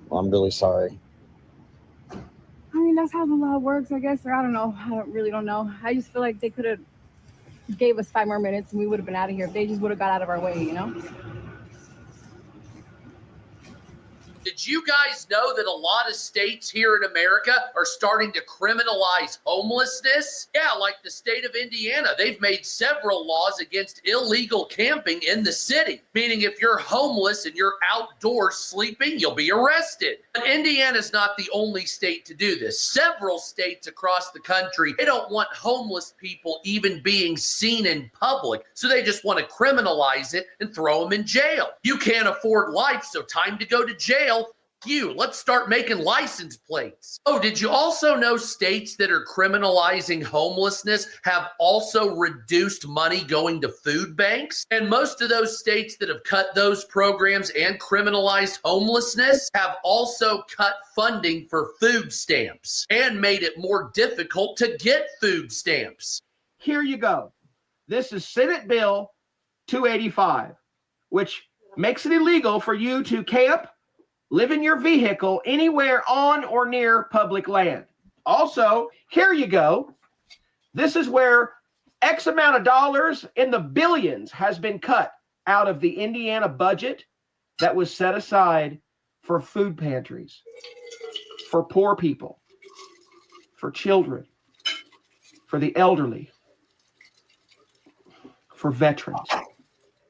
Well, I'm really sorry. I mean, that's how the law works, I guess. Or I don't know. I really don't know. I just feel like they could have gave us 5 more minutes and we would have been out of here if they just would have got out of our way, you know? Did you guys know that a lot of states here in America are starting to criminalize homelessness? Yeah, like the state of Indiana. They've made several laws against illegal camping in the city, meaning if you're homeless and you're outdoors sleeping, you'll be arrested. But Indiana's not the only state to do this. Several states across the country, they don't want homeless people even being seen in public, so they just want to criminalize it and throw them in jail. You can't afford life, so time to go to jail. Let's start making license plates. Oh, did you also know states that are criminalizing homelessness have also reduced money going to food banks? And most of those states that have cut those programs and criminalized homelessness have also cut funding for food stamps and made it more difficult to get food stamps. Here you go. This is Senate Bill 285, which makes it illegal for you to camp, live in your vehicle anywhere on or near public land. Also, here you go. This is where X amount of dollars in the billions has been cut out of the Indiana budget that was set aside for food pantries, for poor people, for children, for the elderly, for veterans.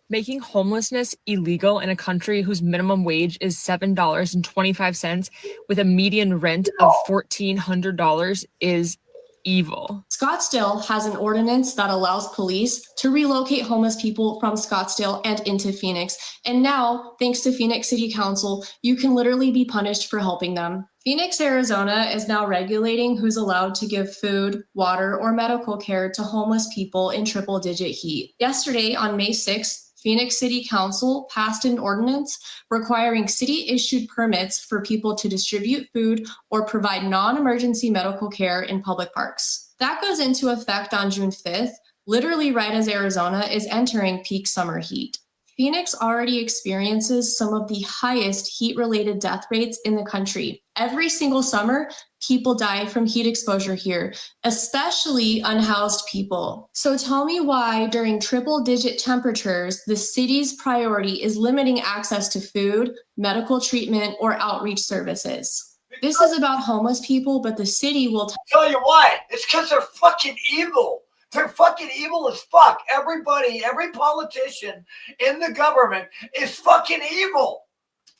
Making homelessness illegal in a country whose minimum wage is $7.25 with a median rent of $1,400 is evil. Scottsdale has an ordinance that allows police to relocate homeless people from Scottsdale and into Phoenix. And now, thanks to Phoenix City Council, you can literally be punished for helping them. Phoenix, Arizona is now regulating who's allowed to give food, water, or medical care to homeless people in triple-digit heat. Yesterday, on May 6th, Phoenix City Council passed an ordinance requiring city-issued permits for people to distribute food or provide non-emergency medical care in public parks. That goes into effect on June 5th, literally right as Arizona is entering peak summer heat. Phoenix already experiences some of the highest heat-related death rates in the country. Every single summer, people die from heat exposure here, especially unhoused people. So tell me why, during triple-digit temperatures, the city's priority is limiting access to food, medical treatment, or outreach services. This is about homeless people, but the city will tell you why. It's because they're fucking evil. They're fucking evil as fuck. Everybody, every politician in the government is fucking evil.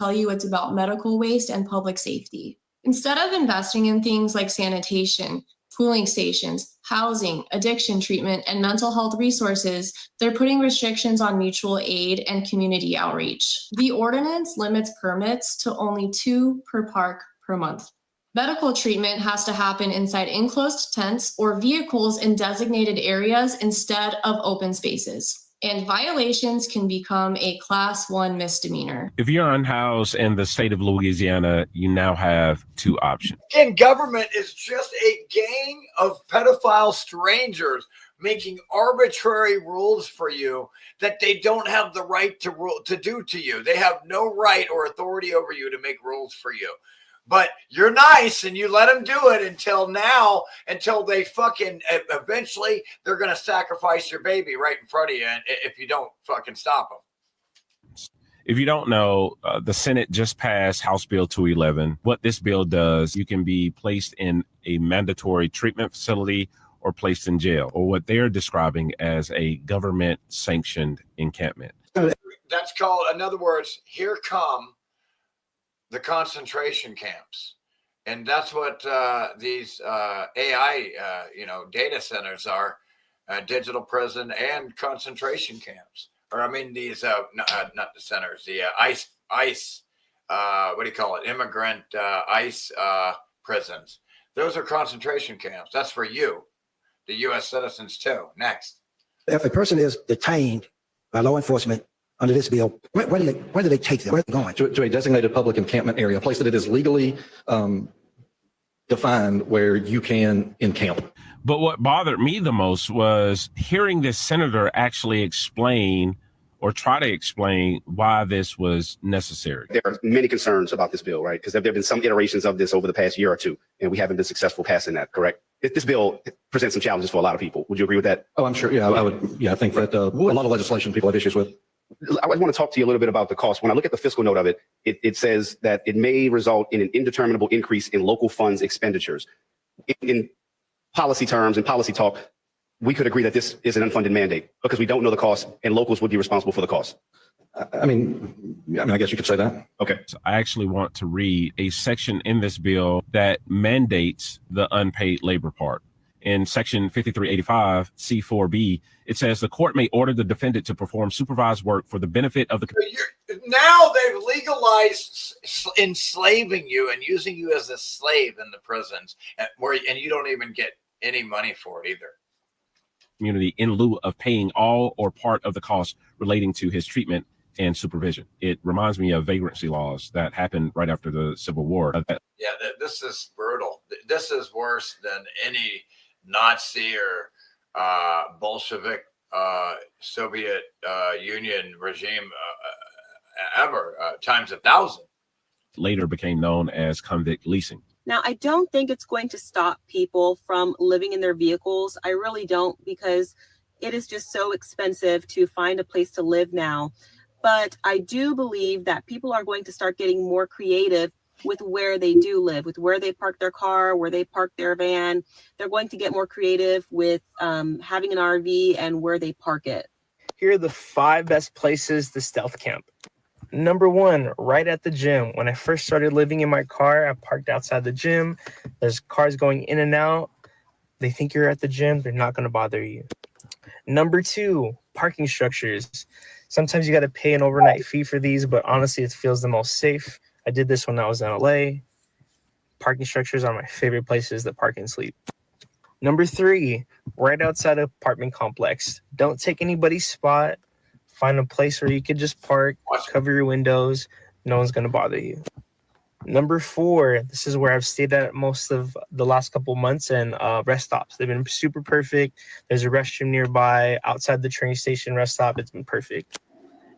Tell you it's about medical waste and public safety. Instead of investing in things like sanitation, cooling stations, housing, addiction treatment, and mental health resources, they're putting restrictions on mutual aid and community outreach. The ordinance limits permits to only 2 per park per month. Medical treatment has to happen inside enclosed tents or vehicles in designated areas instead of open spaces. And violations can become a Class 1 misdemeanor. If you're unhoused in the state of Louisiana, you now have 2 options. And government is just a gang of pedophile strangers making arbitrary rules for you that they don't have the right to do to you. They have no right or authority over you to make rules for you. But you're nice and you let them do it until they fucking eventually they're going to sacrifice your baby right in front of you if you don't fucking stop them. If you don't know, the Senate just passed House Bill 211. What this bill does, you can be placed in a mandatory treatment facility or placed in jail, or what they're describing as a government sanctioned encampment. That's called, in other words, here come the concentration camps. And that's what these AI, data centers are, digital prison and concentration camps. Or I mean, these, not the centers, the ICE, what do you call it? Immigrant ICE prisons. Those are concentration camps. That's for you, the U.S. citizens too. Next. If a person is detained by law enforcement under this bill, where do they take them? Where are they going? To a designated public encampment area, a place that it is legally defined where you can encamp. But what bothered me the most was hearing this senator actually explain or try to explain why this was necessary. There are many concerns about this bill, right? Because there have been some iterations of this over the past year or two, and we haven't been successful passing that, correct? This bill presents some challenges for a lot of people. Would you agree with that? Oh, I'm sure. Yeah, I would. Yeah, I think that a lot of legislation people have issues with. I want to talk to you a little bit about the cost. When I look at the fiscal note of it, it says that it may result in an indeterminable increase in local funds expenditures. In policy terms and policy talk, we could agree that this is an unfunded mandate because we don't know the cost and locals would be responsible for the cost. I mean, I guess you could say that. Okay. So I actually want to read a section in this bill that mandates the unpaid labor part. In section 5385 C4B, it says the court may order the defendant to perform supervised work for the benefit of the Now they've legalized enslaving you and using you as a slave in the prisons, and you don't even get any money for it either. community in lieu of paying all or part of the cost relating to his treatment and supervision. It reminds me of vagrancy laws that happened right after the Civil War. Yeah, this is brutal. This is worse than any Nazi or Bolshevik Soviet Union regime ever, times 1,000. Later became known as convict leasing. Now, I don't think it's going to stop people from living in their vehicles. I really don't, because it is just so expensive to find a place to live now. But I do believe that people are going to start getting more creative with where they do live, with where they park their car, where they park their van. They're going to get more creative with having an RV and where they park it. Here are the 5 best places to stealth camp. Number 1, right at the gym. When I first started living in my car, I parked outside the gym. There's cars going in and out. They think you're at the gym. They're not going to bother you. Number 2, parking structures. Sometimes you got to pay an overnight fee for these, but honestly, it feels the most safe. I did this when I was in LA. Parking structures are my favorite places to park and sleep. Number 3, right outside an apartment complex. Don't take anybody's spot. Find a place where you could just park, cover your windows. No one's going to bother you. Number 4, this is where I've stayed at most of the last couple months, and rest stops. They've been super perfect. There's a restroom nearby. Outside the train station rest stop, it's been perfect.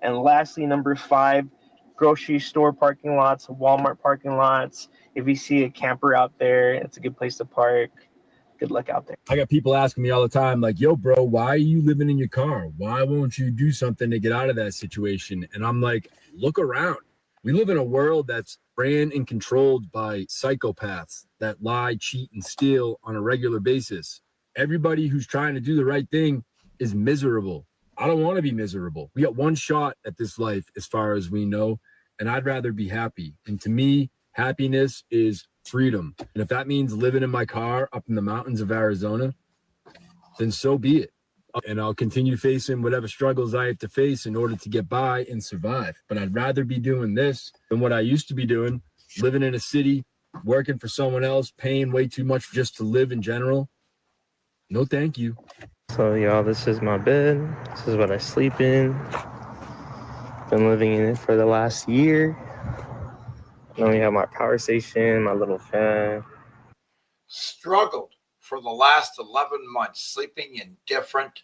And lastly, number 5, grocery store parking lots, Walmart parking lots. If you see a camper out there, it's a good place to park. Good luck out there. I got people asking me all the time, like, yo, bro, why are you living in your car? Why won't you do something to get out of that situation? And I'm like, look around. We live in a world that's ran and controlled by psychopaths that lie, cheat, and steal on a regular basis. Everybody who's trying to do the right thing is miserable. I don't want to be miserable. We got one shot at this life as far as we know, and I'd rather be happy. And to me, happiness is freedom. And if that means living in my car up in the mountains of Arizona, then so be it. And I'll continue facing whatever struggles I have to face in order to get by and survive. But I'd rather be doing this than what I used to be doing, living in a city, working for someone else, paying way too much just to live in general. No, thank you. So y'all, this is my bed. This is what I sleep in. Been living in it for the last year. I only have my power station, my little fan. Struggled for the last 11 months, sleeping in different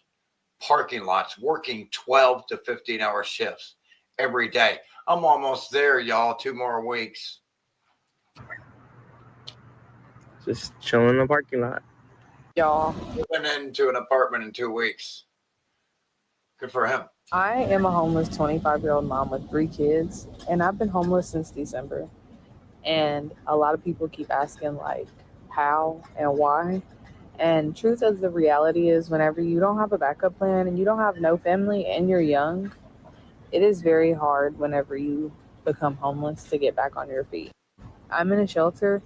parking lots, working 12 to 15-hour shifts every day. I'm almost there, y'all. 2 more weeks. Just chilling in the parking lot. Y'all, Moving into an apartment in 2 weeks. Good for him. I am a homeless 25-year-old mom with 3 kids, and I've been homeless since December. And a lot of people keep asking, like, how and why. And truth of the reality is, whenever you don't have a backup plan and you don't have no family and you're young, it is very hard whenever you become homeless to get back on your feet. I'm in a shelter,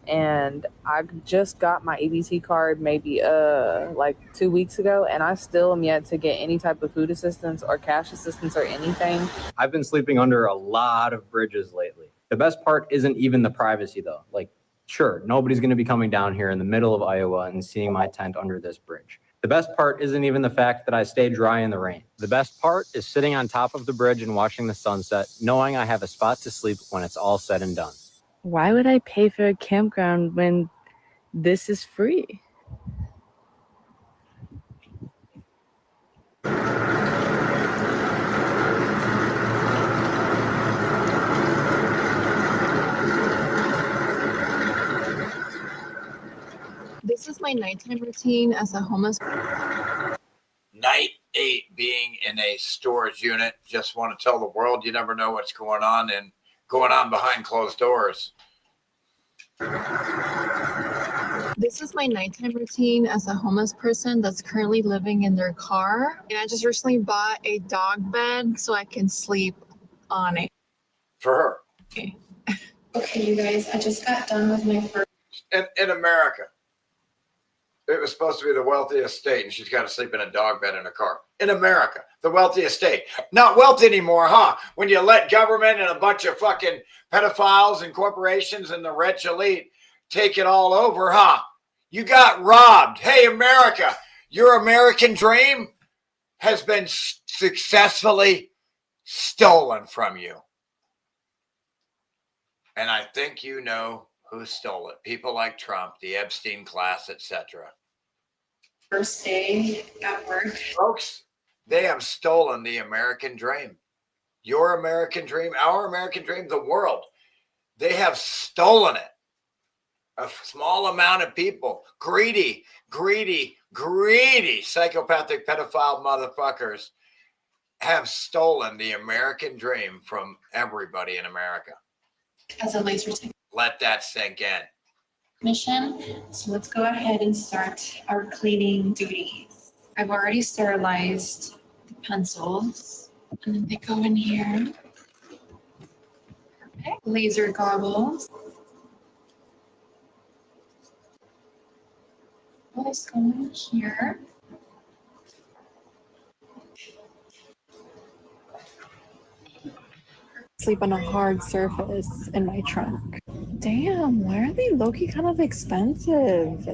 and I just got my EBT card maybe like 2 weeks ago, and I still am yet to get any type of food assistance or cash assistance or anything. I've been sleeping under a lot of bridges lately. The best part isn't even the privacy, though. Like, sure, nobody's going to be coming down here in the middle of Iowa and seeing my tent under this bridge. The best part isn't even the fact that I stay dry in the rain. The best part is sitting on top of the bridge and watching the sunset, knowing I have a spot to sleep when it's all said and done. Why would I pay for a campground when this is free? This is my nighttime routine as a homeless. Night 8 being in a storage unit. Just want to tell the world you never know what's going on behind closed doors. This is my nighttime routine as a homeless person that's currently living in their car. And I just recently bought a dog bed so I can sleep on it. For her. Okay, you guys, I just got done with my first. In America, it was supposed to be the wealthiest state, and she's got to sleep in a dog bed in a car. In America, the wealthiest state. Not wealthy anymore, huh? When you let government and a bunch of fucking pedophiles and corporations and the rich elite take it all over, huh? You got robbed. Hey, America, your American dream has been successfully stolen from you. And I think you know who stole it. People like Trump, the Epstein class, etc. First day at work. Folks, they have stolen the American dream. Your American dream, our American dream, the world. They have stolen it. A small amount of people, greedy, psychopathic pedophile motherfuckers have stolen the American dream from everybody in America. As a laser technician. Let that sink in. So let's go ahead and start our cleaning duties. I've already sterilized the pencils, and then they go in here. Perfect. Laser goggles. Let's go in here. Sleep on a hard surface in my trunk. Damn, why are they low-key kind of expensive?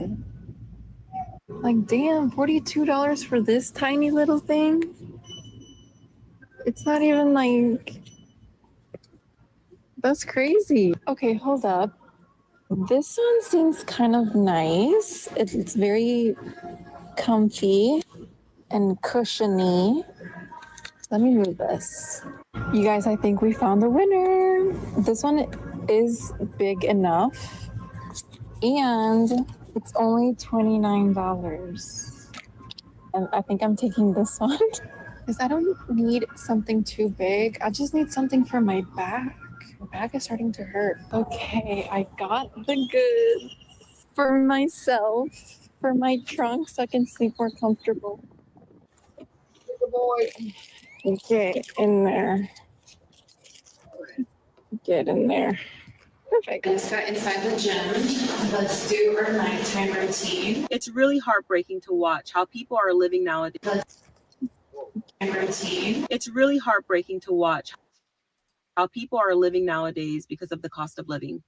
Like, damn, $42 for this tiny little thing? It's not even like... That's crazy. Okay, hold up. This one seems kind of nice. It's very comfy and cushiony. Let me move this. You guys, I think we found the winner. This one is big enough, and it's only $29. And I think I'm taking this one because I don't need something too big. I just need something for my back. My back is starting to hurt. Okay, I got the goods for myself, for my trunk, so I can sleep more comfortable. Good boy. Get in there. Get in there. Perfect. I just got inside the gym. Let's do our nighttime routine. It's really heartbreaking to watch how people are living nowadays. It's really heartbreaking to watch how people are living nowadays because of the cost of living.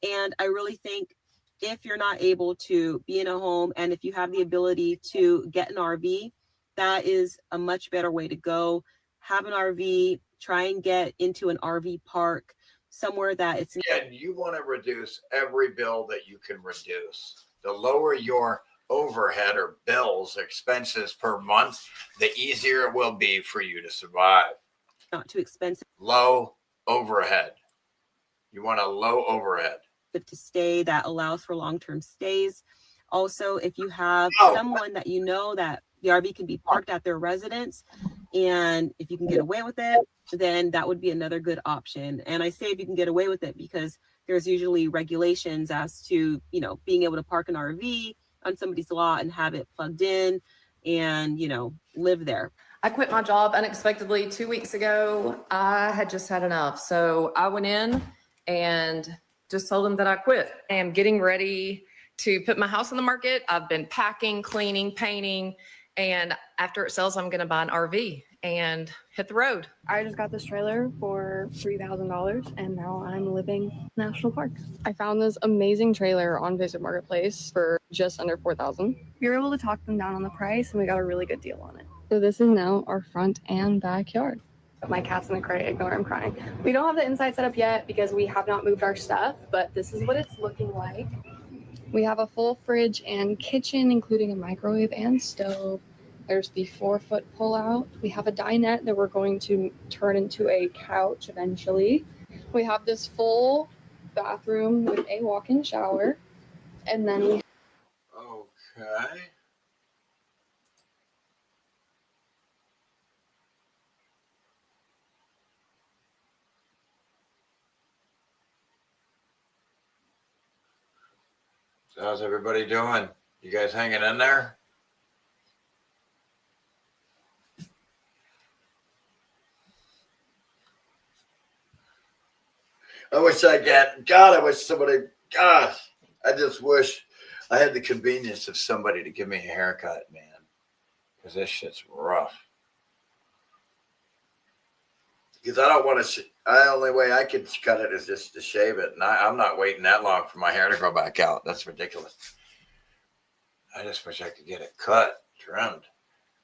And I really think if you're not able to be in a home and if you have the ability to get an RV, that is a much better way to go. Have an RV, try and get into an RV park, somewhere that it's... And you want to reduce every bill that you can reduce. The lower your overhead or bills, expenses per month, the easier it will be for you to survive. Not too expensive. Low overhead. You want a low overhead. To stay that allows for long-term stays. Also, if you have someone that you know that the RV can be parked at their residence, and if you can get away with it, then that would be another good option. And I say if you can get away with it because there's usually regulations as to, you know, being able to park an RV on somebody's lot and have it plugged in and, you know, live there. I quit my job unexpectedly 2 weeks ago. I had just had enough. So I went in and just told them that I quit. I am getting ready to put my house on the market. I've been packing, cleaning, painting, and after it sells, I'm going to buy an RV and hit the road. I just got this trailer for $3,000 and now I'm living in National Park. I found this amazing trailer on Facebook Marketplace for just under $4,000. We were able to talk them down on the price and we got a really good deal on it. So this is now our front and backyard. My cat's in the crate, ignore him crying. We don't have the inside set up yet because we have not moved our stuff, but this is what it's looking like. We have a full fridge and kitchen, including a microwave and stove. There's the 4-foot pull-out. We have a dinette that we're going to turn into a couch eventually. We have this full bathroom with a walk-in shower. And then we... Okay. How's everybody doing? You guys hanging in there? I wish I got, God, I wish somebody, gosh, I just wish I had the convenience of somebody to give me a haircut, man. Because this shit's rough. Because I don't want to, the only way I could cut it is just to shave it. And I'm not waiting that long for my hair to grow back out. That's ridiculous. I just wish I could get it cut, trimmed.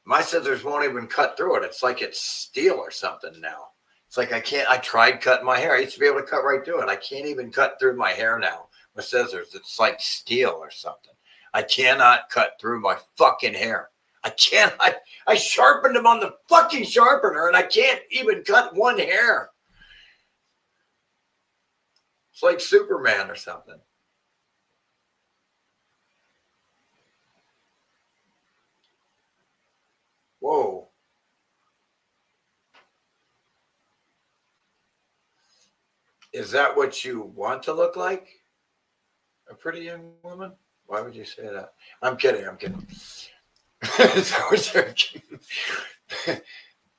My scissors won't even cut through it. It's like it's steel or something now. It's like I tried cutting my hair. I used to be able to cut right through it. I can't even cut through my hair now with scissors. It's like steel or something. I cannot cut through my fucking hair. I can't. I sharpened them on the fucking sharpener and I can't even cut one hair. It's like Superman or something. Whoa. Is that what you want to look like? A pretty young woman? Why would you say that? I'm kidding.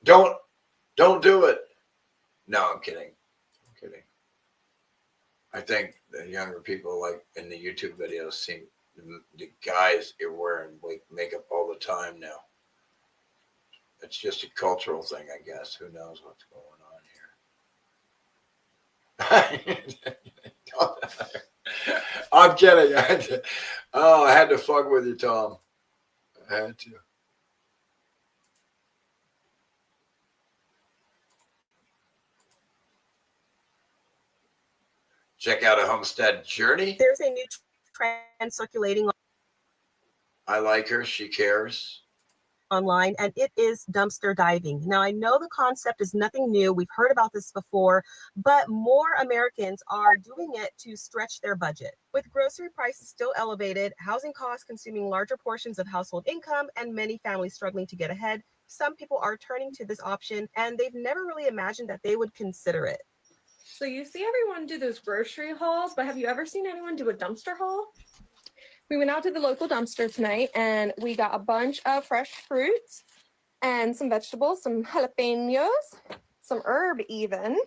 Don't do it. No, I'm kidding. I think the younger people, like in the YouTube videos, seem the guys are wearing makeup all the time now. It's just a cultural thing, I guess. Who knows what's going on here? I'm kidding. I had to fuck with you, Tom. I had to. Check out a homestead journey. There's a new trend circulating I like her. She cares. Online, and it is dumpster diving. Now, I know the concept is nothing new. We've heard about this before, but more Americans are doing it to stretch their budget. With grocery prices still elevated, housing costs consuming larger portions of household income, and many families struggling to get ahead, some people are turning to this option, and they've never really imagined that they would consider it. So you see everyone do those grocery hauls, but have you ever seen anyone do a dumpster haul? We went out to the local dumpster tonight and we got a bunch of fresh fruits and some vegetables, some jalapenos, some herb even.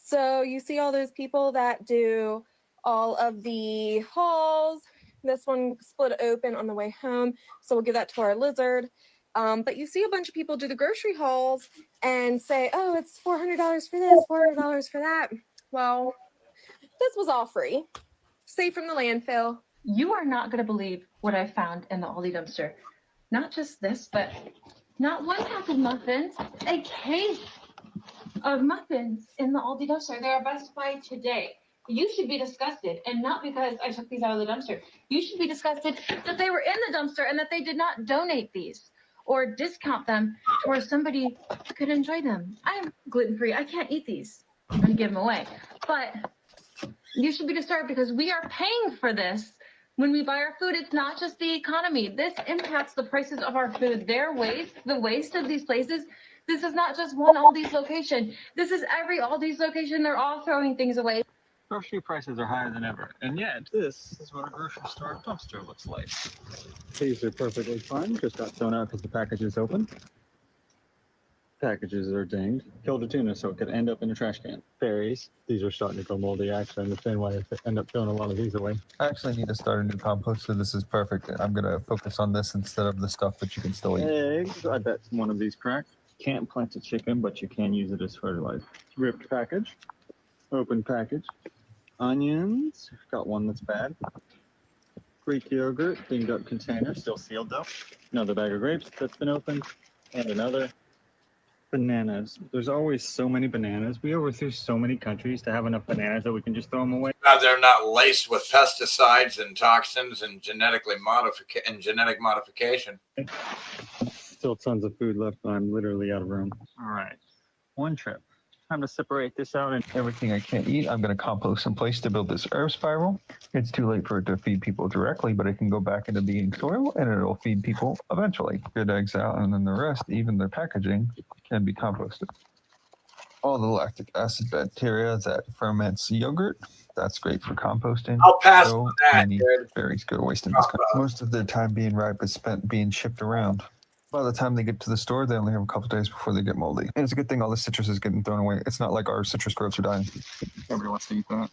So you see all those people that do all of the hauls. This one split open on the way home, so we'll give that to our lizard. But you see a bunch of people do the grocery hauls and say, oh, it's $400 for this, $400 for that. Well, this was all free, safe from the landfill. You are not going to believe what I found in the Aldi dumpster. Not just this, but not one pack of muffins, a case of muffins in the Aldi dumpster. They're Best Buy today. You should be disgusted, and not because I took these out of the dumpster. You should be disgusted that they were in the dumpster and that they did not donate these or discount them to where somebody could enjoy them. I'm gluten-free. I can't eat these. I'm going to give them away. But you should be disturbed because we are paying for this. When we buy our food, it's not just the economy. This impacts the prices of our food. Their waste, the waste of these places, this is not just one Aldi's location. This is every Aldi's location. They're all throwing things away. Grocery prices are higher than ever, and yet this is what a grocery store dumpster looks like. These are perfectly fine, just got thrown out because the package is open. Packages are dinged. Killed a tuna so it could end up in a trash can. Berries, these are starting to go moldy. I actually understand why they end up throwing a lot of these away. I actually need to start a new compost, so this is perfect. I'm going to focus on this instead of the stuff that you can still eat. Eggs, I bet one of these cracked. Can't plant a chicken, but you can use it as fertilizer. Ripped package, open package. Onions, got one that's bad. Greek yogurt, dinged up container, still sealed though. Another bag of grapes that's been opened, and another. Bananas. There's always so many bananas. We overthrew so many countries to have enough bananas that we can just throw them away. Now they're not laced with pesticides and toxins and genetic modification. Still tons of food left, but I'm literally out of room. All right, one trip. Time to separate this out and everything I can't eat, I'm going to compost in place to build this herb spiral. It's too late for it to feed people directly, but it can go back into being soil and it'll feed people eventually. Good eggs out, and then the rest, even the packaging, can be composted. all the lactic acid bacteria that ferments yogurt. That's great for composting. I'll pass so on that, many dude. berries go to waste in this country. Most of their time being ripe is spent being shipped around. By the time they get to the store, they only have a couple days before they get moldy. And it's a good thing all the citrus is getting thrown away. It's not like our citrus groves are dying. Nobody wants to eat that.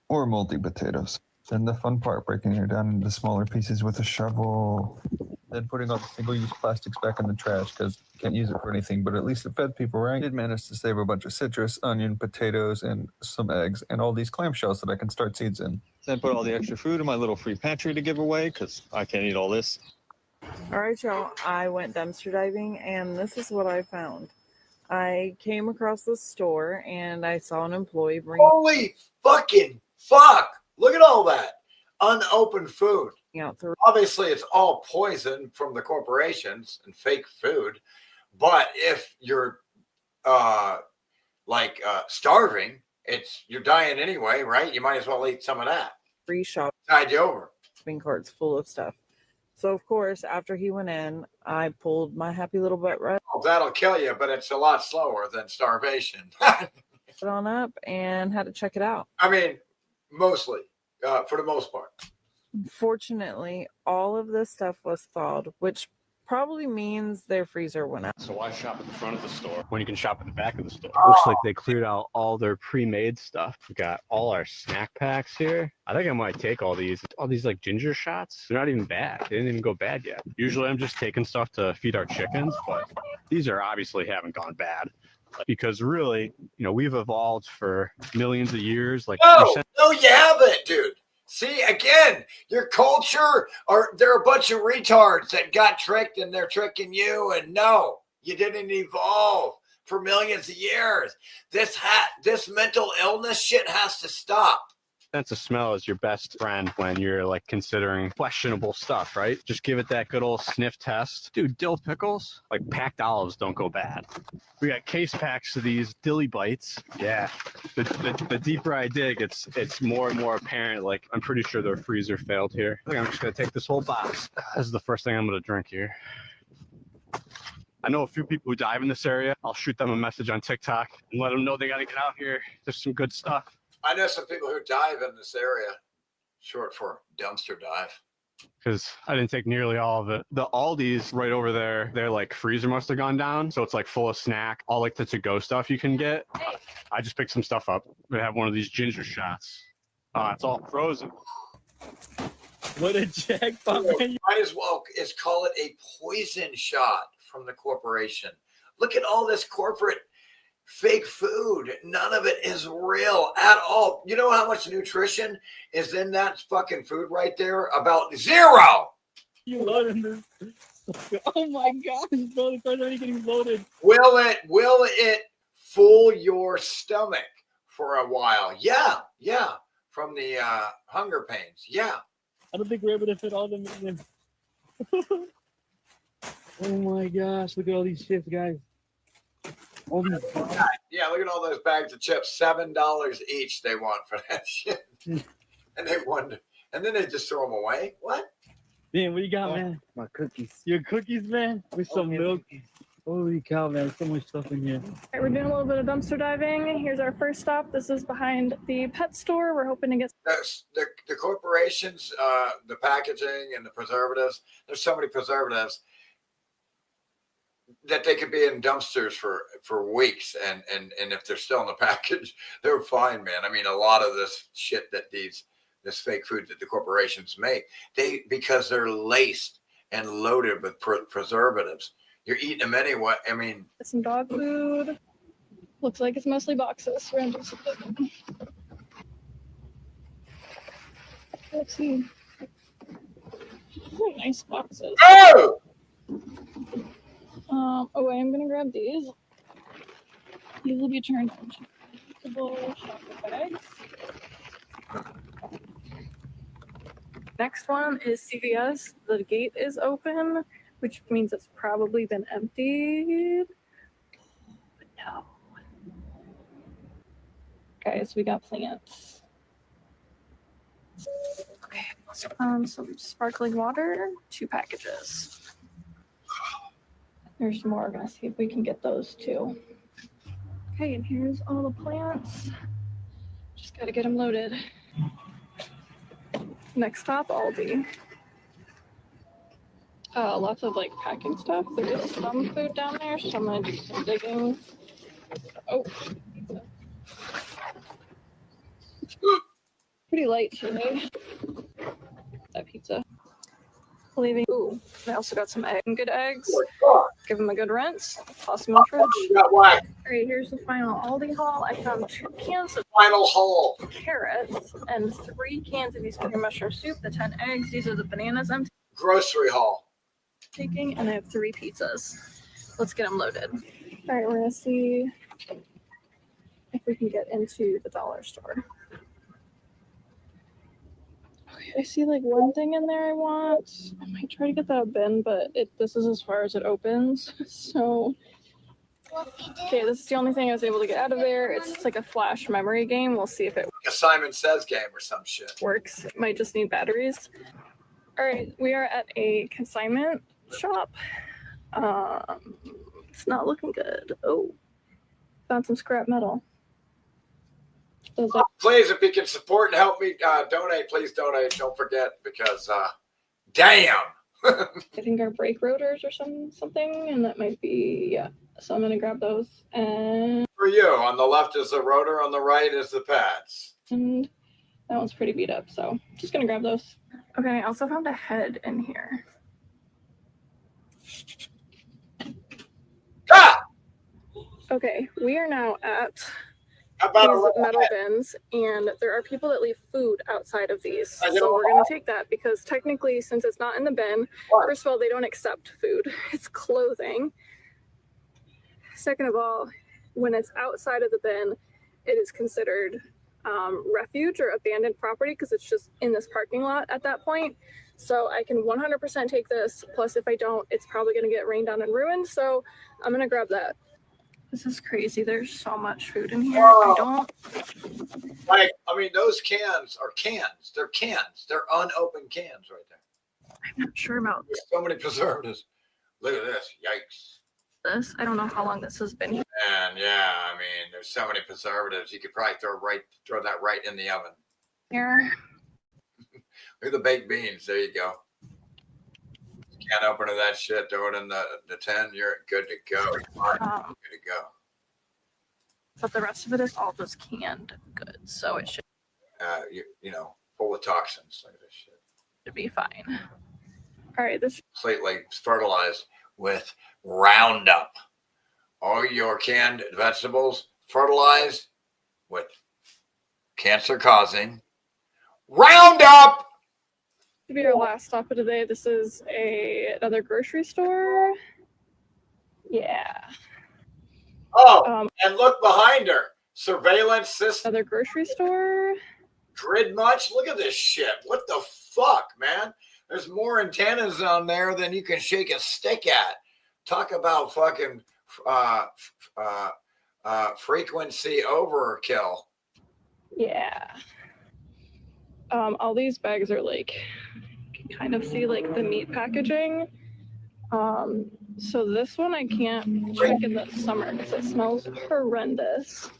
Or moldy potatoes. Then the fun part, breaking it down into smaller pieces with a shovel. Then putting all the single-use plastics back in the trash because you can't use it for anything, but at least it fed people, right? I did manage to save a bunch of citrus, onion, potatoes, and some eggs, and all these clamshells that I can start seeds in. Then put all the extra food in my little free pantry to give away because I can't eat all this. All right, y'all, I went dumpster diving, and this is what I found. I came across the store, and I saw an employee bring... Holy fucking fuck. Look at all that unopened food. Obviously, it's all poison from the corporations and fake food. But if you're starving, you're dying anyway, right? You might as well eat some of that. Free shop. Tide you over. Shopping carts full of stuff. So, of course, after he went in, I pulled my happy little butt right That'll kill you, but it's a lot slower than starvation. on up and had to check it out. I mean, mostly, for the most part. Fortunately, all of this stuff was thawed, which probably means their freezer went out. So why shop at the front of the store when you can shop at the back of the store? Oh. Looks like they cleared out all their pre-made stuff. We got all our snack packs here. I think I might take all these like ginger shots. They're not even bad. They didn't even go bad yet. Usually I'm just taking stuff to feed our chickens, but these are obviously haven't gone bad. Because really, we've evolved for millions of years. Like No, you haven't, dude. See, again, your culture, they're a bunch of retards that got tricked and they're tricking you. And no, you didn't evolve for millions of years. This mental illness shit has to stop. sense of smell is your best friend when you're like considering questionable stuff, right? Just give it that good old sniff test. Dude, dill pickles, like packed olives don't go bad. We got case packs of these dilly bites. Yeah, the deeper I dig, it's more and more apparent. Like I'm pretty sure their freezer failed here. I think I'm just gonna take this whole box. This is the first thing I'm gonna drink here. I know a few people who dive in this area. I'll shoot them a message on TikTok and let them know they got to get out here. There's some good stuff. I know some people who dive in this area, short for dumpster dive. Because I didn't take nearly all of it. The Aldi's right over there, their like freezer must have gone down. So it's like full of snack, all like the to-go stuff you can get. I just picked some stuff up. We have one of these ginger shots. It's all frozen. What a jackpot. Might as well call it a poison shot from the corporation. Look at all this corporate fake food. None of it is real at all. You know how much nutrition is in that fucking food right there? About zero. You loaded this. Oh my gosh, bro, the car's already getting loaded. Will it fool your stomach for a while? Yeah. From the hunger pains. Yeah. I don't think we're able to fit all them in. Oh my gosh, look at all these chips, guys. All these. Yeah, look at all those bags of chips. $7 each they want for that shit. And they wonder. And then they just throw them away. What? Man, what you got, man? My cookies. Your cookies, man? With some milk. Holy cow, man. So much stuff in here. All right, we're doing a little bit of dumpster diving. Here's our first stop. This is behind the pet store. We're hoping to get The corporations, the packaging and the preservatives. There's so many preservatives that they could be in dumpsters for weeks, and if they're still in the package, they're fine, man. I mean, a lot of this shit that this fake food that the corporations make, because they're laced and loaded with preservatives. You're eating them anyway. I mean, some dog food. Looks like it's mostly boxes. We're gonna do some. Let's see. Oh, nice boxes. Oh! Wait, I'm gonna grab these. These will be turned into little shopping bags. Next one is CVS. The gate is open, which means it's probably been emptied. But no. Okay, so we got plants. Okay, some sparkling water, 2 packages. There's more. We're gonna see if we can get those too. Okay, and here's all the plants. Just gotta get them loaded. Next stop, Aldi. Lots of like packing stuff. There is some food down there, so I'm gonna do some digging. Oh, pizza. Pretty light today. That pizza. Leaving. Ooh, I also got some eggs. Good eggs. Give them a good rinse. Toss them in the fridge. All right, here's the final Aldi haul. I found 2 cans of Final haul. carrots and 3 cans of East Country mushroom soup. The 10 eggs. These are the bananas I'm Grocery haul. taking, and I have 3 pizzas. Let's get them loaded. All right, we're gonna see if we can get into the dollar store. Okay, I see like one thing in there I want. I might try to get that bin, but this is as far as it opens. So, okay, this is the only thing I was able to get out of there. It's like a flash memory game. We'll see if it A Simon Says game or some shit. works. It might just need batteries. All right, we are at a consignment shop. It's not looking good. Oh, found some scrap metal. Please, if you can support and help me donate, please donate. Don't forget, because damn. I think our brake rotors or something, and that might be, yeah. So I'm gonna grab those. And For you, on the left is the rotor, on the right is the pads. that one's pretty beat up, so just gonna grab those. Okay, I also found a head in here. Okay, we are now at these metal bins, and there are people that leave food outside of these. So we're going to take that because technically, since it's not in the bin, first of all, they don't accept food. It's clothing. Second of all, when it's outside of the bin, it is considered refuge or abandoned property because it's just in this parking lot at that point. So I can 100% take this. Plus, if I don't, it's probably going to get rained on and ruined. So I'm going to grab that. This is crazy. There's so much food in here. I don't. Like, I mean, those cans are cans. They're cans. They're unopened cans right there. I'm not sure about There's so many preservatives. Look at this. Yikes. this. I don't know how long this has been here. And yeah, I mean, there's so many preservatives. You could probably throw that right in the oven. Look at the baked beans. There you go. Can't open that shit. Throw it in the tin. You're good to go. Good to go. But the rest of it is all just canned goods, so it should You know, full of toxins. Look at this shit. be fine. All right, this Completely fertilized with Roundup. All your canned vegetables fertilized with cancer-causing Roundup. should be our last stop of the day. This is another grocery store. Yeah. Oh, and look behind her. Surveillance system. Another grocery store. Grid much? Look at this shit. What the fuck, man? There's more antennas on there than you can shake a stick at. Talk about fucking frequency overkill. Yeah. All these bags are like, you can kind of see like the meat packaging. So this one I can't check in the summer because it smells horrendous.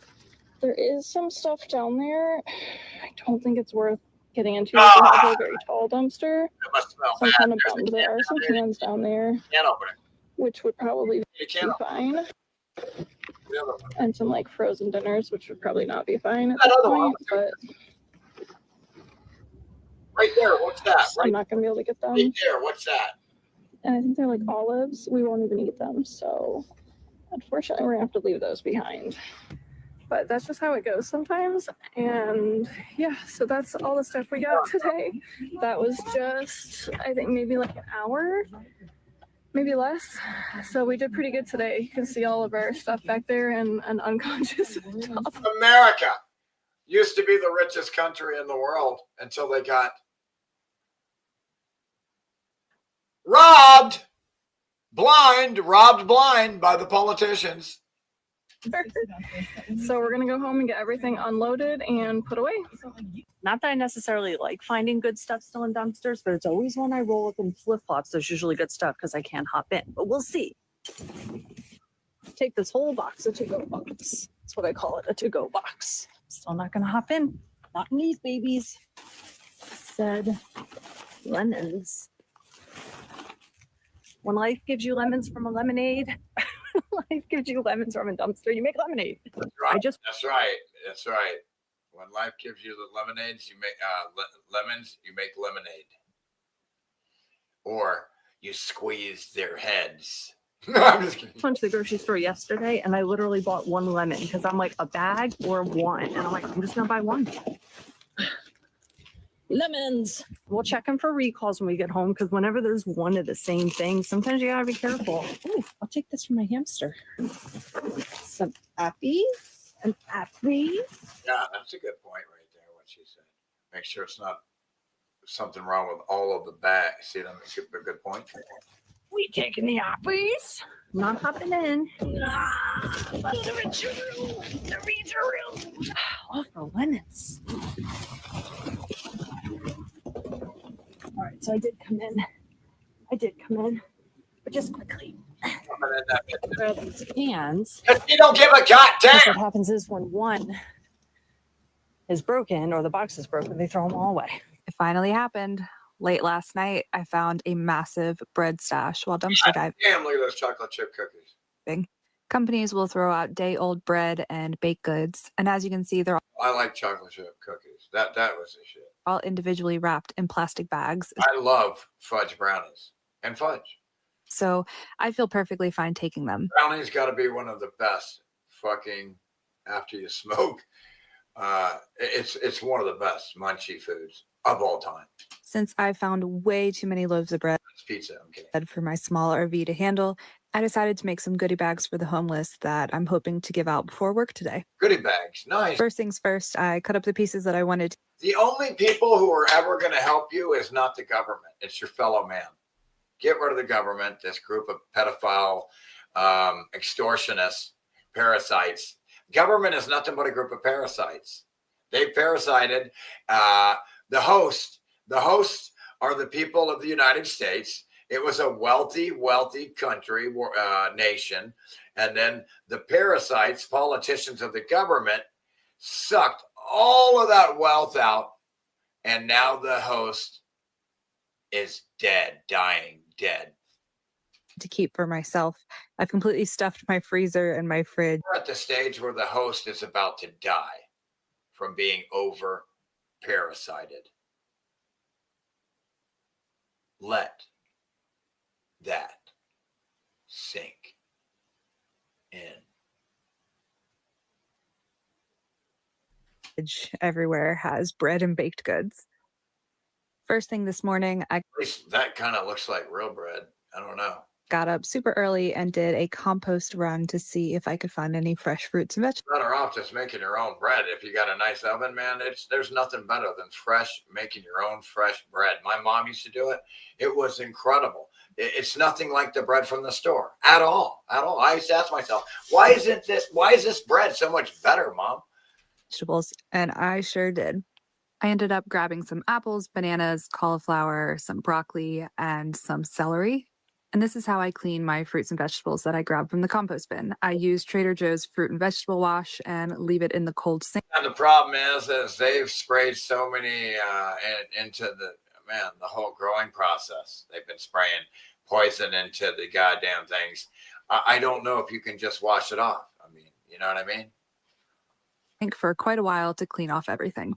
There is some stuff down there. I don't think it's worth getting into. It's a very tall dumpster. So I'm kind of bummed. There are some cans down there, Can't open it. which would probably be fine. And some like frozen dinners, which would probably not be fine at this point. But Right there. What's that? I'm not gonna be able to get them. Right there. What's that? And I think they're like olives. We won't even eat them. So unfortunately, we're gonna have to leave those behind. But that's just how it goes sometimes. And yeah, so that's all the stuff we got today. That was just, I think, maybe like an hour, maybe less. So we did pretty good today. You can see all of our stuff back there and unconscious top. America used to be the richest country in the world until they got robbed blind by the politicians. So we're gonna go home and get everything unloaded and put away. Not that I necessarily like finding good stuff still in dumpsters, but it's always when I roll up in flip-flops, there's usually good stuff because I can't hop in. But we'll see. Take this whole box of to-go box. That's what I call it, a to-go box. Still not gonna hop in. Not in these babies. Said lemons. When life gives you lemons from a lemonade, life gives you lemons from a dumpster, you make lemonade. That's right. That's right. That's right. When life gives you the lemonades, you make lemons. You make lemonade, or you squeeze their heads. No, I'm just kidding. Went to the grocery store yesterday and I literally bought one lemon because I'm like, a bag or one, and I'm like, I'm just gonna buy one. Lemons. We'll check them for recalls when we get home because whenever there's one of the same thing, sometimes you gotta be careful. Ooh, I'll take this from my hamster. Some appies. An appy. Yeah, that's a good point right there. What she said. Make sure it's not something wrong with all of the bag. See, that makes a good point. We taking the appies. Not hopping in. The reach. Oh, for lemons. All right, so I did come in, but just quickly. Grab these cans. You don't give a goddamn. What happens is when one is broken or the box is broken, they throw them all away. It finally happened. Late last night, I found a massive bread stash while dumpster diving. Damn, look at those chocolate chip cookies. Companies will throw out day-old bread and baked goods, and as you can see, they're I like chocolate chip cookies. That was the shit. all individually wrapped in plastic bags. I love fudge brownies and fudge. So I feel perfectly fine taking them. Brownies got to be one of the best fucking after you smoke. It's one of the best munchy foods of all time. Since I found way too many loaves of bread It's pizza. I'm kidding. for my small RV to handle, I decided to make some goodie bags for the homeless that I'm hoping to give out before work today. Goodie bags, nice. First things first, I cut up the pieces that I wanted to. The only people who are ever going to help you is not the government. It's your fellow man. Get rid of the government, this group of pedophile, extortionists, parasites. Government is nothing but a group of parasites. They parasited the hosts. The hosts are the people of the United States. It was a wealthy country, nation. And then the parasites, politicians of the government, sucked all of that wealth out. And now the host is dead, dying, dead. To keep for myself. I've completely stuffed my freezer and my fridge. We're at the stage where the host is about to die from being over parasited. Let that sink in. Everywhere has bread and baked goods. First thing this morning, I At least that kind of looks like real bread. I don't know. got up super early and did a compost run to see if I could find any fresh fruits and vegetables. Better off just making your own bread. If you got a nice oven, man, there's nothing better than making your own fresh bread. My mom used to do it. It was incredible. It's nothing like the bread from the store at all. I used to ask myself, why is this bread so much better, Mom? Vegetables, and I sure did. I ended up grabbing some apples, bananas, cauliflower, some broccoli, and some celery. And this is how I clean my fruits and vegetables that I grabbed from the compost bin. I use Trader Joe's fruit and vegetable wash and leave it in the cold sink. And the problem is they've sprayed so many into the whole growing process. They've been spraying poison into the goddamn things. I don't know if you can just wash it off. I mean, you know what I mean? For quite a while to clean off everything.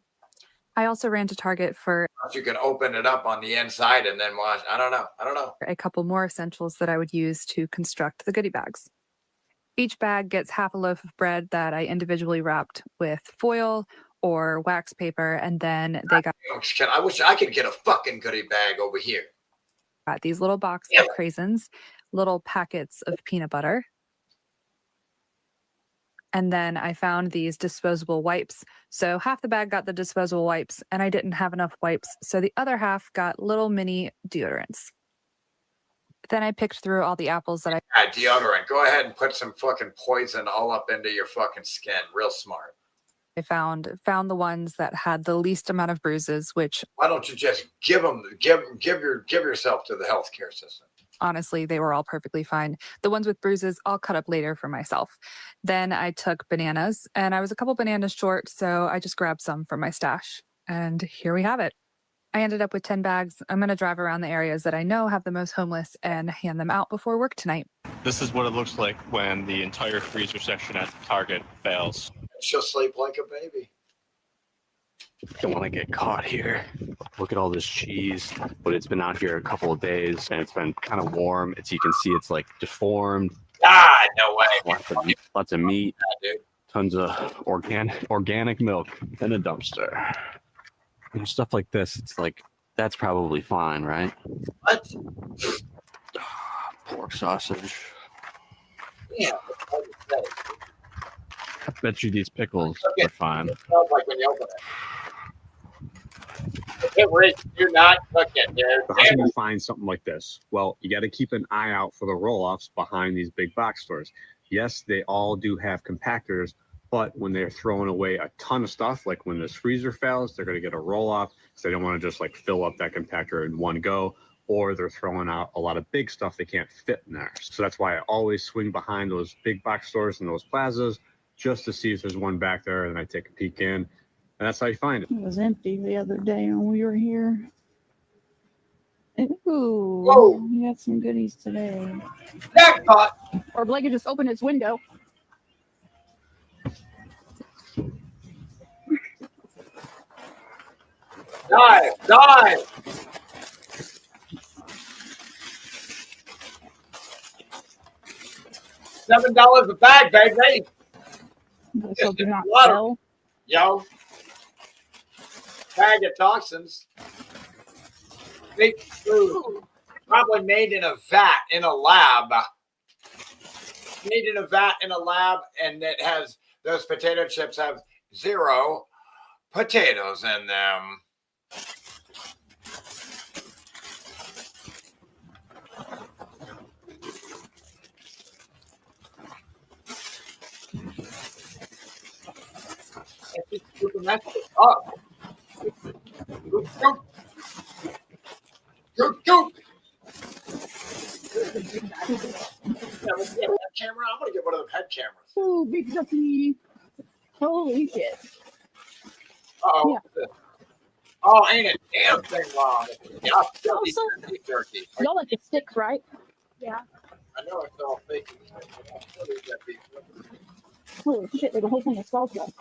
I also ran to Target for You can open it up on the inside and then wash. I don't know. a couple more essentials that I would use to construct the goodie bags. Each bag gets half a loaf of bread that I individually wrapped with foil or wax paper, and then they got I wish I could get a fucking goodie bag over here. these little boxes of craisins, little packets of peanut butter. And then I found these disposable wipes. So half the bag got the disposable wipes, and I didn't have enough wipes. So the other half got little mini deodorants. Then I picked through all the apples that Yeah, deodorant. Go ahead and put some fucking poison all up into your fucking skin. Real smart. I found the ones that had the least amount of bruises, which Why don't you just give yourself to the healthcare system? Honestly, they were all perfectly fine. The ones with bruises, I'll cut up later for myself. Then I took bananas, and I was a couple bananas short, so I just grabbed some from my stash. And here we have it. I ended up with 10 bags. I'm going to drive around the areas that I know have the most homeless and hand them out before work tonight. This is what it looks like when the entire freezer section at Target fails. She'll sleep like a baby. Don't want to get caught here. Look at all this cheese, but it's been out here a couple of days and it's been kind of warm. As you can see, it's like deformed. Ah, no way. Lots of meat, Yeah, dude. tons of organic milk in a dumpster. And stuff like this, it's like, that's probably fine, right? What? Pork sausage. Yeah. I bet you these pickles are fine. It smells like when you open it. Hey, Rich, do not cook it, dude. So how do you find something like this? Well, you got to keep an eye out for the roll-offs behind these big box stores. Yes, they all do have compactors, but when they're throwing away a ton of stuff, like when this freezer fails, they're going to get a roll-off, so they don't want to just like fill up that compactor in one go, or they're throwing out a lot of big stuff they can't fit in there. So that's why I always swing behind those big box stores and those plazas just to see if there's one back there, and I take a peek in, and that's how you find it. It was empty the other day when we were here. Ooh, Whoa. we got some goodies today. Jackpot! Or Blake had just opened his window. Dive! $7 a bag, baby. So do not Water. sell. Yo. Bag of toxins. Big food. Probably made in a vat in a lab. Made in a vat in a lab, and it has those potato chips have 0 potatoes in them. It's super messy. Oh. Go. Yeah, let's get that camera. I'm gonna get one of them head cameras. Oh, big ducky. Holy shit. Uh-oh. Yeah. Oh, ain't a damn thing wrong. Yeah, I'll still eat Also, beef jerky. y'all like the sticks, right? Yeah. I know it's all fake. I'll still eat that beef jerky. Holy shit, there's a whole thing of salsa.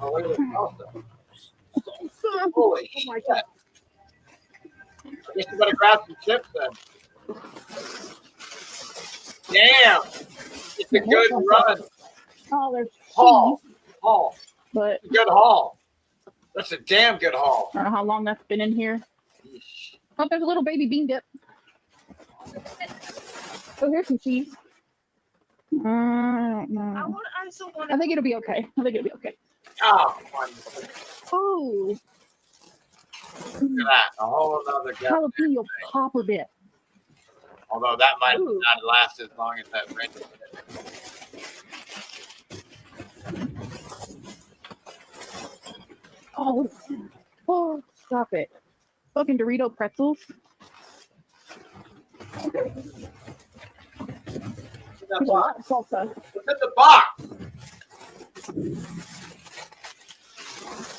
Oh, look at the salsa. Holy Oh my shit. god. I guess you better grab some chips then. Damn. It's a good run. Oh, there's Haul. cheese. Haul. But It's a good haul. That's a damn good haul. I don't know how long that's been in here. Oh, there's a little baby bean dip. Oh, here's some cheese. I don't know. I think it'll be okay. Oh, come on. Oh, Look at that. A whole other guy. jalapeno popper dip. Although that might Ooh. not last as long as that red. Oh, stop it. Fucking Dorito pretzels. There's a lot of salsa. What's in the box?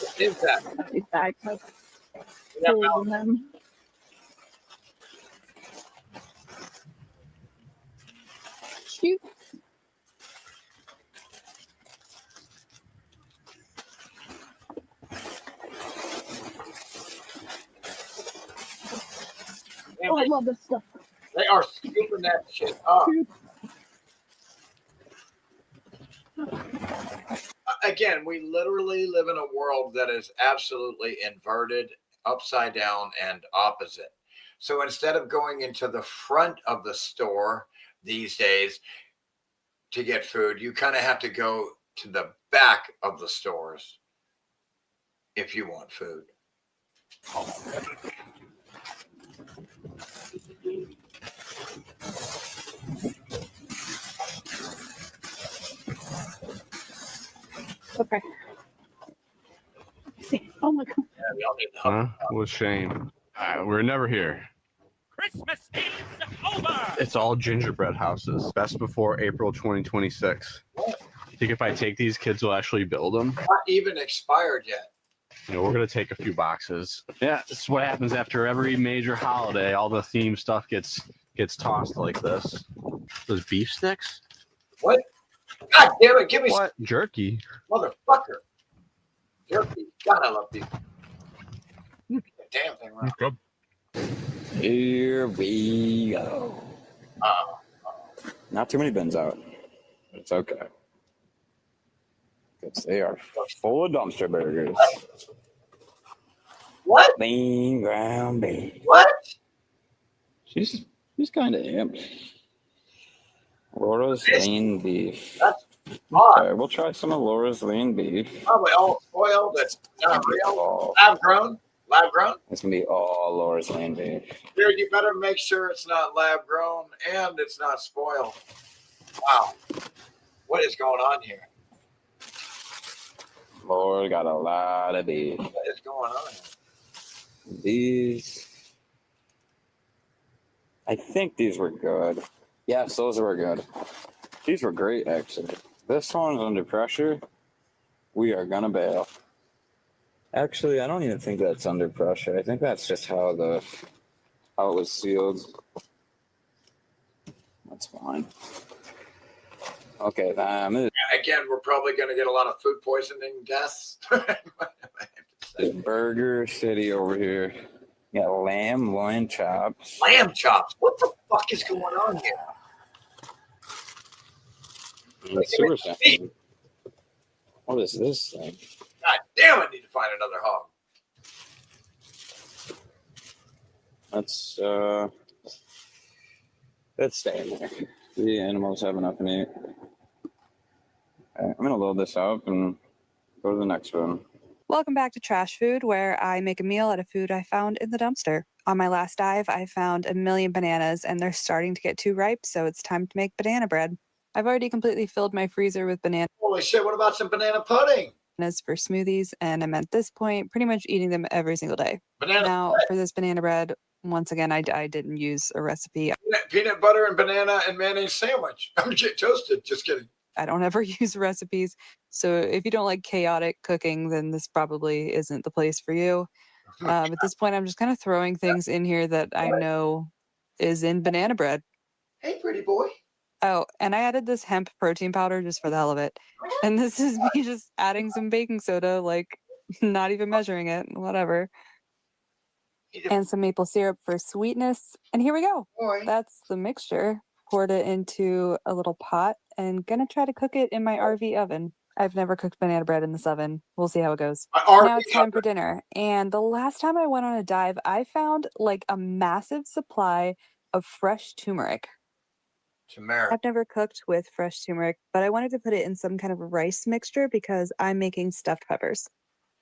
What is that? These bags have Yeah, holes in them. Shoot. Oh, I love this stuff. They are scooping that shit up. Again, we literally live in a world that is absolutely inverted, upside down, and opposite. So instead of going into the front of the store these days to get food, you kind of have to go to the back of the stores if you want food. Okay. Oh my god. Yeah, y'all need to Huh? What a shame. We're never here. Christmas is over. It's all gingerbread houses. Best before April 2026. You think if I take these, kids will actually build them? Not even expired yet. You know, we're gonna take a few boxes. Yeah, this is what happens after every major holiday. All the theme stuff gets tossed like this. Those beef sticks? What? God damn it! Give me What? Jerky? motherfucker. Jerky. God, I love beef. Damn thing wrong. Here we go. Not too many bins out. It's okay. Because they are full of dumpster burgers. What? Lean ground beef. What? She's kind of empty. Laura's lean beef. That's odd. Okay, we'll try some of Laura's lean beef. Probably all spoiled. That's not real. Lab grown. Lab grown. It's gonna be all Laura's lean beef. Dude, you better make sure it's not lab grown and it's not spoiled. Wow. What is going on here? Laura got a lot of beef. What is going on here? These, I think these were good. Yes, those were good. These were great, actually. This one's under pressure. We are gonna bail. Actually, I don't even think that's under pressure. I think that's just how it was sealed. That's fine. Okay, Again, we're probably going to get a lot of food poisoning deaths. There's Burger City over here. You got lamb loin chops. Lamb chops. What the fuck is going on here? Sewer section. What is this thing? God damn, I need to find another hog. Let's stay in there. The animals have enough to eat. Okay, I'm gonna load this up and go to the next one. Welcome back to Trash Food, where I make a meal out of food I found in the dumpster. On my last dive, I found 1,000,000 bananas, and they're starting to get too ripe, so it's time to make banana bread. I've already completely filled my freezer with bananas Holy shit, what about some banana pudding? for smoothies, and I'm at this point pretty much eating them every single day. Now, for this banana bread, once again, I didn't use a recipe. Peanut butter and banana and mayonnaise sandwich. I'm get toasted. Just kidding. I don't ever use recipes. So if you don't like chaotic cooking, then this probably isn't the place for you. At this point, I'm just kind of throwing things in here that I know is in banana bread. Hey, pretty boy. Oh, and I added this hemp protein powder just for the hell of it. And this is me just adding some baking soda, like not even measuring it, whatever. And some maple syrup for sweetness. And here we go. That's the mixture. Poured it into a little pot and gonna try to cook it in my RV oven. I've never cooked banana bread in this oven. We'll see how it goes. Now it's time for dinner. And the last time I went on a dive, I found like a massive supply of fresh turmeric. I've never cooked with fresh turmeric, but I wanted to put it in some kind of rice mixture because I'm making stuffed peppers.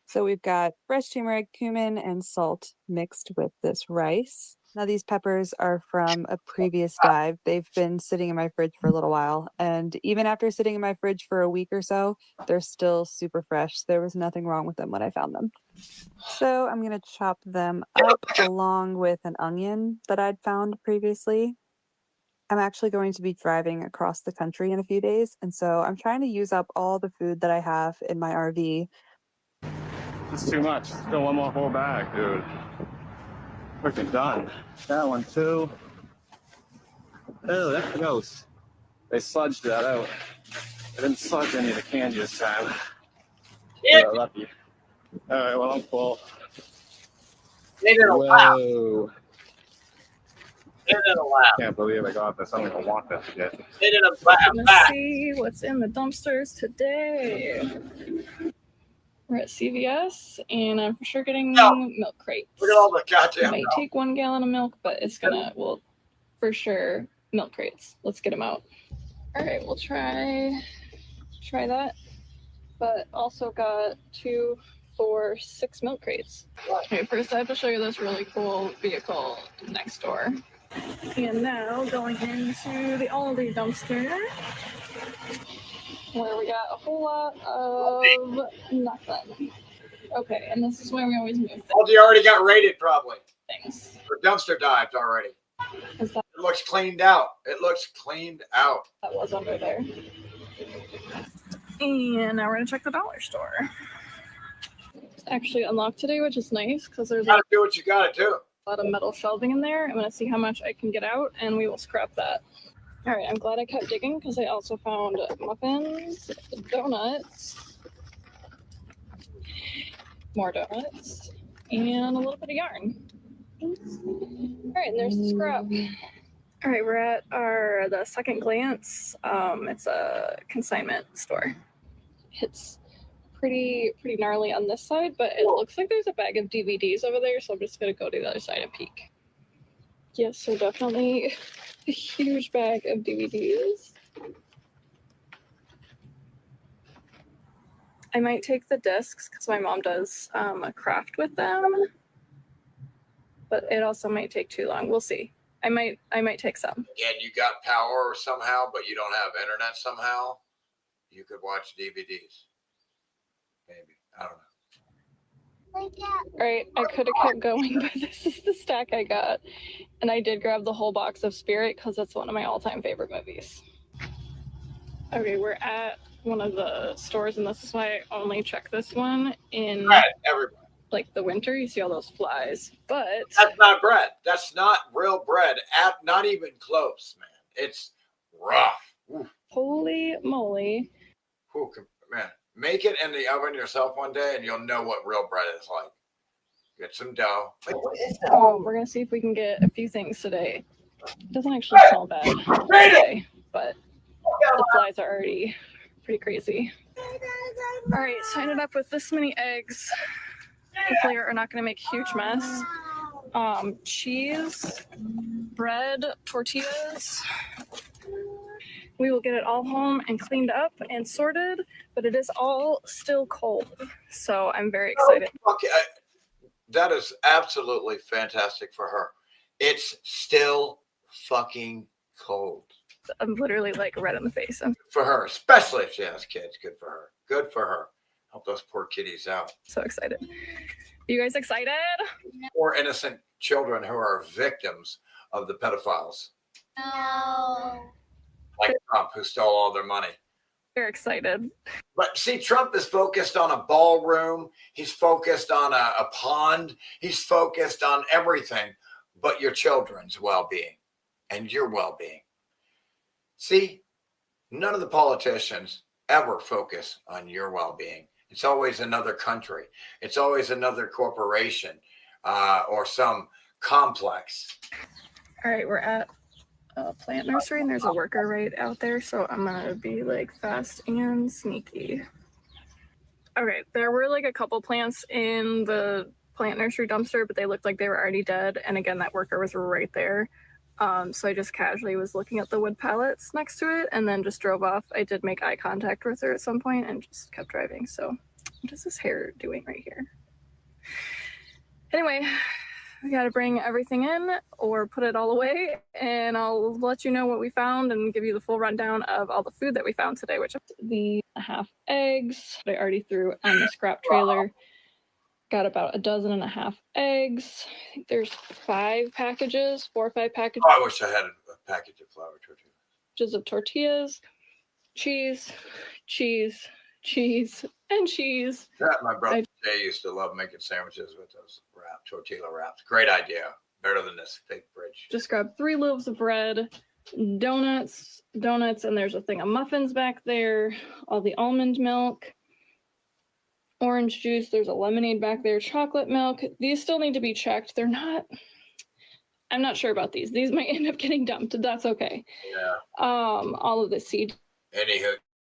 So we've got fresh turmeric, cumin, and salt mixed with this rice. Now these peppers are from a previous dive. They've been sitting in my fridge for a little while. And even after sitting in my fridge for a week or so, they're still super fresh. There was nothing wrong with them when I found them. So I'm going to chop them up along with an onion that I'd found previously. I'm actually going to be driving across the country in a few days. And so I'm trying to use up all the food that I have in my RV. It's too much. Still one more whole bag, dude. Freaking done. That one too. Oh, that's gross. They sludged that out. They didn't sludge any of the candy this time. Yeah, lucky. All right, well, I'm full. They didn't allow. They didn't allow. Can't believe I got this. I don't even want this shit. They didn't allow. Let's see what's in the dumpsters today. We're at CVS, and I'm for sure getting milk crates. Look at all the goddamn Might milk. take 1 gallon of milk, but it's gonna, well, for sure, milk crates. Let's get them out. All right, we'll try that. But also got 2, 4, 6 milk crates. Okay, first I have to show you this really cool vehicle next door. And now going into the Aldi dumpster, where we got a whole lot of nothing. Okay, and this is where we always move Well, you already got rated probably. things. For dumpster dives already. Is that It looks cleaned out. It looks cleaned out. that was under there? And now we're gonna check the dollar store. It's actually unlocked today, which is nice because there's You gotta do what you gotta do. a lot of metal shelving in there. I'm gonna see how much I can get out, and we will scrap that. All right, I'm glad I kept digging because I also found muffins, donuts, more donuts, and a little bit of yarn. All right, and there's the scrap. All right, we're at the second glance. It's a consignment store. It's pretty gnarly on this side, but it looks like there's a bag of DVDs over there, so I'm just gonna go to the other side and peek. Yes, so definitely a huge bag of DVDs. I might take the discs because my mom does a craft with them, but it also might take too long. We'll see. I might take some. Again, you got power somehow, but you don't have internet somehow. You could watch DVDs. Maybe. I don't know. All right, I could have kept going, but this is the stack I got. And I did grab the whole box of Spirit because that's one of my all-time favorite movies. Okay, we're at one of the stores, and this is why I only check this one in like the winter. You see all those flies, but that's not bread. That's not real bread. Not even close, man. It's rough. Ooh. Holy moly. Ooh, man, make it in the oven yourself one day and you'll know what real bread is like. Get some dough. We're gonna see if we can get a few things today. It doesn't actually smell bad today, but the flies are already pretty crazy. All right, so I ended up with this many eggs. Hopefully are not gonna make a huge mess. Cheese, bread, tortillas. We will get it all home and cleaned up and sorted, but it is all still cold. So I'm very excited. Okay, that is absolutely fantastic for her. It's still fucking cold. I'm literally like red in the face. For her, especially if she has kids. Good for her. Good for her. Help those poor kiddies out. So excited. You guys excited? Poor innocent children who are victims of the pedophiles. No. Like Trump, who stole all their money. They're excited. But see, Trump is focused on a ballroom. He's focused on a pond. He's focused on everything but your children's well-being and your well-being. See, none of the politicians ever focus on your well-being. It's always another country. It's always another corporation or some complex. All right, we're at a plant nursery and there's a worker right out there. So I'm gonna be like fast and sneaky. Okay, there were like a couple plants in the plant nursery dumpster, but they looked like they were already dead. And again, that worker was right there. So I just casually was looking at the wood pallets next to it and then just drove off. I did make eye contact with her at some point and just kept driving. So what is this hair doing right here? Anyway, we got to bring everything in or put it all away, and I'll let you know what we found and give you the full rundown of all the food that we found today, which is the half eggs that I already threw on the scrap trailer. Got about 12.5 eggs. I think there's 5 packages, 4 or 5 packages. Oh, I wish I had a package of flour tortillas. Of tortillas, cheese, and cheese. Yeah, my brother Jay used to love making sandwiches with those tortilla wraps. Great idea. Better than this fake bridge. Just grabbed 3 loaves of bread, donuts, and there's a thing of muffins back there, all the almond milk, orange juice, there's a lemonade back there, chocolate milk. These still need to be checked. I'm not sure about these. These might end up getting dumped. That's okay. Yeah. All of the seed. Anywho,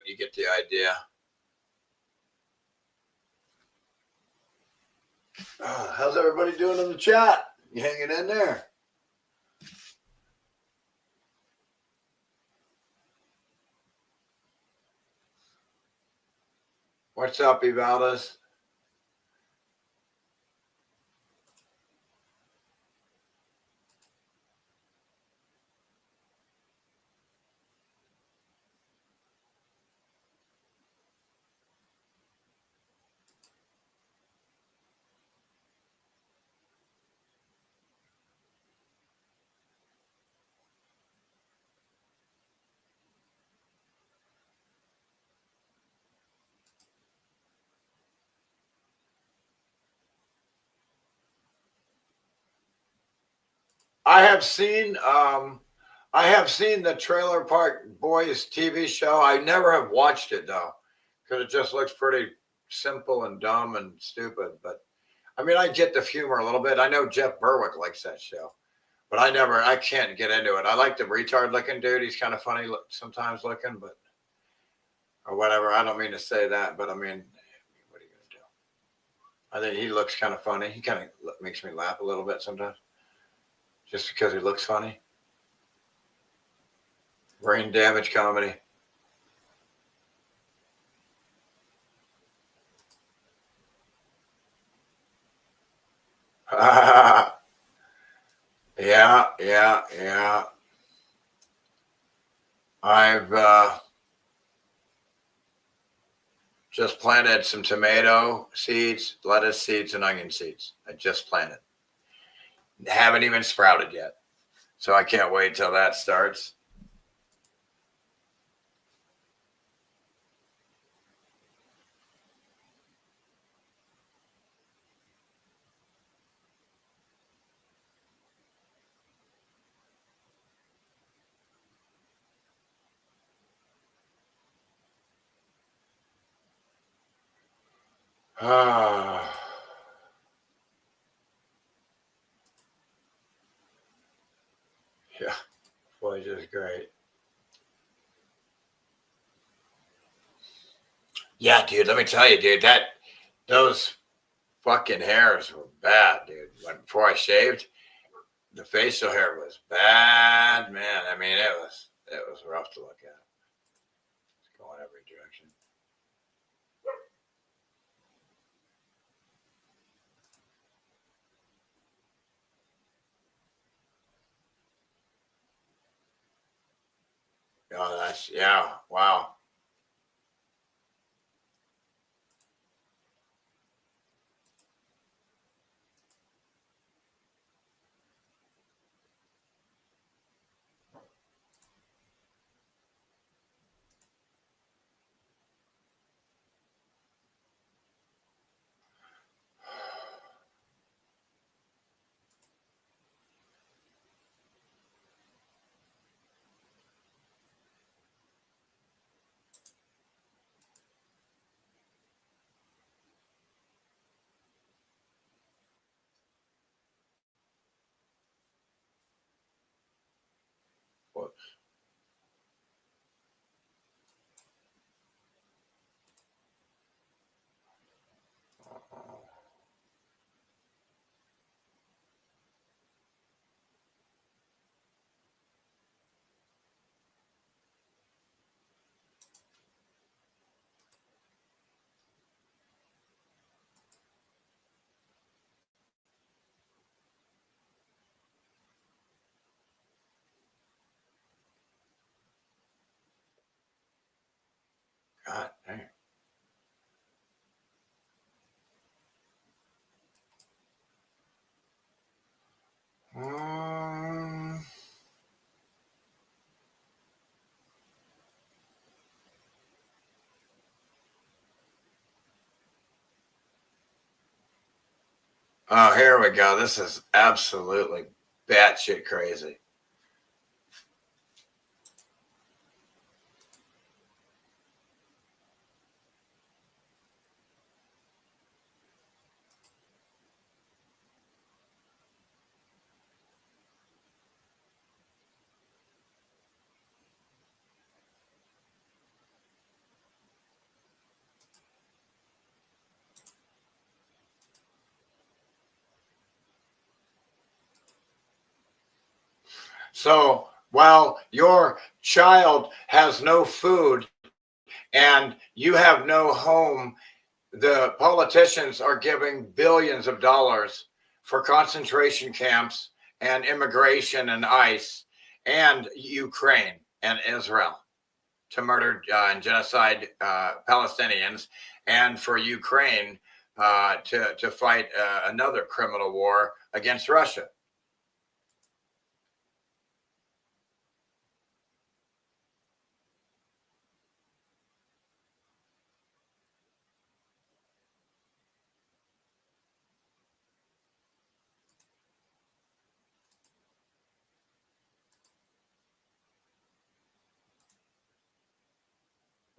you get the idea. How's everybody doing in the chat? You hanging in there? What's up, Evaldas? I have seen the Trailer Park Boys TV show. I never have watched it though, because it just looks pretty simple and dumb and stupid. But I mean, I get the humor a little bit. I know Jeff Berwick likes that show, but I can't get into it. I like the retard looking dude. He's kind of funny sometimes looking, but or whatever. I don't mean to say that, but I mean, what are you gonna do? I think he looks kind of funny. He kind of makes me laugh a little bit sometimes, just because he looks funny. Brain damage comedy. Yeah. I've just planted some tomato seeds, lettuce seeds, and onion seeds. I just planted. Haven't even sprouted yet. So I can't wait till that starts. Yeah, foliage is great. Yeah, dude, let me tell you, dude, those fucking hairs were bad, dude. Before I shaved, the facial hair was bad, man. I mean, it was rough to look at. It's going every direction. Oh, wow. Whoops. God damn. Oh, here we go. This is absolutely batshit crazy. So while your child has no food and you have no home, the politicians are giving billions of dollars for concentration camps and immigration and ICE and Ukraine and Israel to murder and genocide Palestinians, and for Ukraine to fight another criminal war against Russia.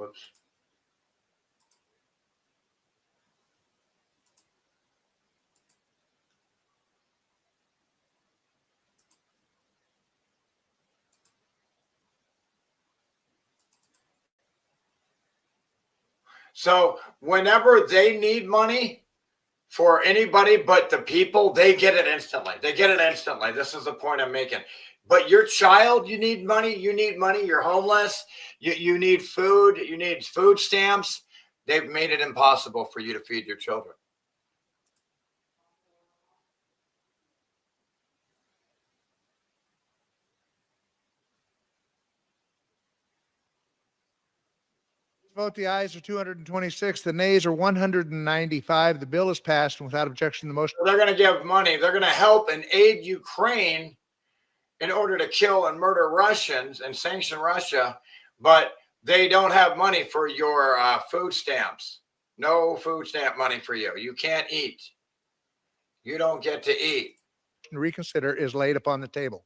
Whoops. So whenever they need money for anybody but the people, they get it instantly. They get it instantly. This is the point I'm making. But your child, you need money. You need money. You're homeless. You need food. You need food stamps. They've made it impossible for you to feed your children. Vote. The ayes are 226. The nays are 195. The bill is passed, and without objection, the motion. They're going to give money. They're going to help and aid Ukraine in order to kill and murder Russians and sanction Russia, but they don't have money for your food stamps. No food stamp money for you. You can't eat. You don't get to eat. Reconsider is laid upon the table.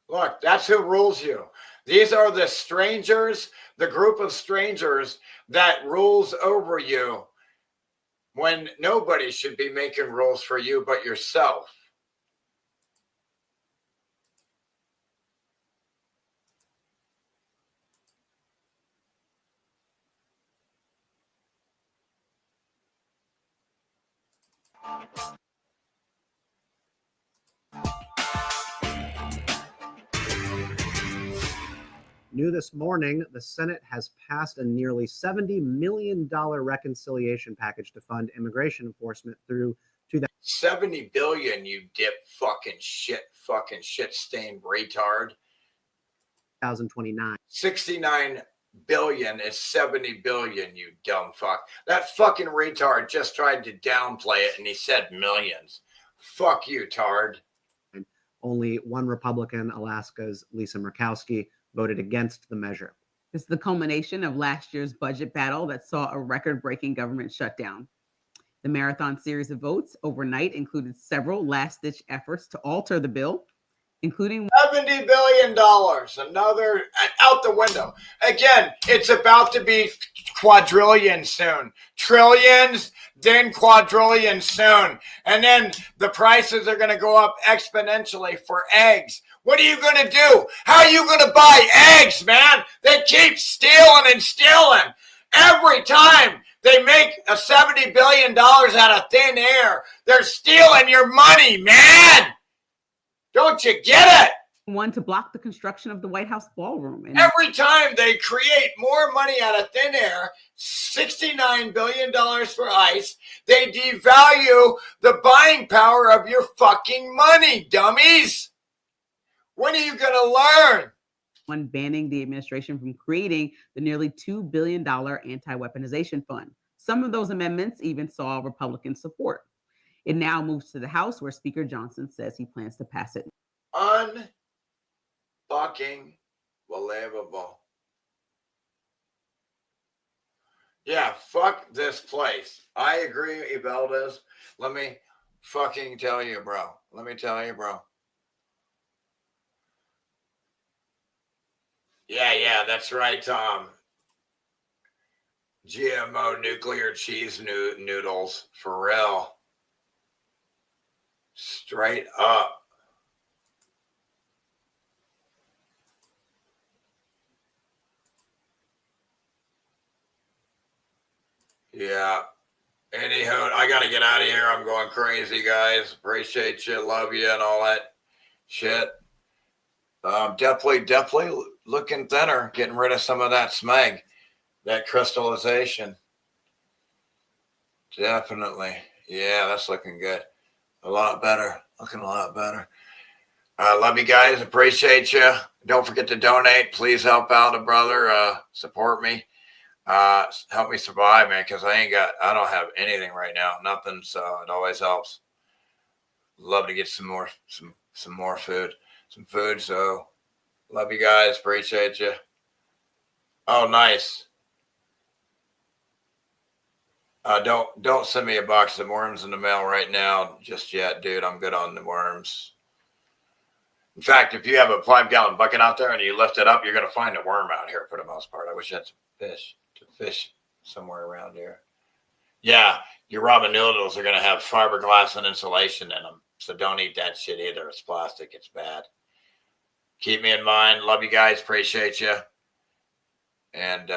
Look, that's who rules you. These are the strangers, the group of strangers that rules over you when nobody should be making rules for you but yourself. New this morning, the Senate has passed a nearly $70 million reconciliation package to fund immigration enforcement through 70 billion, you dip fucking shit stained retard. 2029. 69 billion is 70 billion, you dumb fuck. That fucking retard just tried to downplay it and he said millions. Fuck you, tard. Only one Republican, Alaska's Lisa Murkowski, voted against the measure. It's the culmination of last year's budget battle that saw a record-breaking government shutdown. The marathon series of votes overnight included several last-ditch efforts to alter the bill, including $70 billion, another out the window. Again, it's about to be quadrillion soon. Trillions, then quadrillion soon. And then the prices are going to go up exponentially for eggs. What are you going to do? How are you going to buy eggs, man? They keep stealing and stealing. Every time they make a $70 billion out of thin air, they're stealing your money, man. Don't you get it? one to block the construction of the White House ballroom. And every time they create more money out of thin air, $69 billion for ICE, they devalue the buying power of your fucking money, dummies. When are you going to learn? one banning the administration from creating the nearly $2 billion anti-weaponization fund. Some of those amendments even saw Republican support. It now moves to the House, where Speaker Johnson says he plans to pass it. Unfucking believable. Yeah, fuck this place. I agree, Iveldes. Let me fucking tell you, bro. Let me tell you, bro. Yeah, that's right, Tom. GMO nuclear cheese noodles, for real. Straight up. Yeah. Anywho, I got to get out of here. I'm going crazy, guys. Appreciate you. Love you and all that shit. Definitely looking thinner, getting rid of some of that smeg, that crystallization. Definitely. Yeah, that's looking good. A lot better. Looking a lot better. Love you guys. Appreciate you. Don't forget to donate. Please help out a brother. Support me. Help me survive, man, because I don't have anything right now. Nothing. So it always helps. Love to get some more food. Some food. So love you guys. Appreciate you. Oh, nice. Don't send me a box of worms in the mail right now just yet, dude. I'm good on the worms. In fact, if you have a 5-gallon bucket out there and you lift it up, you're going to find a worm out here for the most part. I wish I had some fish somewhere around here. Yeah, your ramen noodles are going to have fiberglass and insulation in them. So don't eat that shit either. It's plastic. It's bad. Keep me in mind. Love you guys. Appreciate you. And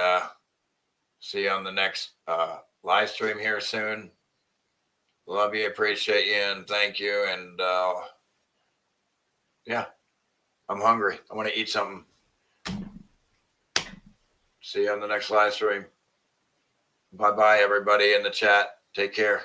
see you on the next live stream here soon. Love you. Appreciate you. And thank you. And yeah, I'm hungry. I want to eat something. See you on the next live stream. Bye-bye, everybody in the chat. Take care.